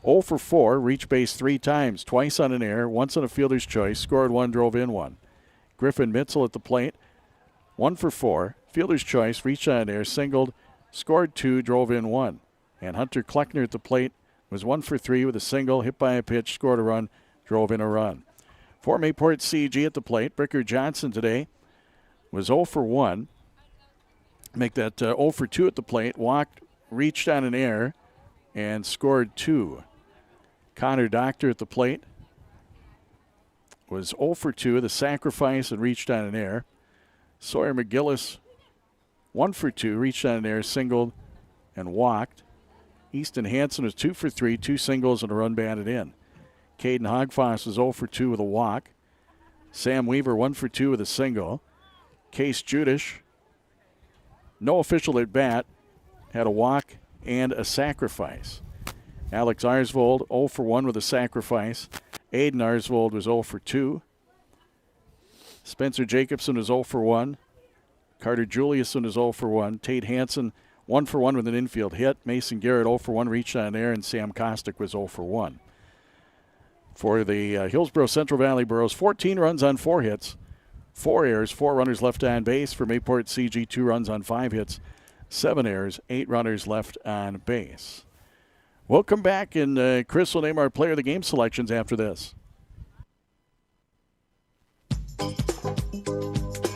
0 for 4, reached base 3 times, twice on an error, once on a fielder's choice, scored 1, drove in 1. Griffin Mitchell at the plate, 1 for 4, fielder's choice, reached on an error, singled, scored 2, drove in 1. And Hunter Kleckner at the plate was 1 for 3 with a single, hit by a pitch, scored a run, drove in a run. For Mayport CG at the plate, Bricker Johnson today was 0 for 1. Make that 0 for 2 at the plate, walked, reached on an error, and scored 2. Connor Doctor at the plate was 0 for 2 with a sacrifice and reached on an error. Sawyer McGillis, 1 for 2, reached on an error, singled, and walked. Easton Hansen was 2 for 3, 2 singles, and a run batted in. Caden Hogfoss was 0 for 2 with a walk. Sam Weaver 1 for 2 with a single. Case Judish, no official at bat, had a walk and a sacrifice. Alex Arsvold 0 for 1 with a sacrifice. Aiden Arsvold was 0 for 2. Spencer Jacobson was 0 for 1. Carter Juliuson was 0 for 1. Tate Hansen 1 for 1 with an infield hit. Mason Garrett 0 for 1, reached on air, and Sam Kostick was 0 for 1. For the Hillsboro-Central Valley Burros, 14 runs on 4 hits, 4 errors, 4 runners left on base. For Mayport CG, 2 runs on 5 hits, 7 errors, 8 runners left on base. We'll come back, and Chris will name our player of the game selections after this.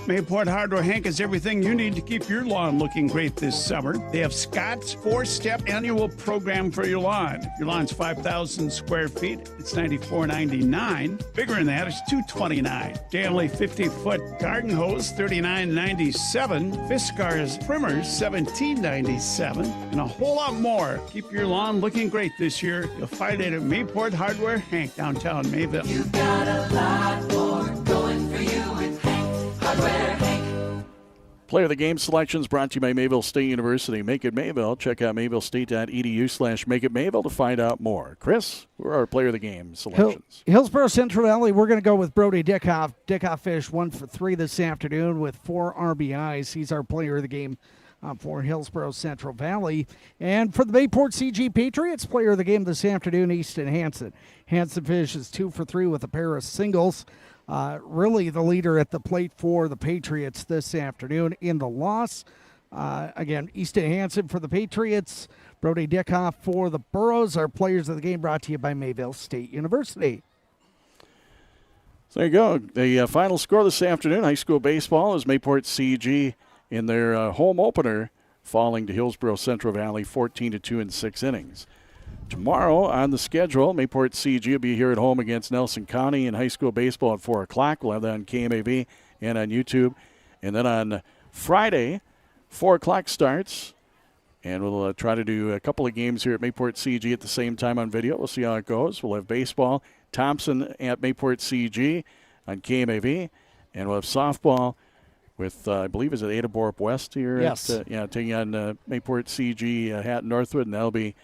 Mayport Hardware Hank has everything you need to keep your lawn looking great this summer. They have Scott's 4-step annual program for your lawn. If your lawn's 5,000 square feet, it's $94.99. Bigger than that, it's $229. Stanley 50-foot garden hose, $39.97. Fiskars primers, $17.97. And a whole lot more. Keep your lawn looking great this year. You'll find it at Mayport Hardware Hank, downtown Mayville. You've got a lot more going for you with Hardware Hank. Player of the game selections brought to you by Mayville State University. Make it Mayville. Check out mayvillestate.edu/makeitmayville to find out more. Chris, who are our player of the game selections? Hillsboro-Central Valley, we're going to go with Brody Dickoff. Dickoff finished 1 for 3 this afternoon with 4 RBIs. He's our player of the game for Hillsboro-Central Valley. And for the Mayport CG Patriots, player of the game this afternoon, Easton Hansen. Hansen finishes 2 for 3 with a pair of singles. really the leader at the plate for the Patriots this afternoon in the loss. Again, Easton Hansen for the Patriots, Brody Dickhoff for the Burros. Our players of the game brought to you by Mayville State University. So there you go. The final score this afternoon, high school baseball, is Mayport CG in their home opener, falling to Hillsboro-Central Valley 14-2 in 6 innings. Tomorrow on the schedule, Mayport CG will be here at home against Nelson County in high school baseball at 4 o'clock. We'll have that on KMAV and on YouTube. And then on Friday, 4 o'clock starts, and we'll try to do a couple of games here at Mayport CG at the same time on video. We'll see how it goes. We'll have baseball, Thompson at Mayport CG on KMAV, and we'll have softball with, I believe, is it Ada Borup West here? Yes. Taking on Mayport CG Hatton Northwood, and that'll be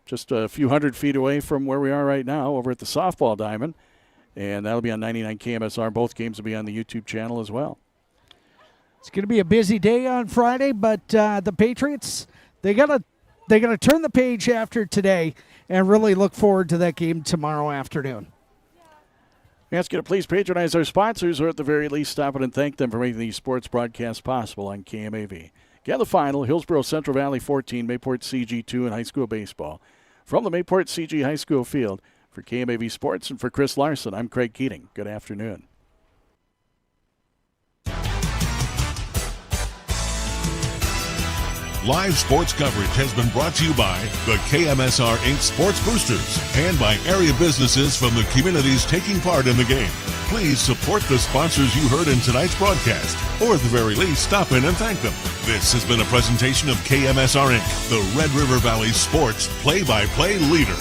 just a few hundred feet away from where we are right now over at the softball diamond, and that'll be on 99 KMSR. Both games will be on the YouTube channel as well. It's going to be a busy day on Friday, but the Patriots, they gotta turn the page after today and really look forward to that game tomorrow afternoon. We ask you to please patronize our sponsors, or at the very least stop in and thank them for making these sports broadcasts possible on KMAV. Again, the final, Hillsboro-Central Valley 14, Mayport CG 2 in high school baseball. From the Mayport CG High School field, for KMAV Sports and for Chris Larson, I'm Craig Keating. Good afternoon. Live sports coverage has been brought to you by the KMSR Inc. Sports Boosters and by area businesses from the communities taking part in the game. Please support the sponsors you heard in tonight's broadcast, or at the very least, stop in and thank them. This has been a presentation of KMSR Inc., the Red River Valley Sports play-by-play leader.